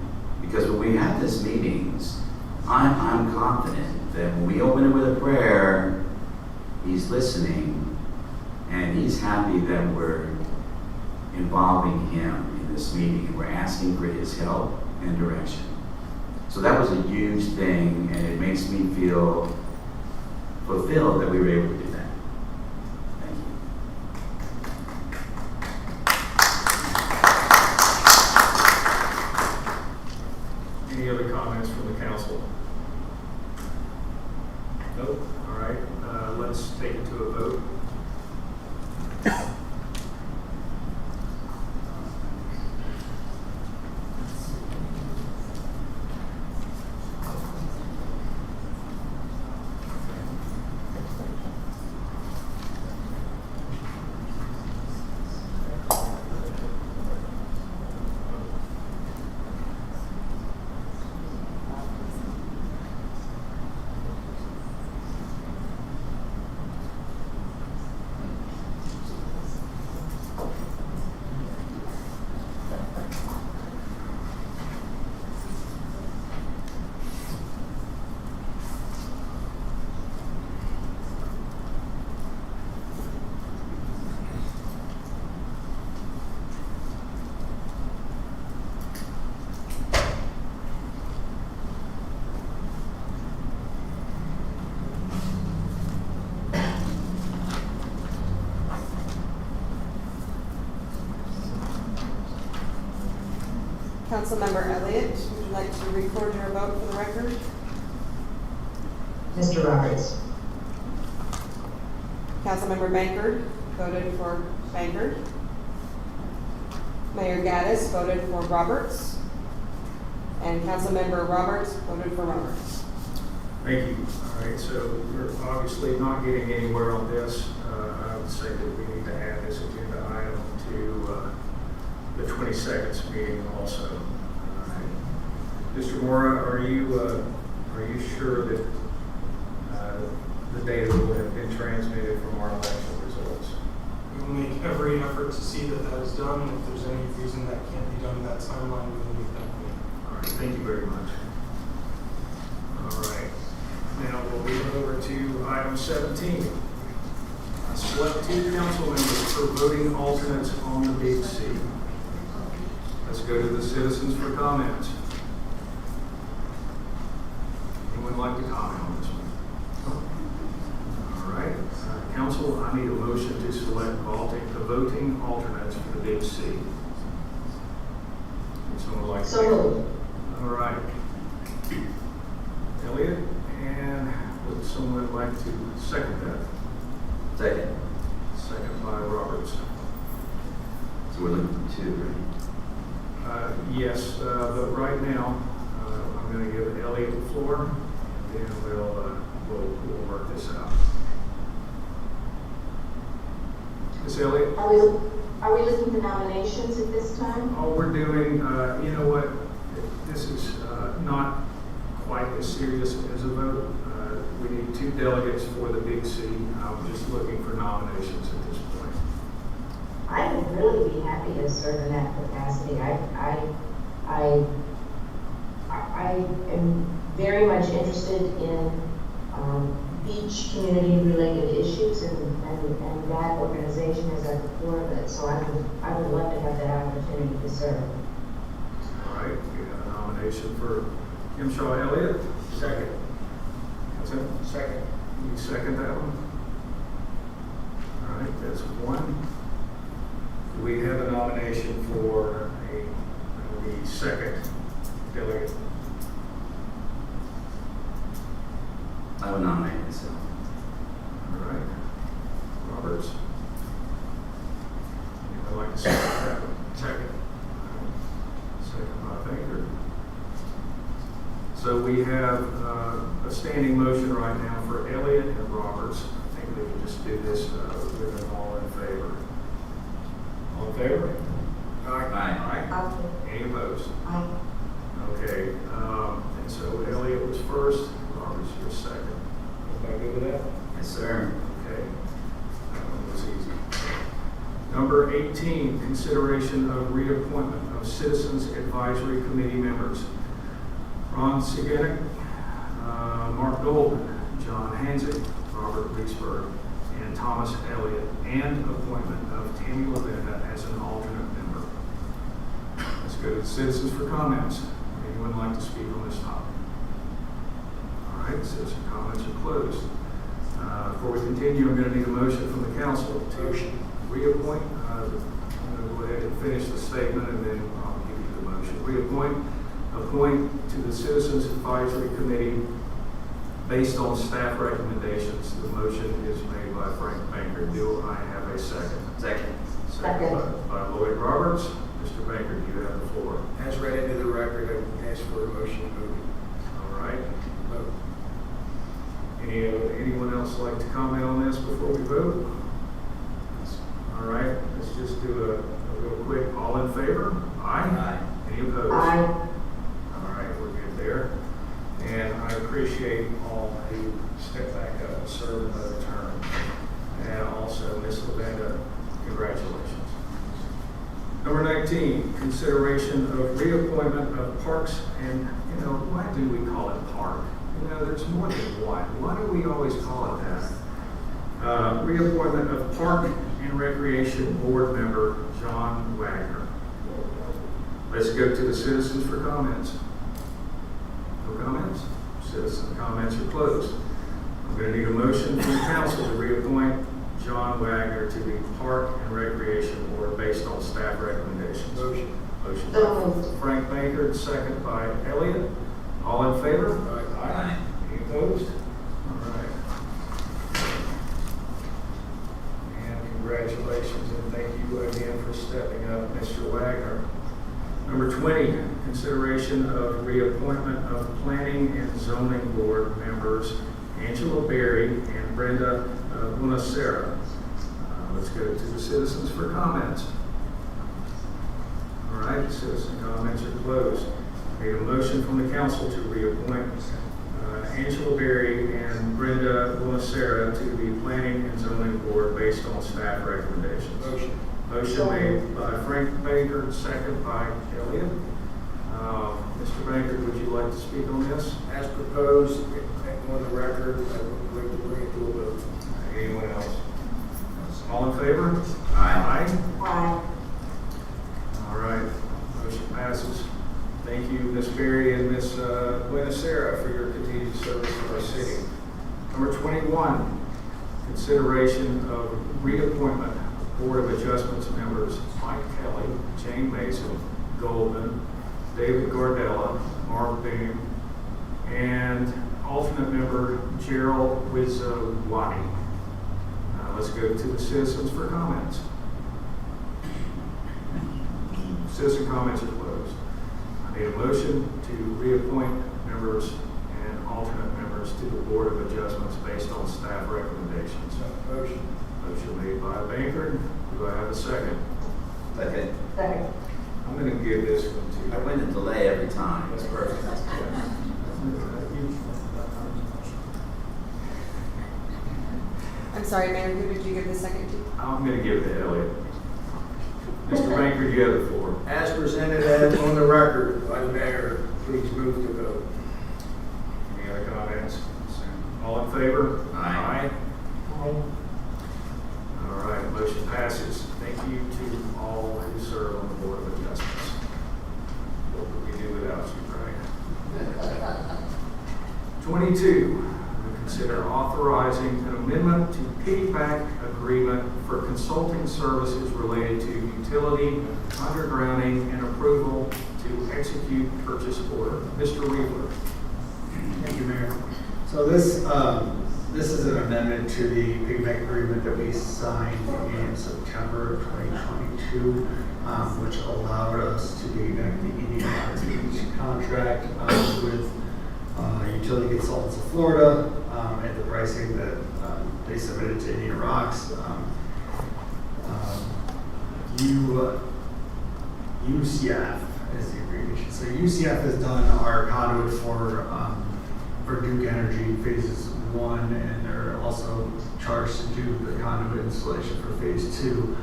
Because when we have these meetings, I'm confident that when we open it with a prayer, he's listening, and he's happy that we're involving him in this meeting, and we're asking for his help and direction. So that was a huge thing, and it makes me feel fulfilled that we were able to do that. Thank you. Any other comments from the council? Nope. All right. Let's take it to a vote. Councilmember Elliott, would you like to record your vote for the record? Mr. Roberts. Councilmember Bankard voted for Bankard. Mayor Gaddis voted for Roberts. And Councilmember Roberts voted for Roberts. Thank you. All right, so we're obviously not getting anywhere on this. I would say that we need to add this agenda item to the 22nd meeting also. All right. Mr. Mora, are you sure that the data will have been transmitted from our election results? We will make every effort to see that that is done, and if there's any reason that can't be done in that timeline, we will meet that point. All right, thank you very much. All right, now we'll move over to item 17. Select 2 council members for voting alternates on the Big C. Let's go to the citizens for comments. Anyone like to comment on this one? All right, council, I need a motion to select the voting alternates for the Big C. Would someone like to? So moved. All right. Elliot, and would someone like to second that? Second. Second by Roberts. So we're looking for 2, right? Yes, but right now, I'm going to give Elliot the floor, and then we'll work this out. Ms. Elliott? Are we looking for nominations at this time? Oh, we're doing, you know what, this is not quite as serious as a vote. We need 2 delegates for the big C. I'm just looking for nominations at this point. I would really be happy to serve in that capacity. I am very much interested in beach community-related issues, and that organization is at the core of it. So I would love to have that opportunity to serve. All right, we have a nomination for Kim Shaw Elliott. Second. That's it? Second. You second that one? All right, that's 1. Do we have a nomination for the second delegate? I would nominate myself. All right. Roberts? I'd like to second that one. Second. Second by Baker. So we have a standing motion right now for Elliott and Roberts. I think we can just do this with them all in favor. All in favor? Aye. Aye. Any opposed? Aye. Okay. And so Elliott was first. Roberts, you're second. Everybody good with that? Yes, sir. Okay. That one was easy. Number 18, consideration of reappointment of Citizens Advisory Committee members. Ron Siganek, Mark Golden, John Hanzik, Robert Reesberg, and Thomas Elliott, and appointment of Tammy Lavenda as an alternate member. Let's go to the citizens for comments. Anyone like to speak on this topic? All right, citizen comments are closed. Before we continue, I'm going to need a motion from the council to reappoint. I'm going to go ahead and finish the statement, and then I'll give you the motion. Appoint to the Citizens Advisory Committee based on staff recommendations. The motion is made by Frank Banker. Do I have a second? Second. Second by Lloyd Roberts. Mr. Banker, do you have the floor? As read into the record, I ask for a motion to move. All right. Vote. Anyone else like to comment on this before we vote? All right, let's just do a real quick. All in favor? Aye. Aye. Any opposed? Aye. All right, we're good there. And I appreciate all who step back up and serve another term. And also, Ms. Lavenda, congratulations. Number 19, consideration of reappointment of parks and, why do we call it park? There's more than one. Why do we always call it that? Reappointment of Park and Recreation Board member John Wagner. Let's go to the citizens for comments. No comments? Citizen comments are closed. I'm going to need a motion from the council to reappoint John Wagner to the Park and Recreation Board based on staff recommendations. Motion. Motion So by Frank Baker, second by Elliott. All in favor? Aye. Any opposed? All right. And congratulations, and thank you again for stepping up, Mr. Wagner. Number 20, consideration of reappointment of Planning and Zoning Board members Angela Berry and Brenda Bunacera. Let's go to the citizens for comments. All right, citizen comments are closed. Need a motion from the council to reappoint Angela Berry and Brenda Bunacera to the Planning and Zoning Board based on staff recommendations. Motion. Motion made by Frank Baker, second by Elliott. Mr. Baker, would you like to speak on this? As proposed, on the record, I would like to bring it to a vote. Anyone else? All in favor? Aye. Aye. All right, motion passes. Thank you, Ms. Berry and Ms. Bunacera, for your continued service to our city. Number 21, consideration of reappointment of Board of Adjustments members Mike Kelly, Jane Mason, Goldman, David Gardella, Mark Boone, and alternate member Gerald Wizzowati. Let's go to the citizens for comments. Citizen comments are closed. Need a motion to reappoint members and alternate members to the Board of Adjustments based on staff recommendations. Motion. Motion made by Bankert. Do I have a second? Second. Second. I'm going to give this one to I win the delay every time. That's perfect. I'm sorry, Mayor, who did you give the second to? I'm going to give it to Elliot. Mr. Bankert, you have the floor. As presented and on the record by the mayor, please move to vote. Any other comments? All in favor? Aye. All right, motion passes. Thank you to all who serve on the Board of Adjustments. What would we do without you, right? 22, we consider authorizing an amendment to piggyback agreement for consulting services related to utility, undergrounding, and approval to execute purchase order. Mr. Weaver. Thank you, Mayor. So this is an amendment to the piggyback agreement that we signed in September of 2022, which allowed us to piggyback the Indian contract with Utility Consultants of Florida at the pricing that they submitted to Indian Rocks. UCF is the abbreviation. So UCF has done our conduit for Duke Energy phases 1, and they're also charged to do the conduit installation for phase 2.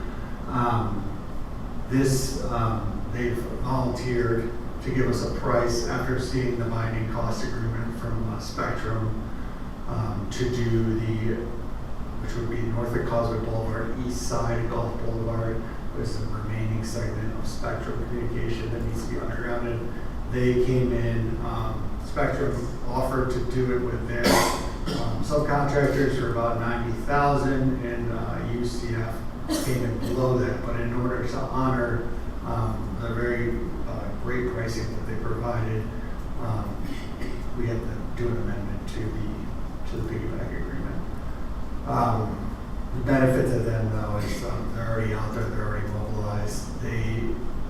They've volunteered to give us a price after seeing the binding cost agreement from Spectrum to do which would be Norfolk Causeway Boulevard, east side Gulf Boulevard, with the remaining segment of Spectrum communication that needs to be undergrounded. They came in, Spectrum offered to do it with their subcontractors for about $90,000, and UCF came in below that. But in order to honor the very great pricing that they provided, we had to do an amendment to the piggyback agreement. The benefit to them, though, is they're already out there, they're already mobilized. They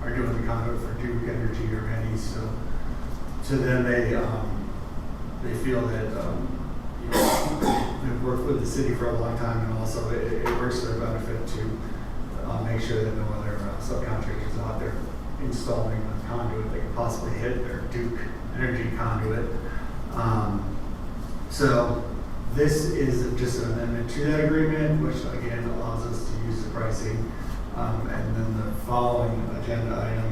are doing the conduit for Duke Energy already, so to them, they feel that they've worked with the city for a long time, and also it works to their benefit to make sure that no other subcontractors out there installing a conduit that could possibly hit their Duke Energy conduit. So this is just an amendment to that agreement, which again allows us to use the pricing. And then the following agenda item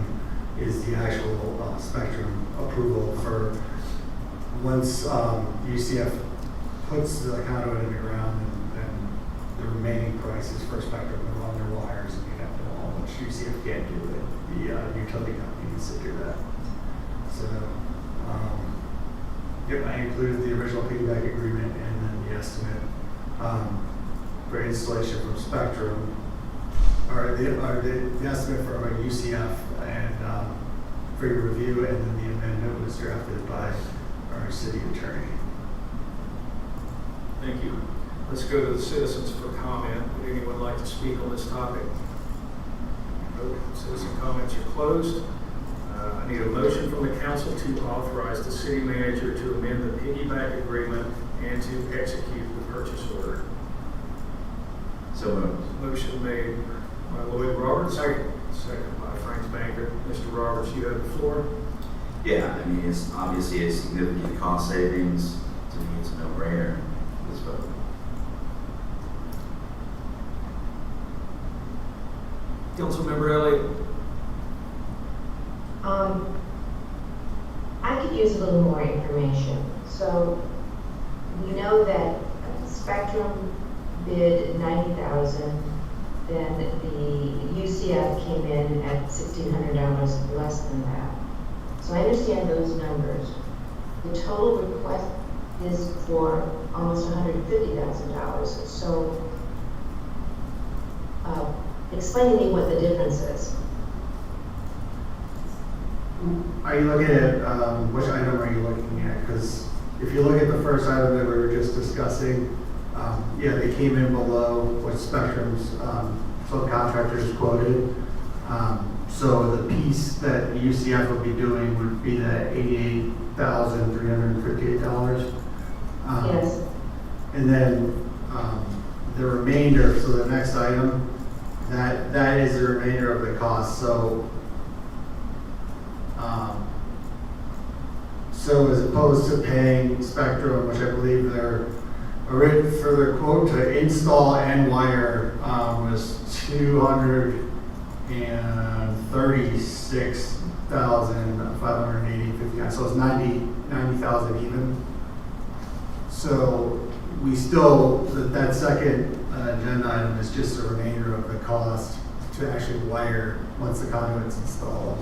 is the actual Spectrum approval for once UCF puts the conduit in the ground, and the remaining prices for Spectrum to run their wires and connect them all, which UCF can't do it. The utility company needs to do that. So, I included the original piggyback agreement and then the estimate for installation from Spectrum, or the estimate for UCF, and for your review, and then the amendment was drafted by our city attorney. Thank you. Let's go to the citizens for comment. Would anyone like to speak on this topic? No. Citizen comments are closed. I need a motion from the council to authorize the city manager to amend the piggyback agreement and to execute the purchase order. So moved. Motion made by Lloyd Roberts. Second by Frank Bankert. Mr. Roberts, you have the floor. Yeah, I mean, it's obviously a significant cost savings. To me, it's a no-brainer. Let's vote. Councilmember Elliott. I could use a little more information. So we know that Spectrum bid $90,000, then the UCF came in at $1,600 less than that. So I understand those numbers. The total request is for almost $150,000. So explain to me what the difference is. Are you looking at, which item are you looking at? Because if you look at the first item that we were just discussing, yeah, they came in below what Spectrum's subcontractors quoted. So the piece that UCF would be doing would be the $88,358. Yes. And then the remainder, so the next item, that is the remainder of the cost. So as opposed to paying Spectrum, which I believe their for their quote to install and wire was $236,580.59. So it's 90,000 even. So we still, that second agenda item is just a remainder of the cost to actually wire once the conduit's installed.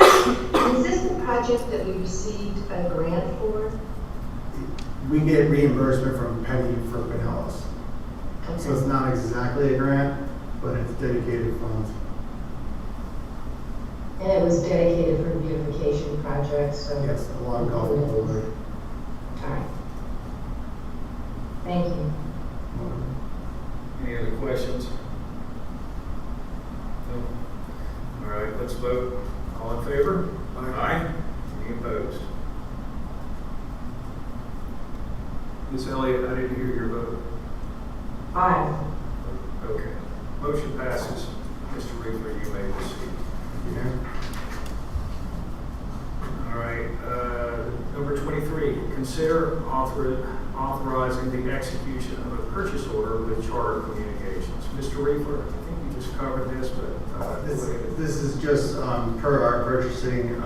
Is this the project that we received a grant for? We get reimbursement from Penny for Pinellas. So it's not exactly a grant, but it's dedicated funds. And it was dedicated for beautification projects, so. Yes, a lot of golf over. All right. Thank you. Any other questions? No? All right, let's vote. All in favor? Aye. Any opposed? Ms. Elliott, I didn't hear your vote. Aye. Okay. Motion passes. Mr. Reefer, you may proceed. Yeah. All right, number 23, consider authorizing the execution of a purchase order with Charter Communications. Mr. Reefer, I think you just covered this, but This is just per our purchasing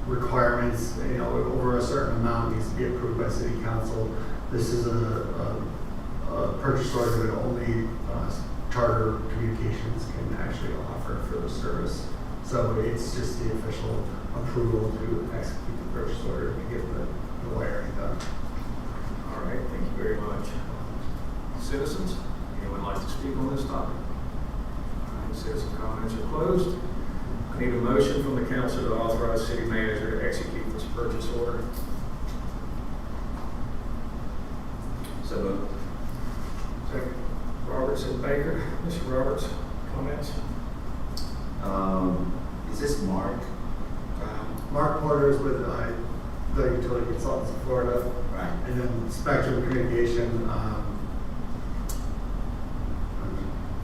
requirements. You know, over a certain amount needs to be approved by City Council. This is a purchase order that only Charter Communications can actually offer for the service. So it's just the official approval to execute the purchase order to get the wiring done. all right, thank you very much. Citizens, anyone like to speak on this topic? All right, citizen comments are closed. I need a motion from the council to authorize city manager to execute this purchase order. So, Second. Roberts and Baker. Mr. Roberts, comments? is this Mark? Mark Porter is with the utility consultants in Florida. Right. And then Spectrum Communication, I'm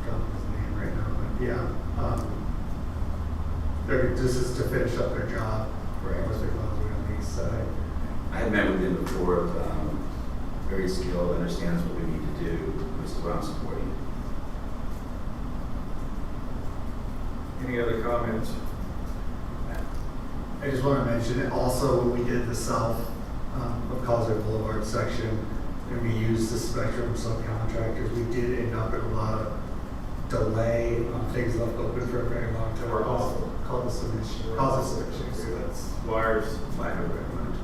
dropping his name right now, but yeah. This is to finish up their job. Right. Once they're closing on the east side. I had met with him before, very skilled, understands what we need to do, which is what I'm supporting. Any other comments? I just want to mention it also when we did the south of Causeway Boulevard section and we used the Spectrum subcontractors, we did end up in a lot of delay on things left open for a very long time. Called the submission. So that's Wires. I have recommended.